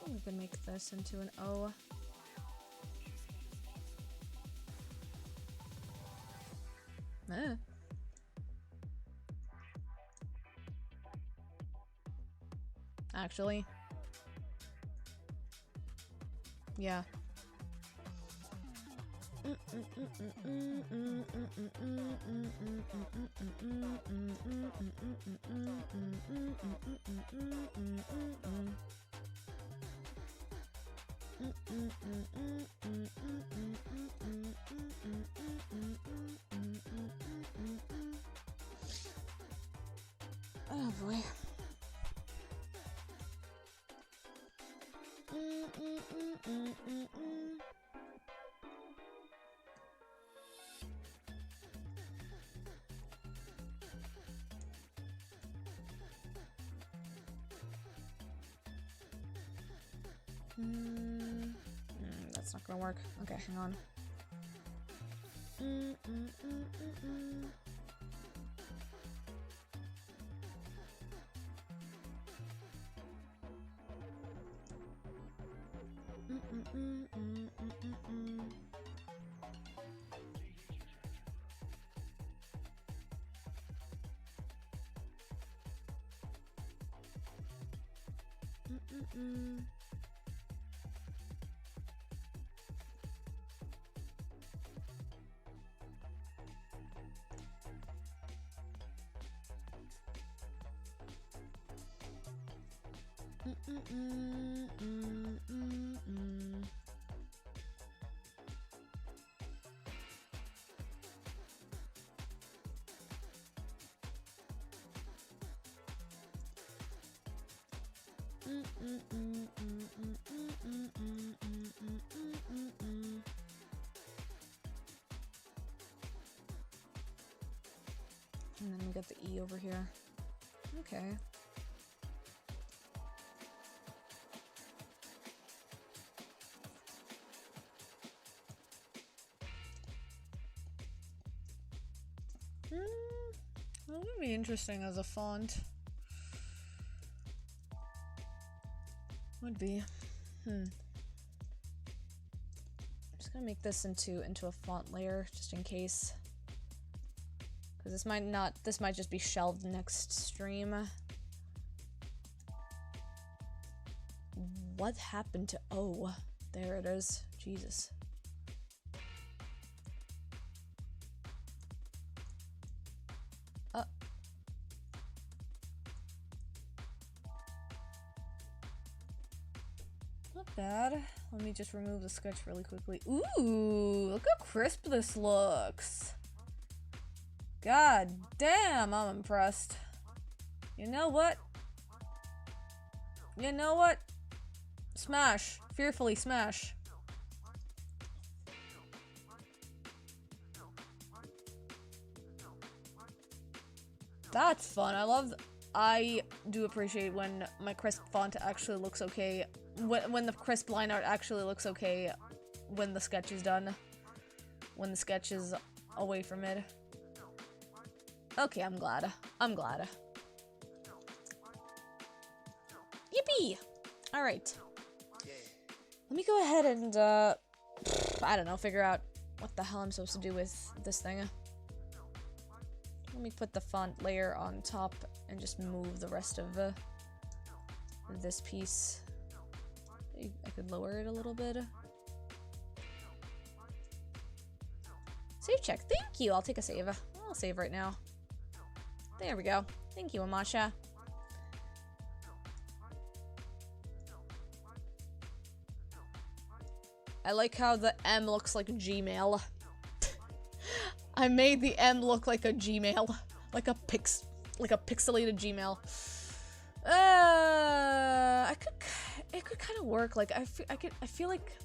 We can make this into an O. Actually. Yeah. Oh boy. That's not gonna work. Okay, hang on. And then we got the E over here. Okay. That would be interesting as a font. Would be. I'm just gonna make this into a font layer just in case. Because this might just be shelved next stream. What happened to O? There it is. Jesus. Not bad. Let me just remove the sketch really quickly. Ooh, look how crisp this looks. God damn, I'm impressed. You know what? You know what? Smash. Fearfully smash. That's fun. I do appreciate when my crisp font actually looks okay. When the crisp line art actually looks okay when the sketch is done. When the sketch is away from it. Okay, I'm glad. I'm glad. Yippee! Alright. Let me go ahead and, I don't know, figure out what the hell I'm supposed to do with this thing. Let me put the font layer on top and just move the rest of this piece. I could lower it a little bit. Save check. Thank you. I'll take a save. I'll save right now. There we go. Thank you, Amasha. I like how the M looks like a Gmail. I made the M look like a Gmail. Like a pixelated Gmail. It could kind of work. Like I feel like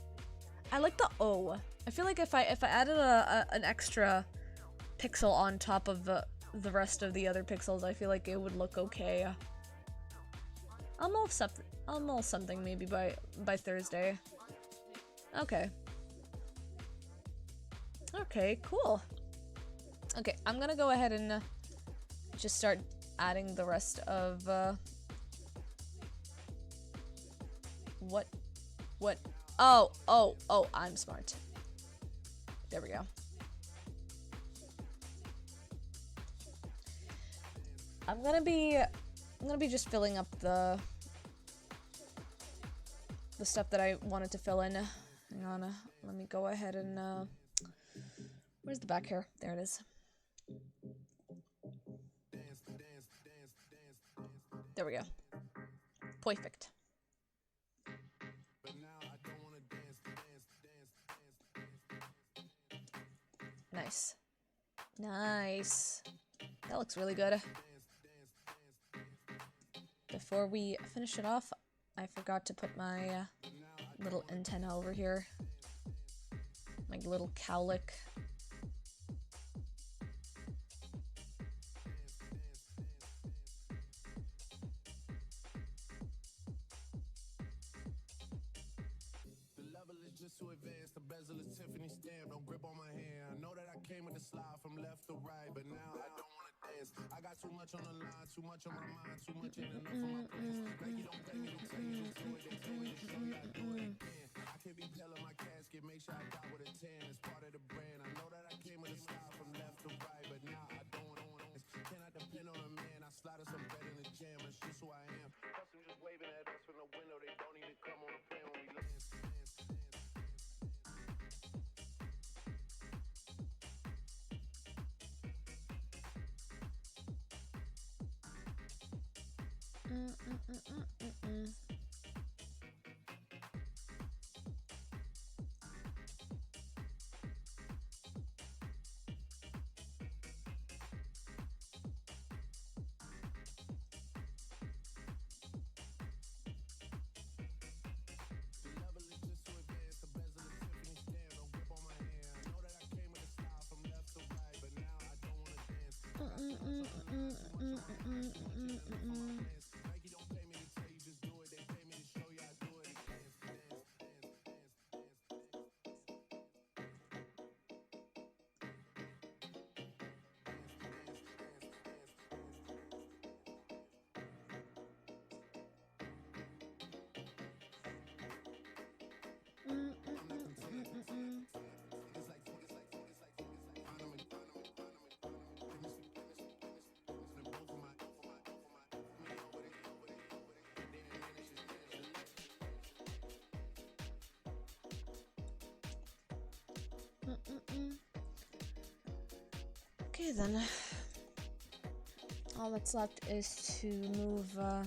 I like the O. I feel like if I added an extra pixel on top of the rest of the other pixels, I feel like it would look okay. I'll mold something maybe by Thursday. Okay. Okay, cool. Okay, I'm gonna go ahead and just start adding the rest of what? Oh, I'm smart. There we go. I'm gonna be just filling up the stuff that I wanted to fill in. Hang on, let me go ahead and where's the back hair? There it is. There we go. Perfect. Nice. Nice. That looks really good. Before we finish it off, I forgot to put my little antenna over here. My little cowlick. Too advanced, the bezel is Tiffany stamp, no grip on my hand. I know that I came with the slide from left to right, but now I don't wanna dance. I got too much on the line, too much on my mind, too much ain't enough for my plans. Like you don't pay me to tell you to do it, they tell me to show you I do it again. I can't be pale in my casket, make sure I die with a tan. It's part of the brand. I know that I came with a slide from left to right, but now I don't wanna dance. Cannot depend on a man. I slide some bread in the jam, that's just who I am. Plus I'm just waving at us from the window. They don't need to come on the plane when we land. Okay then. All that's left is to move the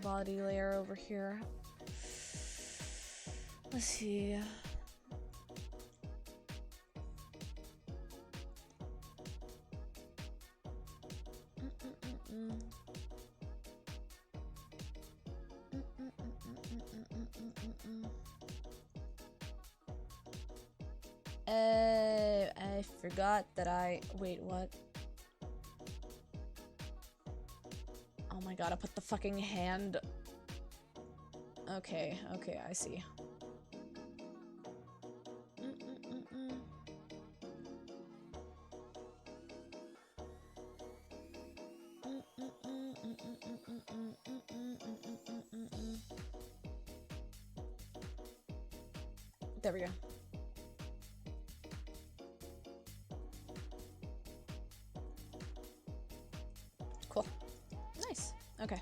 body layer over here. Let's see. I forgot that wait, what? Oh my god, I put the fucking hand. Okay, I see. There we go. Cool. Nice. Okay.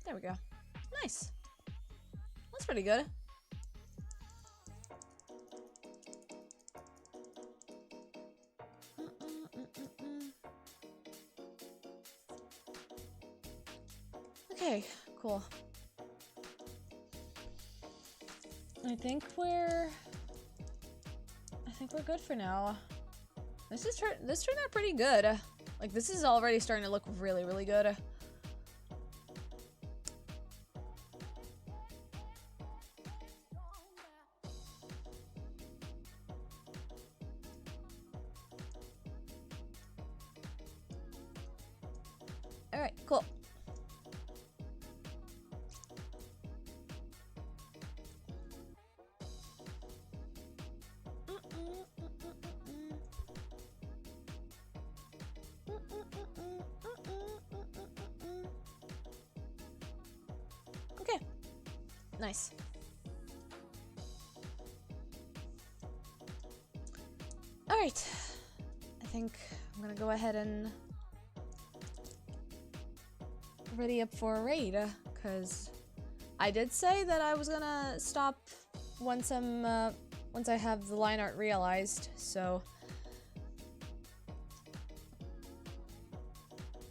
There we go. Nice. That's pretty good. Okay, cool. I think we're good for now. This turned out pretty good. Like, this is already starting to look really, really good. Alright, cool. Okay. Nice. Alright. I think I'm gonna go ahead and ready up for a raid, because I did say that I was gonna stop once I have the line art realized, so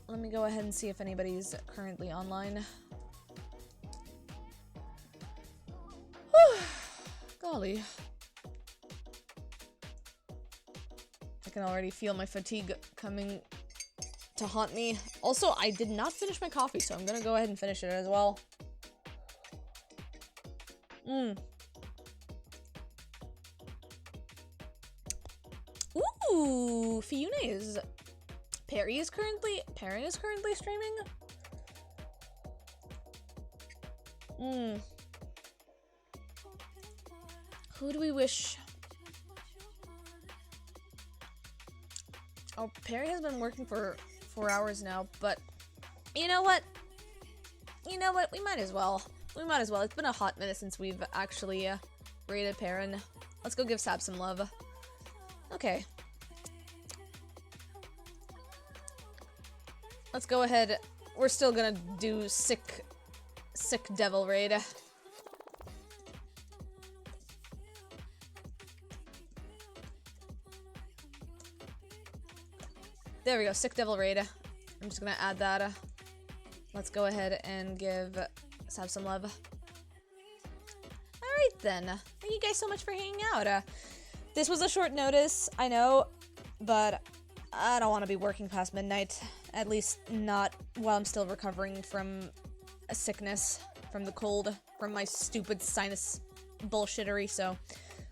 let me go ahead and see if anybody's currently online. Golly. I can already feel my fatigue coming to haunt me. Also, I did not finish my coffee, so I'm gonna go ahead and finish it as well. Ooh, Fiune is... Parent is currently streaming? Who do we wish? Oh, Perry has been working for 4 hours now, but you know what? You know what? We might as well. We might as well. It's been a hot minute since we've actually raided Perrin. Let's go give Sab some love. Okay. Let's go ahead. We're still gonna do sick devil raid. There we go, sick devil raid. I'm just gonna add that. Let's go ahead and give Sab some love. Alright then. Thank you guys so much for hanging out. This was a short notice, I know, but I don't want to be working past midnight. At least not while I'm still recovering from a sickness, from the cold, from my stupid sinus bullshittery, so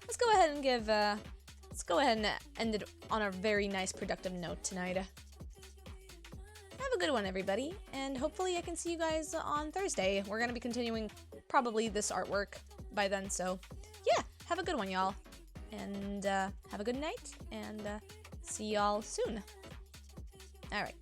let's go ahead and give, let's go ahead and end it on a very nice, productive note tonight. Have a good one, everybody, and hopefully I can see you guys on Thursday. We're gonna be continuing probably this artwork by then, so yeah, have a good one, y'all. And have a good night, and see y'all soon. Alright.